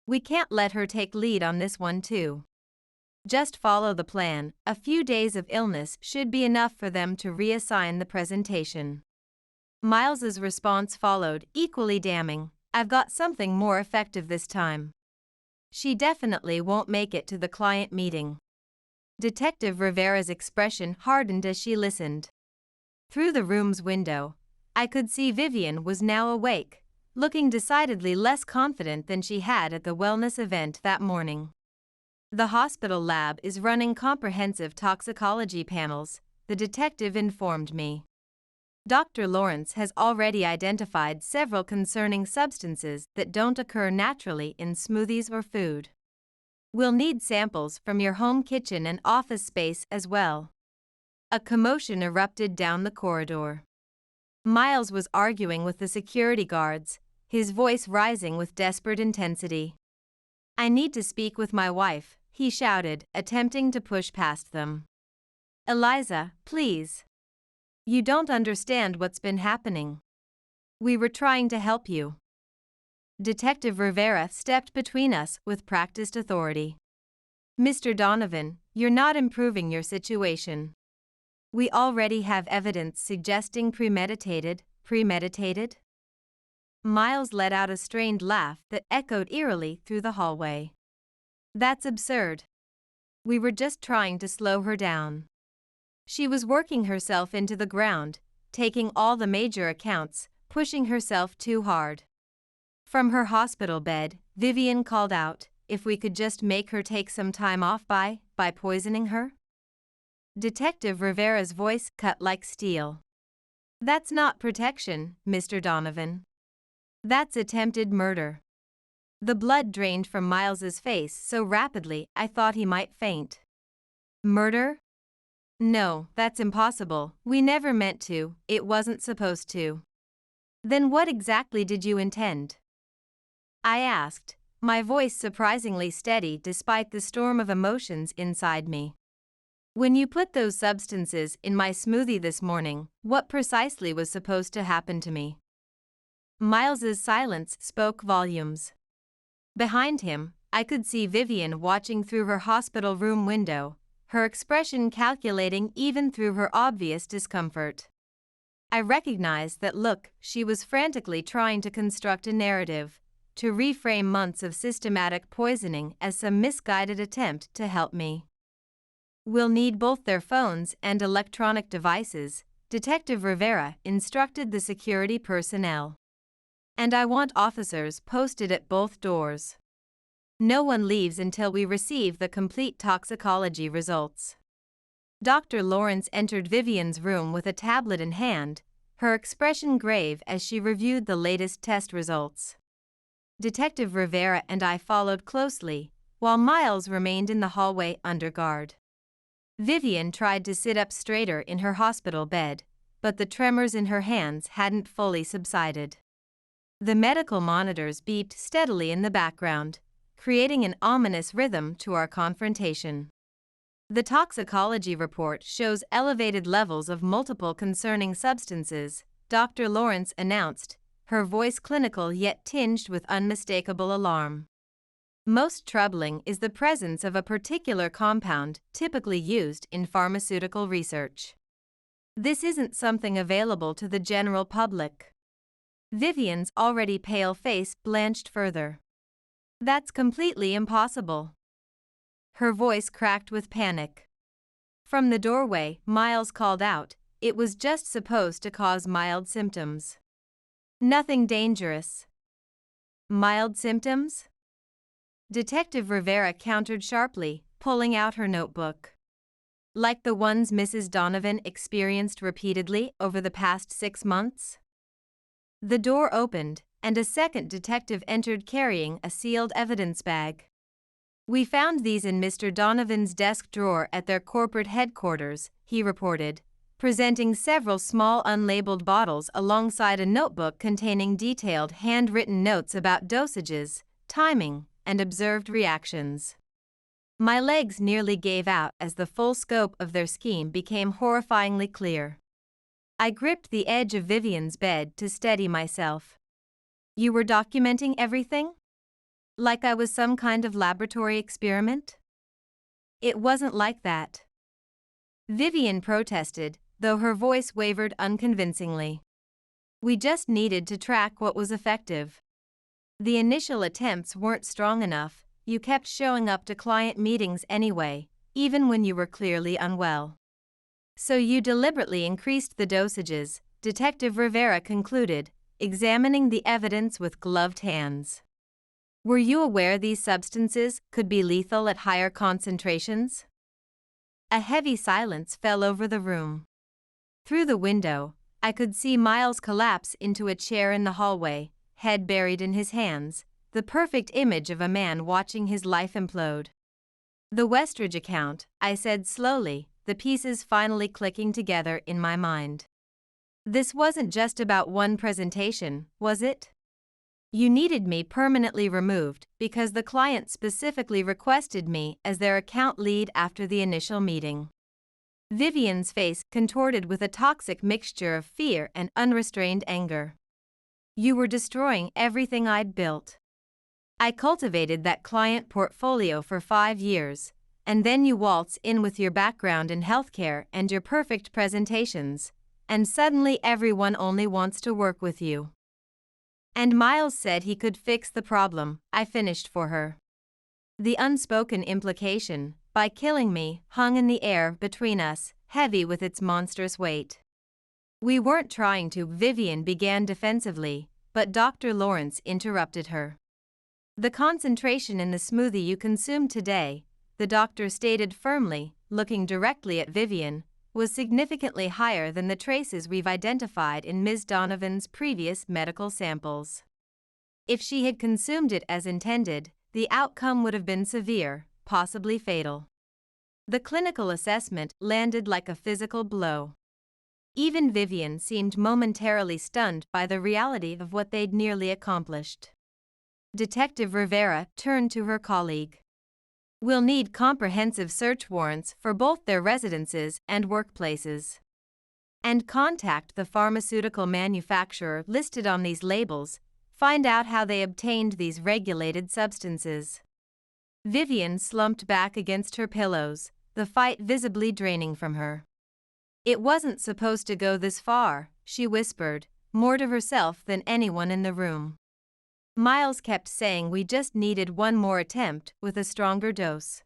We can't let her take lead on this one too. Just follow the plan, a few days of illness should be enough for them to reassign the presentation." Miles's response followed, equally damning, "I've got something more effective this time. She definitely won't make it to the client meeting." Detective Rivera's expression hardened as she listened. Through the room's window, I could see Vivian was now awake, looking decidedly less confident than she had at the wellness event that morning. "The hospital lab is running comprehensive toxicology panels," the detective informed me. "Dr. Lawrence has already identified several concerning substances that don't occur naturally in smoothies or food. We'll need samples from your home kitchen and office space as well." A commotion erupted down the corridor. Miles was arguing with the security guards, his voice rising with desperate intensity. "I need to speak with my wife," he shouted, attempting to push past them. "Eliza, please. You don't understand what's been happening. We were trying to help you." Detective Rivera stepped between us with practiced authority. "Mr. Donovan, you're not improving your situation. We already have evidence suggesting premeditated. Miles let out a strained laugh that echoed eerily through the hallway. "That's absurd. We were just trying to slow her down. She was working herself into the ground, taking all the major accounts, pushing herself too hard." From her hospital bed, Vivian called out, "If we could just make her take some time off by poisoning her?" Detective Rivera's voice cut like steel. "That's not protection, Mr. Donovan. That's attempted murder." The blood drained from Miles's face so rapidly I thought he might faint. "Murder? No, that's impossible. We never meant to, it wasn't supposed to." "Then what exactly did you intend?" I asked, my voice surprisingly steady despite the storm of emotions inside me. "When you put those substances in my smoothie this morning, what precisely was supposed to happen to me?" Miles's silence spoke volumes. Behind him, I could see Vivian watching through her hospital room window, her expression calculating even through her obvious discomfort. I recognized that look. She was frantically trying to construct a narrative, to reframe months of systematic poisoning as some misguided attempt to help me. "We'll need both their phones and electronic devices," Detective Rivera instructed the security personnel. "And I want officers posted at both doors. No one leaves until we receive the complete toxicology results." Dr. Lawrence entered Vivian's room with a tablet in hand, her expression grave as she reviewed the latest test results. Detective Rivera and I followed closely, while Miles remained in the hallway under guard. Vivian tried to sit up straighter in her hospital bed, but the tremors in her hands hadn't fully subsided. The medical monitors beeped steadily in the background, creating an ominous rhythm to our confrontation. "The toxicology report shows elevated levels of multiple concerning substances," Dr. Lawrence announced, her voice clinical yet tinged with unmistakable alarm. "Most troubling is the presence of a particular compound typically used in pharmaceutical research. This isn't something available to the general public." Vivian's already pale face blanched further. "That's completely impossible." Her voice cracked with panic. From the doorway, Miles called out, "It was just supposed to cause mild symptoms. Nothing dangerous." "Mild symptoms?" Detective Rivera countered sharply, pulling out her notebook. "Like the ones Mrs. Donovan experienced repeatedly over the past 6 months?" The door opened, and a second detective entered carrying a sealed evidence bag. "We found these in Mr. Donovan's desk drawer at their corporate headquarters," he reported, presenting several small unlabeled bottles alongside a notebook containing detailed handwritten notes about dosages, timing, and observed reactions. My legs nearly gave out as the full scope of their scheme became horrifyingly clear. I gripped the edge of Vivian's bed to steady myself. "You were documenting everything? Like I was some kind of laboratory experiment?" "It wasn't like that," Vivian protested, though her voice wavered unconvincingly. "We just needed to track what was effective. The initial attempts weren't strong enough. You kept showing up to client meetings anyway, even when you were clearly unwell. So you deliberately increased the dosages," Detective Rivera concluded, examining the evidence with gloved hands. "Were you aware these substances could be lethal at higher concentrations?" A heavy silence fell over the room. Through the window, I could see Miles collapse into a chair in the hallway, head buried in his hands, the perfect image of a man watching his life implode. "The Westridge account," I said slowly, the pieces finally clicking together in my mind. "This wasn't just about one presentation, was it? You needed me permanently removed because the client specifically requested me as their account lead after the initial meeting." Vivian's face contorted with a toxic mixture of fear and unrestrained anger. "You were destroying everything I'd built. I cultivated that client portfolio for 5 years, and then you waltz in with your background in healthcare and your perfect presentations, and suddenly everyone only wants to work with you." "And Miles said he could fix the problem," I finished for her. The unspoken implication, by killing me, hung in the air between us, heavy with its monstrous weight. "We weren't trying to," Vivian began defensively, but Dr. Lawrence interrupted her. "The concentration in the smoothie you consumed today," the doctor stated firmly, looking directly at Vivian, "was significantly higher than the traces we've identified in Ms. Donovan's previous medical samples. If she had consumed it as intended, the outcome would have been severe, possibly fatal." The clinical assessment landed like a physical blow. Even Vivian seemed momentarily stunned by the reality of what they'd nearly accomplished. Detective Rivera turned to her colleague. "We'll need comprehensive search warrants for both their residences and workplaces. And contact the pharmaceutical manufacturer listed on these labels, find out how they obtained these regulated substances." Vivian slumped back against her pillows, the fight visibly draining from her. "It wasn't supposed to go this far," she whispered, more to herself than anyone in the room. Miles kept saying we just needed one more attempt with a stronger dose.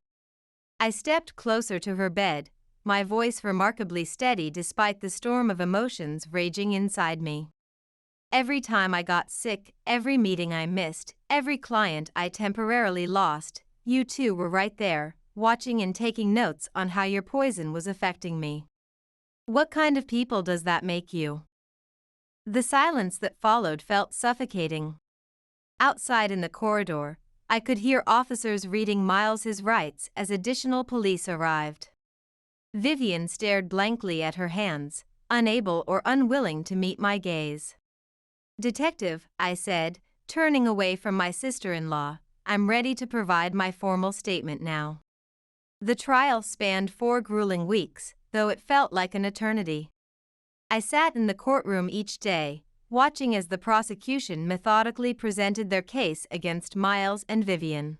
I stepped closer to her bed, my voice remarkably steady despite the storm of emotions raging inside me. Every time I got sick, every meeting I missed, every client I temporarily lost, you two were right there, watching and taking notes on how your poison was affecting me. What kind of people does that make you? The silence that followed felt suffocating. Outside in the corridor, I could hear officers reading Miles his rights as additional police arrived. Vivian stared blankly at her hands, unable or unwilling to meet my gaze. "Detective," I said, turning away from my sister-in-law, "I'm ready to provide my formal statement now." The trial spanned 4 grueling weeks, though it felt like an eternity. I sat in the courtroom each day, watching as the prosecution methodically presented their case against Miles and Vivian.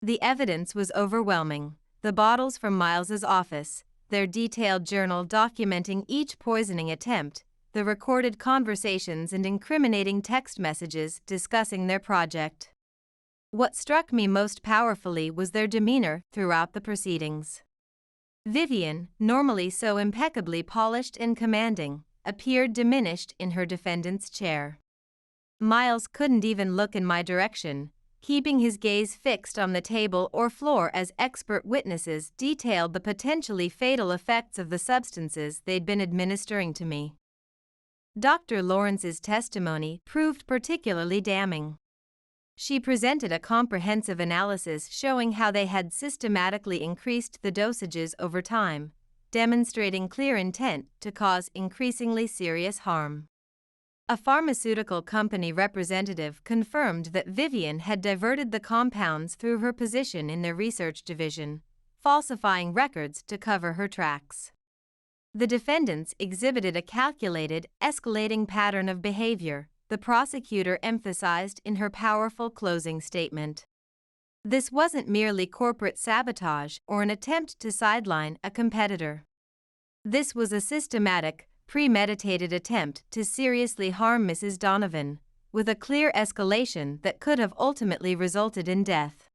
The evidence was overwhelming: the bottles from Miles's office, their detailed journal documenting each poisoning attempt, the recorded conversations and incriminating text messages discussing their project. What struck me most powerfully was their demeanor throughout the proceedings. Vivian, normally so impeccably polished and commanding, appeared diminished in her defendant's chair. Miles couldn't even look in my direction, keeping his gaze fixed on the table or floor as expert witnesses detailed the potentially fatal effects of the substances they'd been administering to me. Dr. Lawrence's testimony proved particularly damning. She presented a comprehensive analysis showing how they had systematically increased the dosages over time, demonstrating clear intent to cause increasingly serious harm. A pharmaceutical company representative confirmed that Vivian had diverted the compounds through her position in their research division, falsifying records to cover her tracks. The defendants exhibited a calculated, escalating pattern of behavior, the prosecutor emphasized in her powerful closing statement. This wasn't merely corporate sabotage or an attempt to sideline a competitor. This was a systematic, premeditated attempt to seriously harm Mrs. Donovan, with a clear escalation that could have ultimately resulted in death.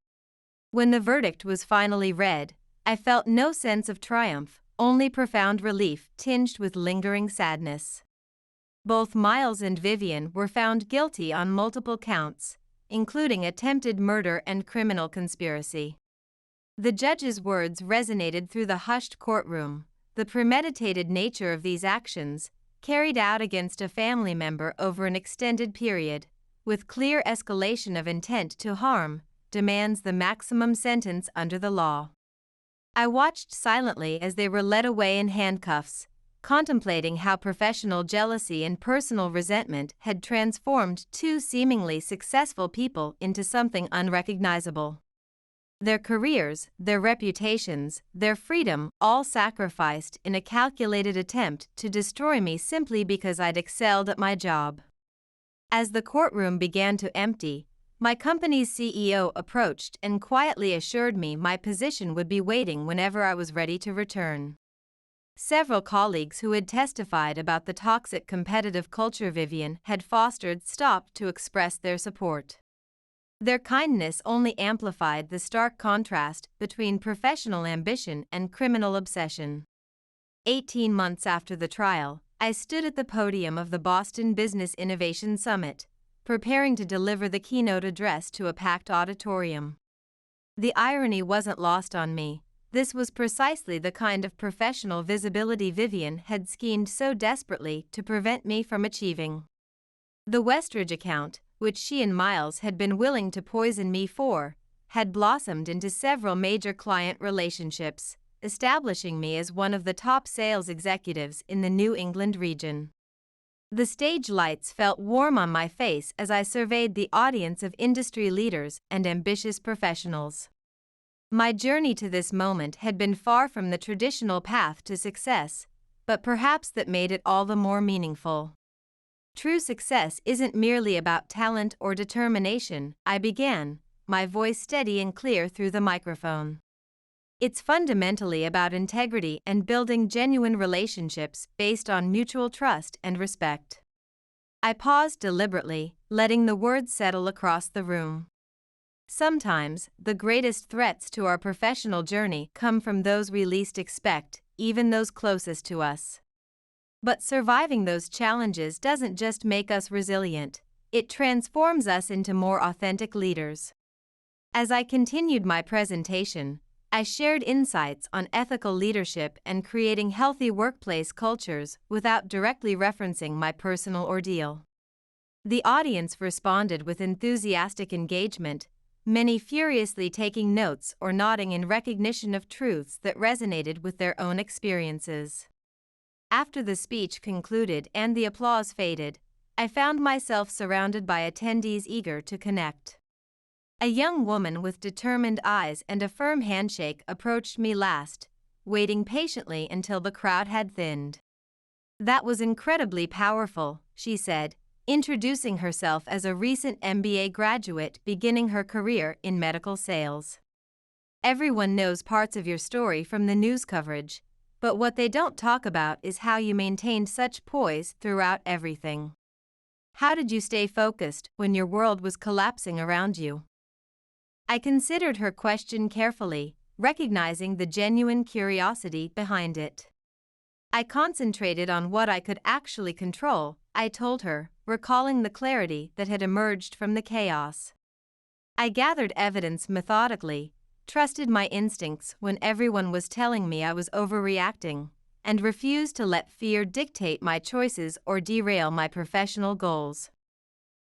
When the verdict was finally read, I felt no sense of triumph, only profound relief tinged with lingering sadness. Both Miles and Vivian were found guilty on multiple counts, including attempted murder and criminal conspiracy. The judge's words resonated through the hushed courtroom: the premeditated nature of these actions, carried out against a family member over an extended period, with clear escalation of intent to harm, demands the maximum sentence under the law. I watched silently as they were led away in handcuffs, contemplating how professional jealousy and personal resentment had transformed 2 seemingly successful people into something unrecognizable. Their careers, their reputations, their freedom, all sacrificed in a calculated attempt to destroy me simply because I'd excelled at my job. As the courtroom began to empty, my company's CEO approached and quietly assured me my position would be waiting whenever I was ready to return. Several colleagues who had testified about the toxic competitive culture Vivian had fostered stopped to express their support. Their kindness only amplified the stark contrast between professional ambition and criminal obsession. 18 months after the trial, I stood at the podium of the Boston Business Innovation Summit, preparing to deliver the keynote address to a packed auditorium. The irony wasn't lost on me. This was precisely the kind of professional visibility Vivian had schemed so desperately to prevent me from achieving. The Westridge account, which she and Miles had been willing to poison me for, had blossomed into several major client relationships, establishing me as one of the top sales executives in the New England region. The stage lights felt warm on my face as I surveyed the audience of industry leaders and ambitious professionals. My journey to this moment had been far from the traditional path to success, but perhaps that made it all the more meaningful. True success isn't merely about talent or determination, I began, my voice steady and clear through the microphone. It's fundamentally about integrity and building genuine relationships based on mutual trust and respect. I paused deliberately, letting the words settle across the room. Sometimes, the greatest threats to our professional journey come from those we least expect, even those closest to us. But surviving those challenges doesn't just make us resilient, it transforms us into more authentic leaders. As I continued my presentation, I shared insights on ethical leadership and creating healthy workplace cultures without directly referencing my personal ordeal. The audience responded with enthusiastic engagement, many furiously taking notes or nodding in recognition of truths that resonated with their own experiences. After the speech concluded and the applause faded, I found myself surrounded by attendees eager to connect. A young woman with determined eyes and a firm handshake approached me last, waiting patiently until the crowd had thinned. "That was incredibly powerful," she said, introducing herself as a recent MBA graduate beginning her career in medical sales. "Everyone knows parts of your story from the news coverage, but what they don't talk about is how you maintained such poise throughout everything. How did you stay focused when your world was collapsing around you?" I considered her question carefully, recognizing the genuine curiosity behind it. "I concentrated on what I could actually control," I told her, recalling the clarity that had emerged from the chaos. "I gathered evidence methodically, trusted my instincts when everyone was telling me I was overreacting, and refused to let fear dictate my choices or derail my professional goals.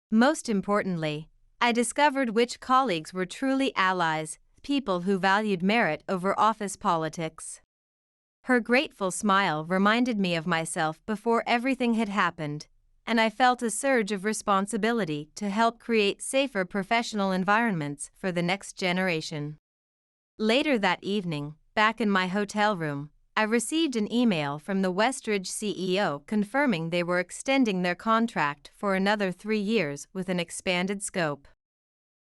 Most importantly, I discovered which colleagues were truly allies, people who valued merit over office politics." Her grateful smile reminded me of myself before everything had happened, and I felt a surge of responsibility to help create safer professional environments for the next generation. Later that evening, back in my hotel room, I received an email from the Westridge CEO confirming they were extending their contract for another 3 years with an expanded scope.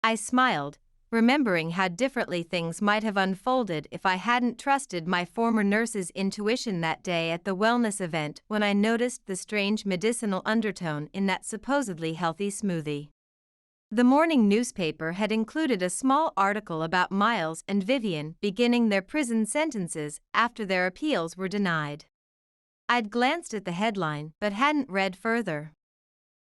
I smiled, remembering how differently things might have unfolded if I hadn't trusted my former nurse's intuition that day at the wellness event when I noticed the strange medicinal undertone in that supposedly healthy smoothie. The morning newspaper had included a small article about Miles and Vivian beginning their prison sentences after their appeals were denied. I'd glanced at the headline but hadn't read further.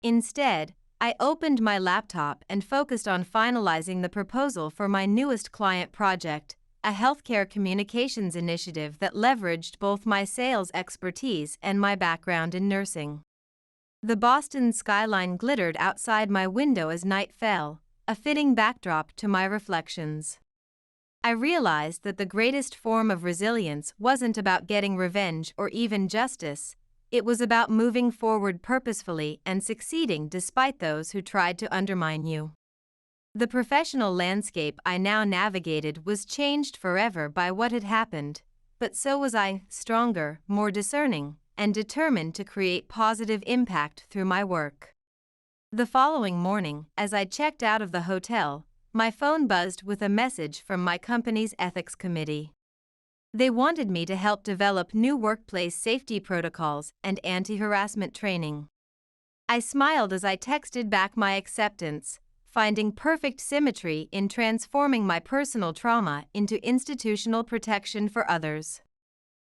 Instead, I opened my laptop and focused on finalizing the proposal for my newest client project, a healthcare communications initiative that leveraged both my sales expertise and my background in nursing. The Boston skyline glittered outside my window as night fell, a fitting backdrop to my reflections. I realized that the greatest form of resilience wasn't about getting revenge or even justice. It was about moving forward purposefully and succeeding despite those who tried to undermine you. The professional landscape I now navigated was changed forever by what had happened, but so was I, stronger, more discerning, and determined to create positive impact through my work. The following morning, as I checked out of the hotel, my phone buzzed with a message from my company's ethics committee. They wanted me to help develop new workplace safety protocols and anti-harassment training. I smiled as I texted back my acceptance, finding perfect symmetry in transforming my personal trauma into institutional protection for others.